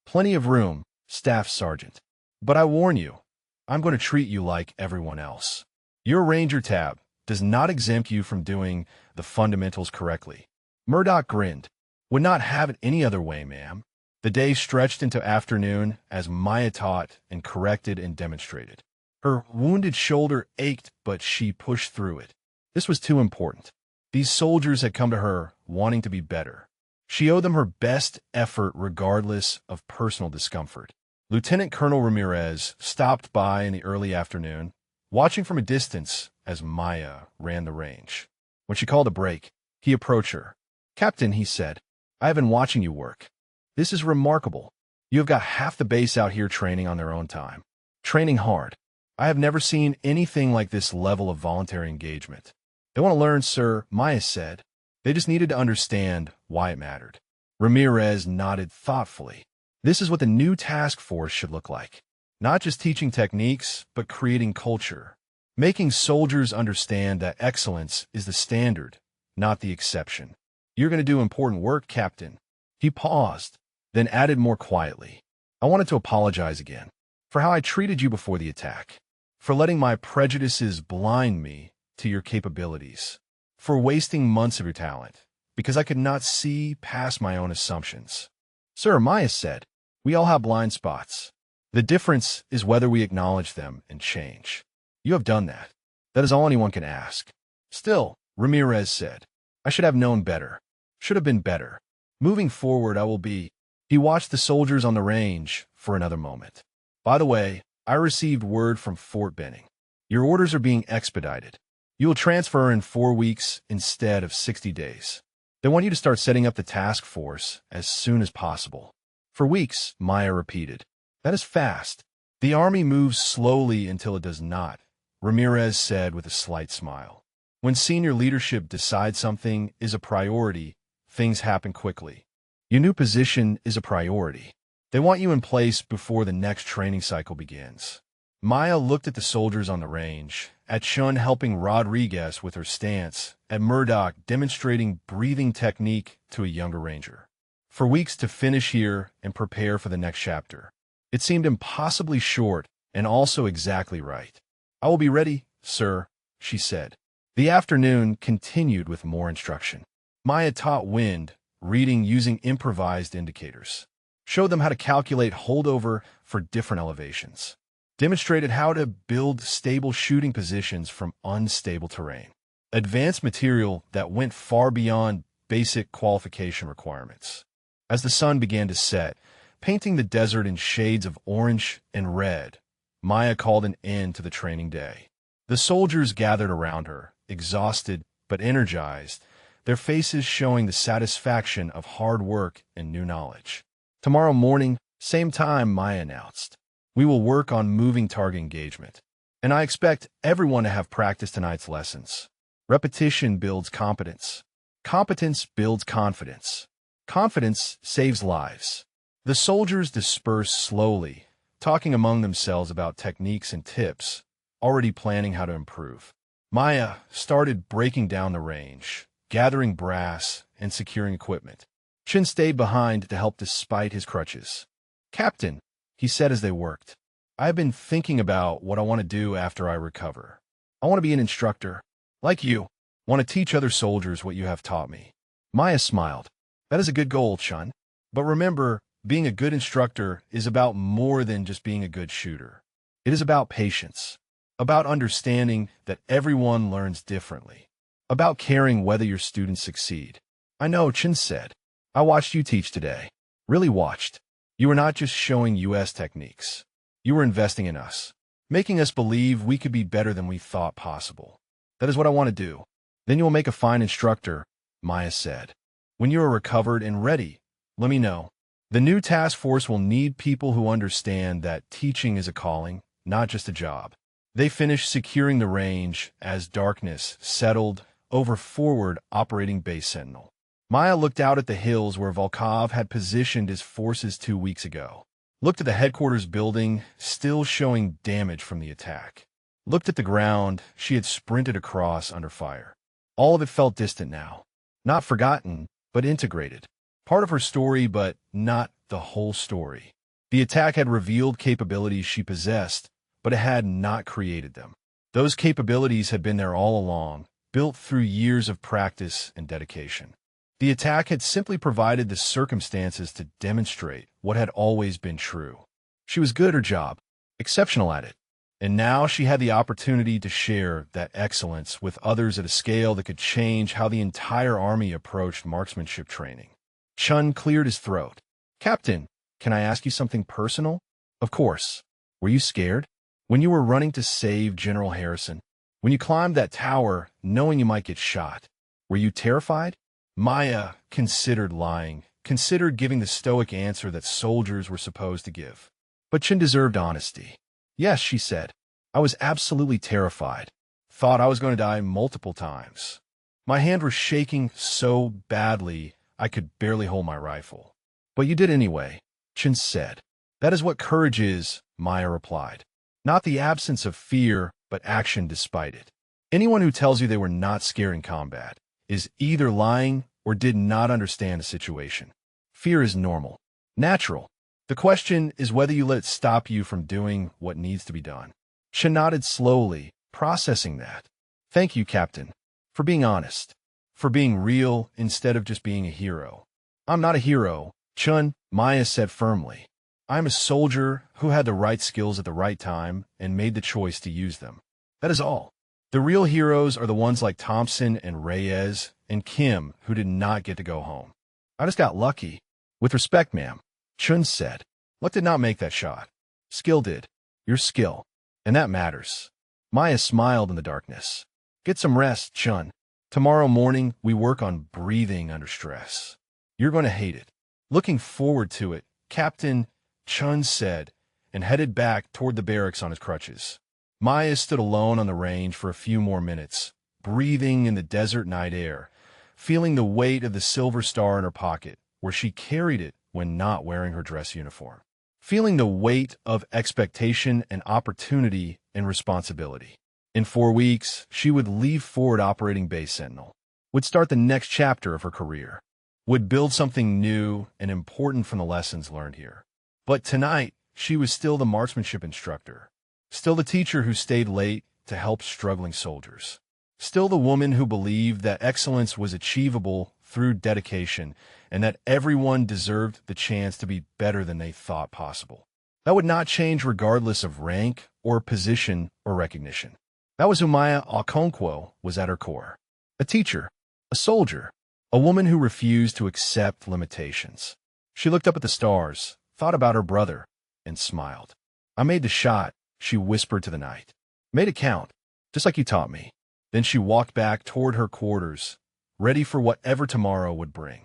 "Plenty of room, Staff Sergeant. But I warn you, I'm going to treat you like everyone else. Your Ranger tab does not exempt you from doing the fundamentals correctly." Murdoch grinned. "Would not have it any other way, ma'am." The day stretched into afternoon as Maya taught and corrected and demonstrated. Her wounded shoulder ached, but she pushed through it. This was too important. These soldiers had come to her wanting to be better. She owed them her best effort regardless of personal discomfort. Lieutenant Colonel Ramirez stopped by in the early afternoon, watching from a distance as Maya ran the range. When she called a break, he approached her. "Captain," he said, "I have been watching you work. This is remarkable. You have got half the base out here training on their own time. Training hard. I have never seen anything like this level of voluntary engagement." "They want to learn, sir," Maya said. "They just needed to understand why it mattered." Ramirez nodded thoughtfully. This is what the new task force should look like. Not just teaching techniques, but creating culture. Making soldiers understand that excellence is the standard, not the exception. "You're going to do important work, Captain." He paused, then added more quietly. "I wanted to apologize again for how I treated you before the attack, for letting my prejudices blind me to your capabilities, for wasting months of your talent, because I could not see past my own assumptions." "Sir," Maya said, "we all have blind spots. The difference is whether we acknowledge them and change. You have done that. That is all anyone can ask." "Still," Ramirez said, "I should have known better. Should have been better. Moving forward, I will be." He watched the soldiers on the range for another moment. "By the way, I received word from Fort Benning. Your orders are being expedited. You will transfer in 4 weeks instead of 60 days. They want you to start setting up the task force as soon as possible." "For weeks," Maya repeated. "That is fast." "The Army moves slowly until it does not," Ramirez said with a slight smile. "When senior leadership decides something is a priority, things happen quickly. Your new position is a priority. They want you in place before the next training cycle begins." Maya looked at the soldiers on the range, at Chun helping Rodriguez with her stance, at Murdoch demonstrating breathing technique to a younger ranger. For weeks to finish here and prepare for the next chapter. It seemed impossibly short and also exactly right. "I will be ready, sir," she said. The afternoon continued with more instruction. Maya taught wind, reading using improvised indicators. Showed them how to calculate holdover for different elevations. Demonstrated how to build stable shooting positions from unstable terrain. Advanced material that went far beyond basic qualification requirements. As the sun began to set, painting the desert in shades of orange and red, Maya called an end to the training day. The soldiers gathered around her, exhausted but energized, their faces showing the satisfaction of hard work and new knowledge. "Tomorrow morning, same time," Maya announced. "We will work on moving target engagement. And I expect everyone to have practiced tonight's lessons. Repetition builds competence. Competence builds confidence. Confidence saves lives." The soldiers dispersed slowly, talking among themselves about techniques and tips, already planning how to improve. Maya started breaking down the range, gathering brass and securing equipment. Chin stayed behind to help despite his crutches. "Captain," he said as they worked, "I have been thinking about what I want to do after I recover. I want to be an instructor. Like you, want to teach other soldiers what you have taught me." Maya smiled. "That is a good goal, Chun. But remember, being a good instructor is about more than just being a good shooter. It is about patience, about understanding that everyone learns differently, about caring whether your students succeed." "I know," Chin said. "I watched you teach today. Really watched. You were not just showing U.S. techniques. You were investing in us, making us believe we could be better than we thought possible. That is what I want to do. Then you will make a fine instructor, Maya said. When you are recovered and ready, let me know. The new task force will need people who understand that teaching is a calling, not just a job. They finished securing the range as darkness settled over forward operating base Sentinel. Maya looked out at the hills where Volkov had positioned his forces 2 weeks ago. Looked at the headquarters building, still showing damage from the attack. Looked at the ground she had sprinted across under fire. All of it felt distant now. Not forgotten, but integrated. Part of her story, but not the whole story. The attack had revealed capabilities she possessed, but it had not created them. Those capabilities had been there all along, built through years of practice and dedication. The attack had simply provided the circumstances to demonstrate what had always been true. She was good at her job, exceptional at it, and now she had the opportunity to share that excellence with others at a scale that could change how the entire army approached marksmanship training. Chun cleared his throat. Captain, can I ask you something personal? Of course. Were you scared? When you were running to save General Harrison? When you climbed that tower, knowing you might get shot? Were you terrified? Maya considered lying, considered giving the stoic answer that soldiers were supposed to give. But Chun deserved honesty. Yes, she said. I was absolutely terrified. Thought I was going to die multiple times. My hand was shaking so badly I could barely hold my rifle. But you did anyway, Chun said. That is what courage is, Maya replied. Not the absence of fear, but action despite it. Anyone who tells you they were not scared in combat is either lying or did not understand the situation. Fear is normal, natural. The question is whether you let it stop you from doing what needs to be done. Chun nodded slowly, processing that. Thank you, Captain, for being honest, for being real instead of just being a hero. I'm not a hero, Chun, Maya said firmly. I'm a soldier who had the right skills at the right time and made the choice to use them. That is all. The real heroes are the ones like Thompson and Reyes and Kim who did not get to go home. I just got lucky. With respect, ma'am, Chun said. Luck did not make that shot. Skill did. Your skill. And that matters. Maya smiled in the darkness. Get some rest, Chun. Tomorrow morning, we work on breathing under stress. You're going to hate it. Looking forward to it, Captain, Chun said, and headed back toward the barracks on his crutches. Maya stood alone on the range for a few more minutes, breathing in the desert night air, feeling the weight of the silver star in her pocket, where she carried it when not wearing her dress uniform. Feeling the weight of expectation and opportunity and responsibility. In 4 weeks, she would leave forward operating base Sentinel, would start the next chapter of her career, would build something new and important from the lessons learned here. But tonight, she was still the marksmanship instructor, still the teacher who stayed late to help struggling soldiers, still the woman who believed that excellence was achievable through dedication and that everyone deserved the chance to be better than they thought possible. That would not change regardless of rank or position or recognition. That was who Maya Okonkwo was at her core. A teacher, a soldier, a woman who refused to accept limitations. She looked up at the stars, thought about her brother, and smiled. I made the shot, she whispered to the night. Made it count, just like you taught me. Then she walked back toward her quarters, ready for whatever tomorrow would bring.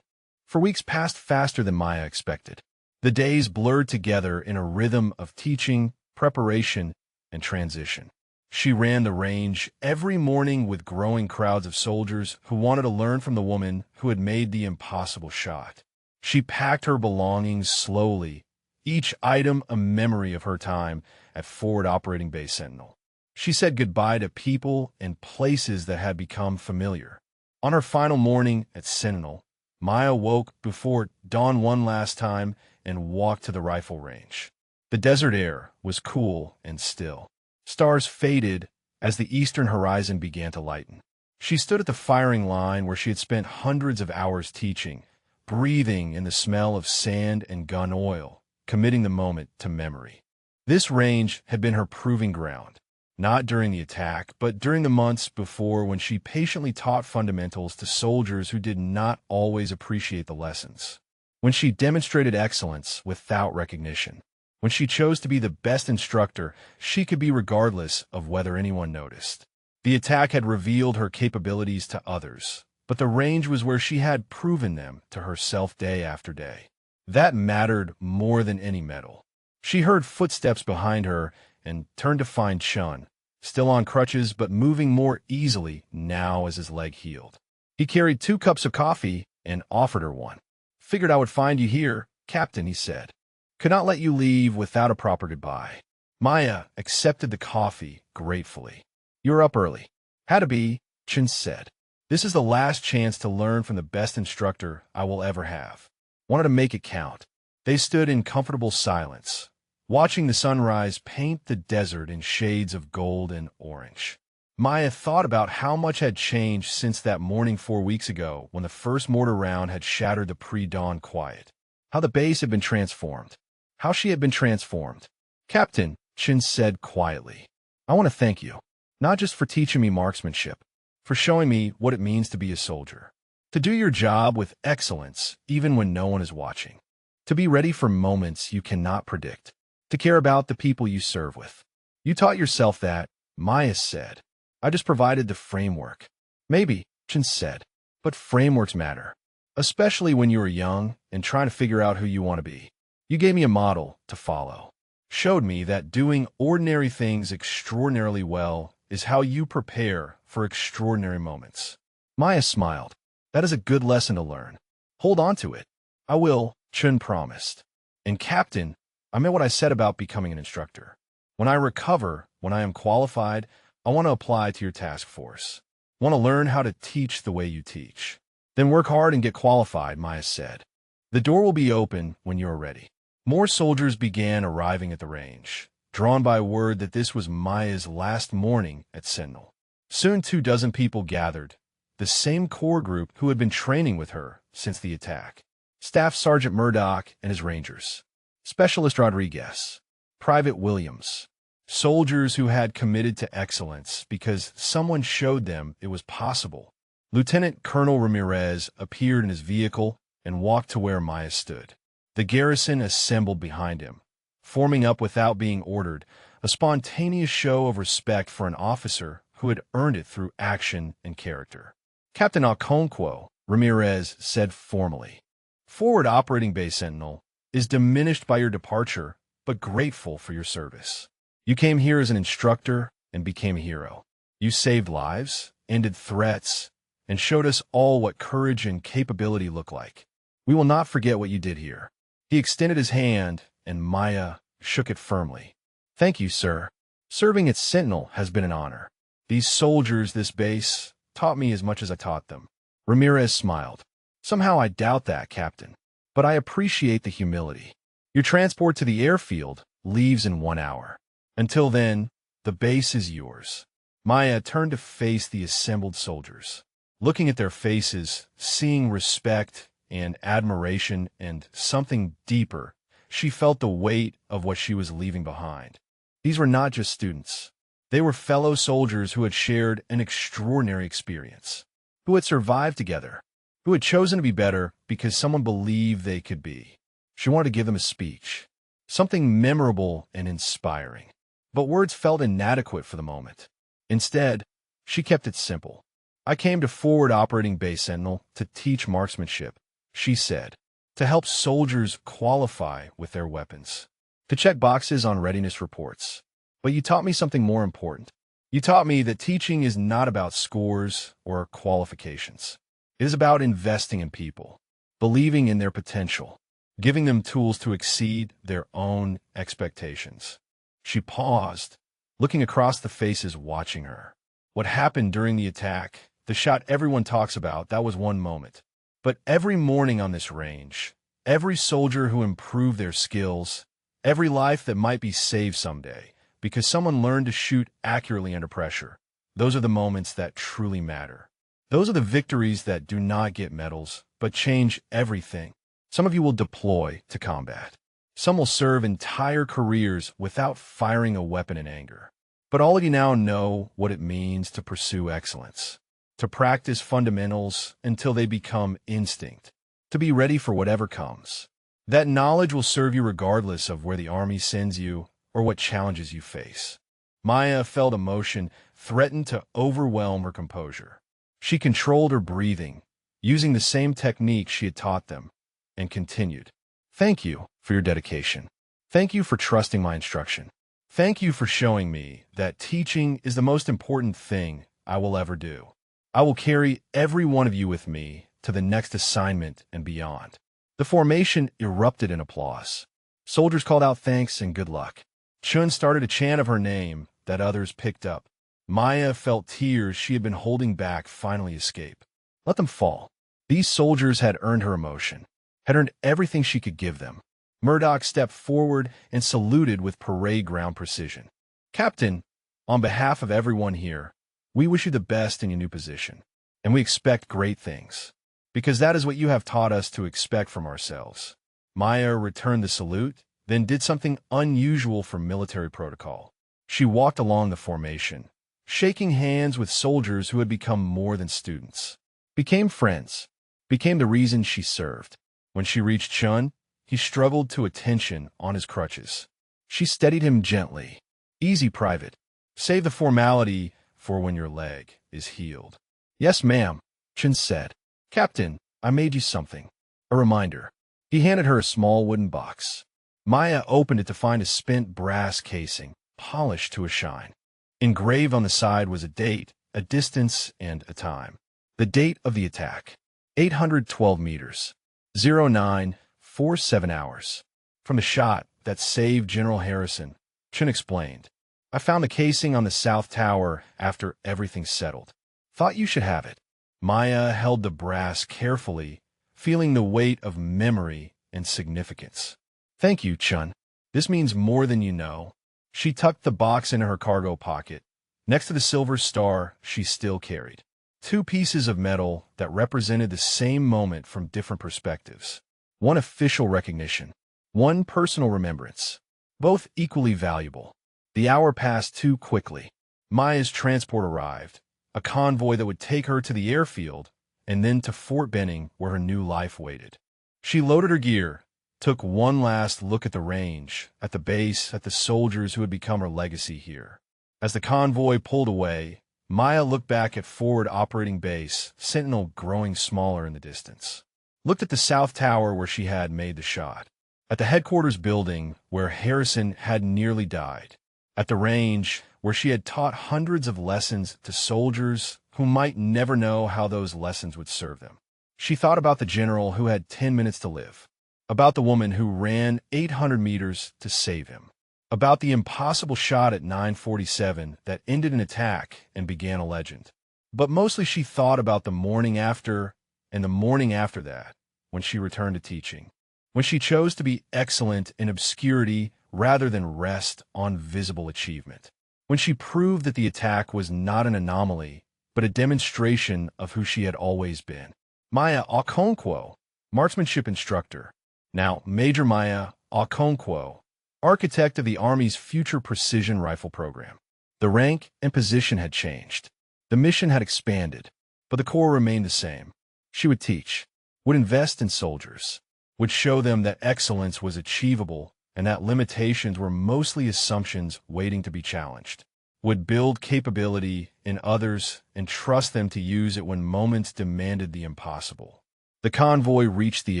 For weeks passed faster than Maya expected. The days blurred together in a rhythm of teaching, preparation, and transition. She ran the range every morning with growing crowds of soldiers who wanted to learn from the woman who had made the impossible shot. She packed her belongings slowly, each item a memory of her time at Forward Operating Base Sentinel. She said goodbye to people and places that had become familiar. On her final morning at Sentinel, Maya woke before dawn one last time and walked to the rifle range. The desert air was cool and still. Stars faded as the eastern horizon began to lighten. She stood at the firing line where she had spent hundreds of hours teaching, breathing in the smell of sand and gun oil, committing the moment to memory. This range had been her proving ground, not during the attack, but during the months before when she patiently taught fundamentals to soldiers who did not always appreciate the lessons. when she demonstrated excellence without recognition. When she chose to be the best instructor she could be regardless of whether anyone noticed. The attack had revealed her capabilities to others, but the range was where she had proven them to herself day after day. That mattered more than any medal. She heard footsteps behind her and turned to find Chun, still on crutches but moving more easily now as his leg healed. He carried 2 cups of coffee and offered her one. "Figured I would find you here, Captain," he said. "Could not let you leave without a proper goodbye." Maya accepted the coffee gratefully. "You're up early." "Had to be," Chun said. "This is the last chance to learn from the best instructor I will ever have. Wanted to make it count." They stood in comfortable silence, watching the sunrise paint the desert in shades of gold and orange. Maya thought about how much had changed since that morning 4 weeks ago when the first mortar round had shattered the pre-dawn quiet. How the base had been transformed. How she had been transformed. "Captain," Chun said quietly, "I want to thank you. Not just for teaching me marksmanship, for showing me what it means to be a soldier. To do your job with excellence even when no one is watching. To be ready for moments you cannot predict. To care about the people you serve with. You taught yourself that," Maya said. "I just provided the framework." "Maybe," Chun said, "but frameworks matter. Especially when you are young and trying to figure out who you want to be. You gave me a model to follow. Showed me that doing ordinary things extraordinarily well is how you prepare for extraordinary moments." Maya smiled. "That is a good lesson to learn. Hold on to it." "I will," Chun promised. "And Captain, I meant what I said about becoming an instructor. When I recover, when I am qualified, I want to apply to your task force. I want to learn how to teach the way you teach." "Then work hard and get qualified," Maya said. "The door will be open when you are ready." More soldiers began arriving at the range, drawn by word that this was Maya's last morning at Sentinel. Soon 24 people gathered, the same core group who had been training with her since the attack. Staff Sergeant Murdoch and his Rangers, Specialist Rodriguez, Private Williams, soldiers who had committed to excellence because someone showed them it was possible. Lieutenant Colonel Ramirez appeared in his vehicle and walked to where Maya stood. The garrison assembled behind him, forming up without being ordered, a spontaneous show of respect for an officer who had earned it through action and character. "Captain Okonkwo," Ramirez said formally, "Forward Operating Base Sentinel is diminished by your departure, but grateful for your service. You came here as an instructor and became a hero. You saved lives, ended threats, and showed us all what courage and capability look like. We will not forget what you did here." He extended his hand, and Maya shook it firmly. "Thank you, sir. Serving at Sentinel has been an honor. These soldiers, this base, taught me as much as I taught them." Ramirez smiled. "Somehow I doubt that, Captain. But I appreciate the humility. Your transport to the airfield leaves in 1 hour. Until then, the base is yours." Maya turned to face the assembled soldiers. Looking at their faces, seeing respect and admiration and something deeper, she felt the weight of what she was leaving behind. These were not just students. They were fellow soldiers who had shared an extraordinary experience, who had survived together, who had chosen to be better because someone believed they could be. She wanted to give them a speech, something memorable and inspiring. But words felt inadequate for the moment. Instead, she kept it simple. "I came to Forward Operating Base Sentinel to teach marksmanship," she said, "to help soldiers qualify with their weapons, to check boxes on readiness reports. But you taught me something more important. You taught me that teaching is not about scores or qualifications. It is about investing in people, believing in their potential, giving them tools to exceed their own expectations." She paused, looking across the faces watching her. What happened during the attack, the shot everyone talks about, that was one moment. But every morning on this range, every soldier who improved their skills, every life that might be saved someday, because someone learned to shoot accurately under pressure, those are the moments that truly matter. Those are the victories that do not get medals, but change everything. Some of you will deploy to combat. Some will serve entire careers without firing a weapon in anger. But all of you now know what it means to pursue excellence, to practice fundamentals until they become instinct, to be ready for whatever comes. That knowledge will serve you regardless of where the army sends you or what challenges you face. Maya felt emotion threatened to overwhelm her composure. She controlled her breathing, using the same technique she had taught them, and continued. Thank you for your dedication. Thank you for trusting my instruction. Thank you for showing me that teaching is the most important thing I will ever do. I will carry every one of you with me to the next assignment and beyond. The formation erupted in applause. Soldiers called out thanks and good luck. Chun started a chant of her name that others picked up. Maya felt tears she had been holding back finally escape. Let them fall. These soldiers had earned her emotion, had earned everything she could give them. Murdoch stepped forward and saluted with parade ground precision. Captain, on behalf of everyone here, we wish you the best in your new position, and we expect great things, because that is what you have taught us to expect from ourselves. Maya returned the salute, then did something unusual for military protocol. She walked along the formation, shaking hands with soldiers who had become more than students, became friends, became the reason she served. When she reached Chun, he struggled to attention on his crutches. She steadied him gently. Easy, Private. Save the formality for when your leg is healed. Yes, ma'am, Chun said. Captain, I made you something. A reminder. He handed her a small wooden box. Maya opened it to find a spent brass casing, polished to a shine. Engraved on the side was a date, a distance, and a time. The date of the attack. 812 meters. 0947 hours. From the shot that saved General Harrison, Chun explained. I found the casing on the South Tower after everything settled. Thought you should have it. Maya held the brass carefully, feeling the weight of memory and significance. Thank you, Chun. This means more than you know. She tucked the box into her cargo pocket, next to the silver star she still carried. 2 pieces of metal that represented the same moment from different perspectives. One official recognition, one personal remembrance, both equally valuable. The hour passed too quickly. Maya's transport arrived, a convoy that would take her to the airfield and then to Fort Benning where her new life waited. She loaded her gear, took one last look at the range, at the base, at the soldiers who had become her legacy here. As the convoy pulled away, Maya looked back at forward operating base, Sentinel growing smaller in the distance. Looked at the South Tower where she had made the shot. At the headquarters building where Harrison had nearly died. At the range where she had taught hundreds of lessons to soldiers who might never know how those lessons would serve them. She thought about the general who had 10 minutes to live. About the woman who ran 800 meters to save him. About the impossible shot at 9:47 that ended an attack and began a legend. But mostly she thought about the morning after and the morning after that, when she returned to teaching. When she chose to be excellent in obscurity rather than rest on visible achievement. When she proved that the attack was not an anomaly, but a demonstration of who she had always been. Maya Okonkwo, marksmanship instructor. Now Major Maya Okonkwo, architect of the Army's future precision rifle program. The rank and position had changed. The mission had expanded, but the core remained the same. She would teach, would invest in soldiers, would show them that excellence was achievable and that limitations were mostly assumptions waiting to be challenged, would build capability in others and trust them to use it when moments demanded the impossible. The convoy reached the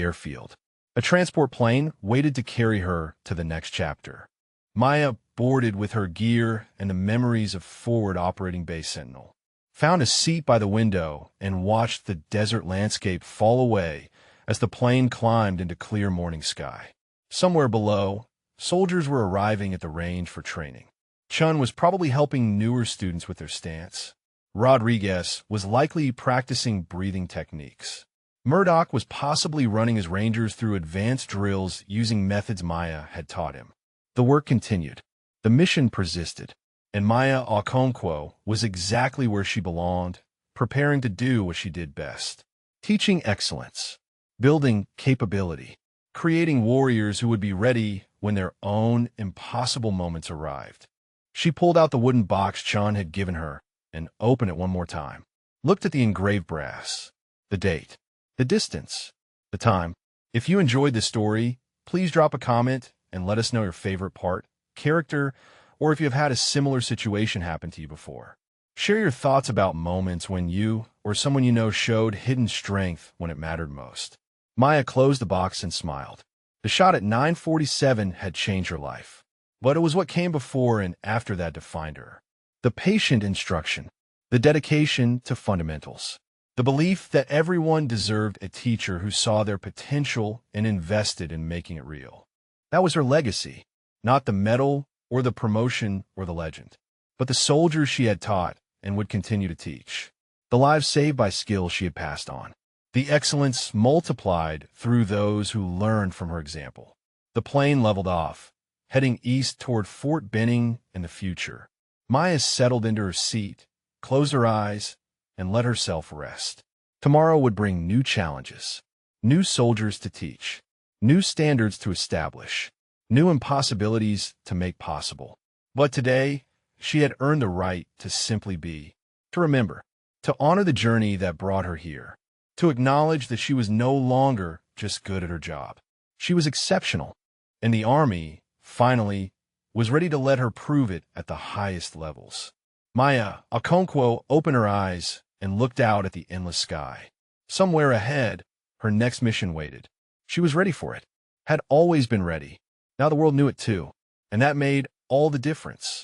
airfield. A transport plane waited to carry her to the next chapter. Maya boarded with her gear and the memories of forward operating base Sentinel. Found a seat by the window and watched the desert landscape fall away as the plane climbed into clear morning sky. Somewhere below, soldiers were arriving at the range for training. Chun was probably helping newer students with their stance. Rodriguez was likely practicing breathing techniques. Murdoch was possibly running his rangers through advanced drills using methods Maya had taught him. The work continued. The mission persisted. And Maya Okonkwo was exactly where she belonged, preparing to do what she did best. Teaching excellence, building capability, creating warriors who would be ready when their own impossible moments arrived. She pulled out the wooden box Chun had given her and opened it one more time. Looked at the engraved brass, the date, the distance, the time. If you enjoyed this story, please drop a comment and let us know your favorite part, character, or if you have had a similar situation happen to you before. Share your thoughts about moments when you or someone you know showed hidden strength when it mattered most. Maya closed the box and smiled. The shot at 9:47 had changed her life. But it was what came before and after that defined her. The patient instruction, the dedication to fundamentals, the belief that everyone deserved a teacher who saw their potential and invested in making it real. That was her legacy, not the medal or the promotion or the legend, but the soldiers she had taught and would continue to teach, the lives saved by skills she had passed on, the excellence multiplied through those who learned from her example. The plane leveled off, heading east toward Fort Benning and the future. Maya settled into her seat, closed her eyes, and let herself rest. Tomorrow would bring new challenges, new soldiers to teach, new standards to establish, new impossibilities to make possible. But today, she had earned the right to simply be, to remember, to honor the journey that brought her here, to acknowledge that she was no longer just good at her job. She was exceptional, and the Army, finally, was ready to let her prove it at the highest levels. Maya Okonkwo opened her eyes and looked out at the endless sky. Somewhere ahead, her next mission waited. She was ready for it, had always been ready. Now the world knew it too, and that made all the difference.